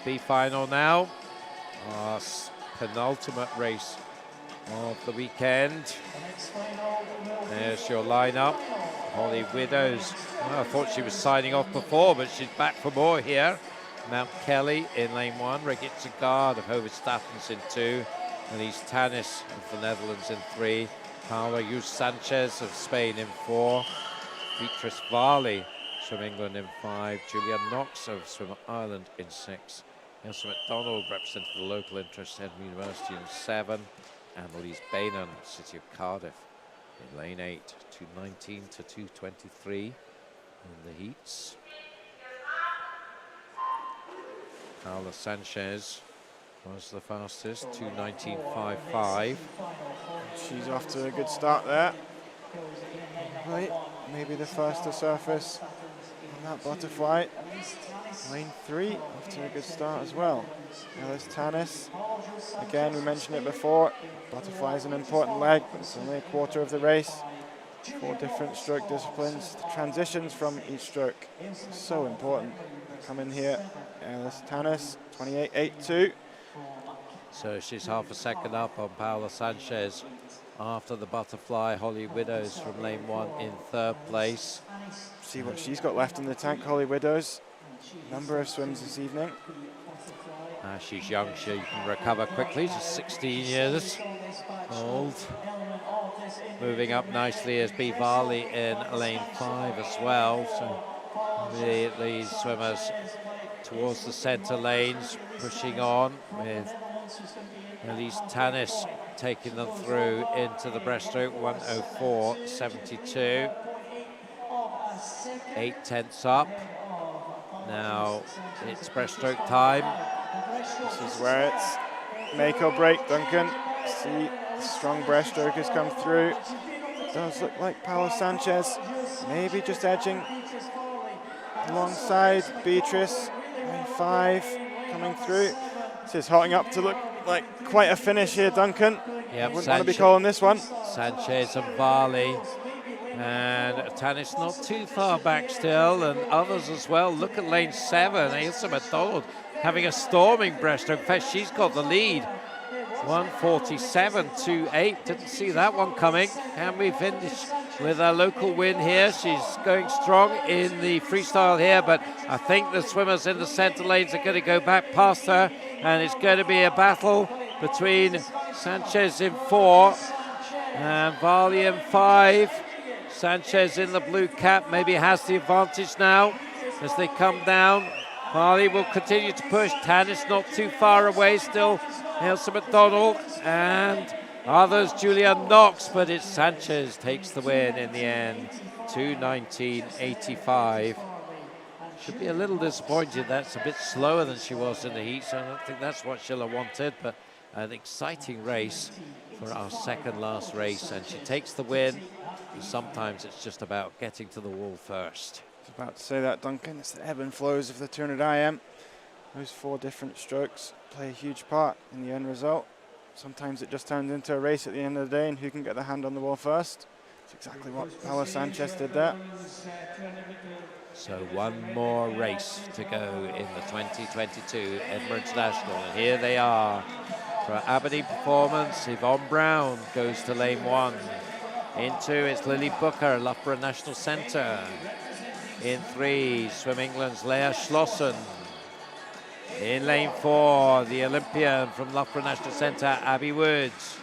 B final now, our penultimate race of the weekend. There's your lineup. Holly Widows. Well, I thought she was signing off before, but she's back for more here. Mount Kelly in lane 1, Regit Zegard of Hovedstatens in 2, Elise Tannis of the Netherlands in 3, Paula Yus Sanchez of Spain in 4, Beatrice Varley from England in 5, Julia Knox of Swim Ireland in 6, Elsa McDonald representing the local interest at Edinburgh University in 7, Annalise Bainan, City of Cardiff in lane 8, 2:19 to 2:23 in the heats. Paula Sanchez was the fastest, 2:19.55. She's off to a good start there. Right, maybe the first to surface on that butterfly. Lane 3, off to a good start as well. Ellis Tannis, again, we mentioned it before, butterfly is an important leg, but it's only a quarter of the race. 4 different stroke disciplines. The transitions from each stroke are so important. Come in here, Ellis Tannis, 28.82. So she's half a second up on Paula Sanchez. After the butterfly, Holly Widows from lane 1 in 3rd place. See what she's got left in the tank, Holly Widows. Number of swims this evening. She's young, she can recover quickly. She's 16 years old. Moving up nicely is B. Varley in lane 5 as well. So these swimmers towards the centre lanes, pushing on with Elise Tannis taking them through into the breaststroke, 1:04.72. 8/10 up. Now it's breaststroke time. This is where it's make or break, Duncan. See, the strong breaststrokers come through. Does look like Paula Sanchez maybe just edging alongside Beatrice. Lane 5 coming through. This is hotting up to look like quite a finish here, Duncan. Yep, Wouldn't want to be calling this one. Sanchez and Varley. And Tannis not too far back still, and others as well. Look at lane 7, Ailsa McDonald having a storming breaststroke. In fact, she's got the lead. 1:47.28. Didn't see that one coming. Can we finish with a local win here? She's going strong in the freestyle here, but I think the swimmers in the centre lanes are going to go back past her, and it's going to be a battle between Sanchez in 4 and Varley in 5. Sanchez in the blue cap maybe has the advantage now as they come down. Varley will continue to push. Tannis not too far away still. Ailsa McDonald and others, Julia Knox, but it's Sanchez takes the win in the end. 2:19.85. Should be a little disappointed that's a bit slower than she was in the heat, so I don't think that's what she'll have wanted, but an exciting race for our second last race, and she takes the win. And sometimes it's just about getting to the wall first. I was about to say that, Duncan. It's the ebb and flows of the 200 IM. Those 4 different strokes play a huge part in the end result. Sometimes it just turns into a race at the end of the day, and who can get their hand on the wall first. That's exactly what Paula Sanchez did there. So one more race to go in the 2022 Edinburgh International. And here they are. For Aberdeen Performance, Yvonne Brown goes to lane 1. In 2, it's Lily Booker, Loughborough National Centre. In 3, Swim England's Leah Schlossen. In lane 4, the Olympian from Loughborough National Centre, Abby Woods.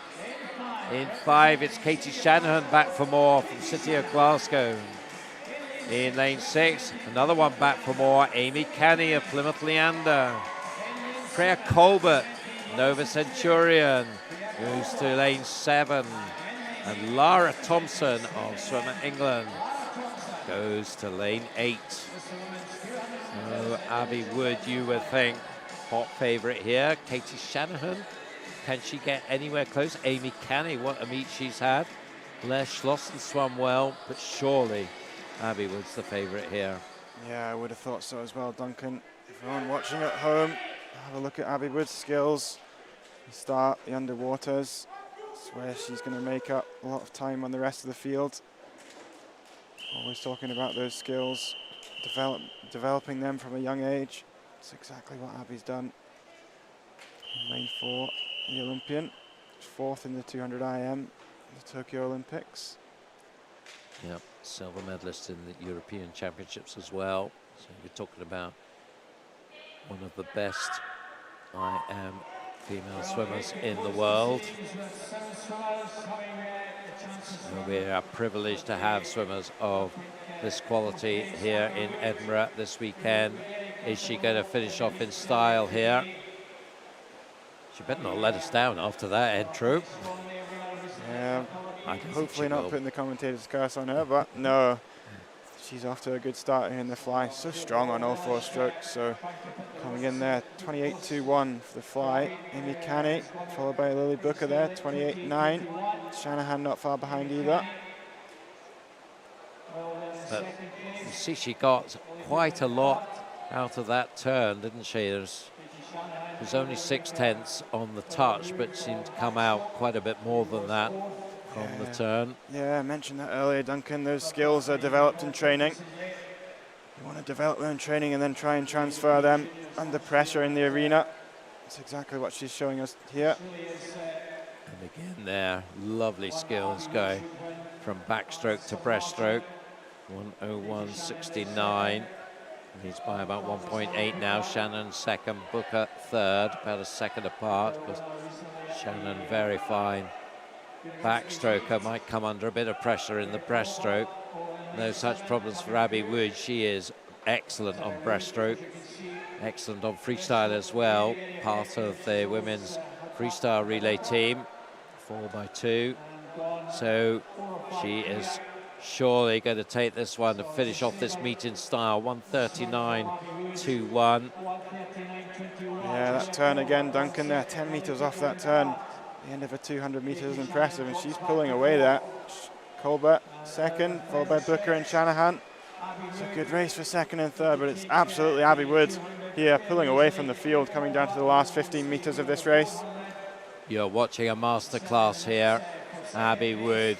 In 5, it's Katie Shanahan back for more from City of Glasgow. In lane 6, another one back for more, Amy Canny of Plymouth Leander. Freya Colbert, Nova Centurion, goes to lane 7. And Lara Thompson of Swimmer England goes to lane 8. So Abby Wood, you would think, hot favourite here. Katie Shanahan, can she get anywhere close? Amy Canny, what a meet she's had. Les Schlossen swam well, but surely Abby Wood's the favourite here. Yeah, I would have thought so as well, Duncan. Everyone watching at home, have a look at Abby Wood's skills. The start, the underwaters. That's where she's going to make up a lot of time on the rest of the field. Always talking about those skills, developing them from a young age. That's exactly what Abby's done. In lane 4, the Olympian, 4th in the 200 IM, the Tokyo Olympics. Yep, silver medalist in the European Championships as well. So you're talking about one of the best IM female swimmers in the world. We are privileged to have swimmers of this quality here in Edinburgh this weekend. Is she going to finish off in style here? She better not let us down after that, Ed. Yeah, I don't hopefully think she not will. putting the commentator's curse on her, but no. She's off to a good start here in the fly. So strong on all 4 strokes. So coming in there, 28.21 for the fly. Amy Canny, followed by Lily Booker there, 28.9. Shanahan not far behind either. But you see, she got quite a lot out of that turn, didn't she? There's only 6/10 on the touch, but seemed to come out quite a bit more than that from the turn. Yeah, I mentioned that earlier, Duncan. Those skills are developed in training. You want to develop them in training and then try and transfer them under pressure in the arena. That's exactly what she's showing us here. And again there, lovely skills going from backstroke to breaststroke. 1:01.69. Leads by about 1.8 now. Shannon second, Booker third, about a second apart, because Shannon very fine backstroker, might come under a bit of pressure in the breaststroke. No such problems for Abby Wood. She is excellent on breaststroke, excellent on freestyle as well. Part of the women's freestyle relay team, 4x2. So she is surely going to take this one to finish off this meet in style. 1:39.21. Yeah, that turn again, Duncan there, 10 metres off that turn. The end of a 200 metres is impressive, and she's pulling away there. Colbert second, followed by Booker and Shanahan. It's a good race for second and third, but it's absolutely Abby Wood here pulling away from the field, coming down to the last 15 metres of this race. You're watching a masterclass here. Abby Wood,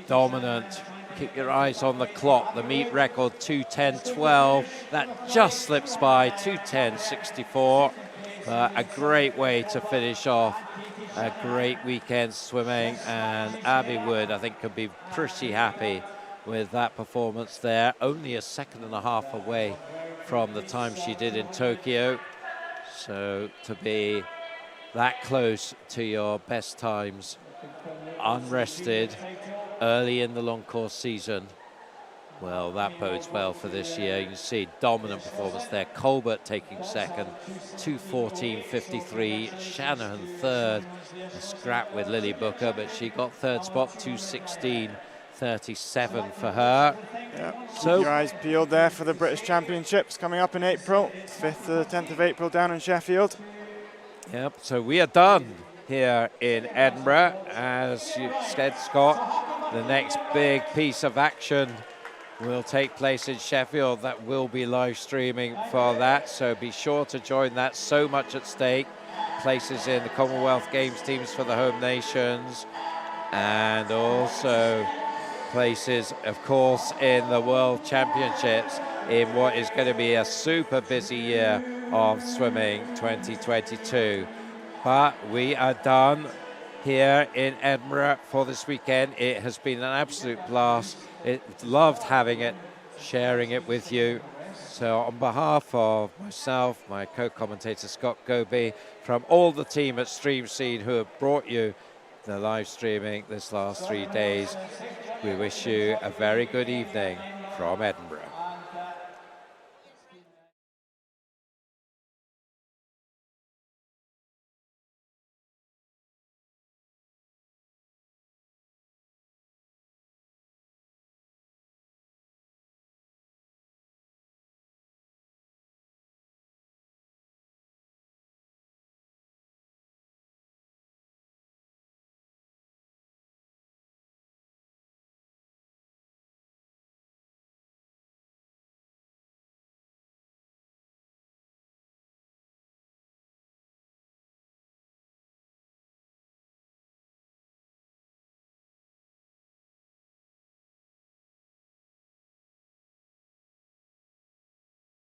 dominant. Keep your eyes on the clock. The meet record 2:10.12. That just slips by 2:10.64. A great way to finish off a great weekend swimming, and Abby Wood, I think, could be pretty happy with that performance there. Only a second and a half away from the time she did in Tokyo. So to be that close to your best times, unrested, early in the long course season, well, that bodes well for this year. You can see dominant performance there. Colbert taking second, 2:14.53. Shanahan third, a scrap with Lily Booker, but she got third spot, 2:16.37 for her. Yeah, keep your eyes peeled there for the British Championships coming up in April, 5th to the 10th of April down in Sheffield. Yep, so we are done here in Edinburgh. As you said, Scott, the next big piece of action will take place in Sheffield. That will be live streaming for that, so be sure to join that. So much at stake. Places in the Commonwealth Games teams for the home nations, and also places, of course, in the World Championships in what is going to be a super busy year of swimming 2022. But we are done here in Edinburgh for this weekend. It has been an absolute blast. Loved having it, sharing it with you. So on behalf of myself, my co-commentator Scott Goby, from all the team at StreamSeed who have brought you the live streaming this last 3 days, we wish you a very good evening from Edinburgh.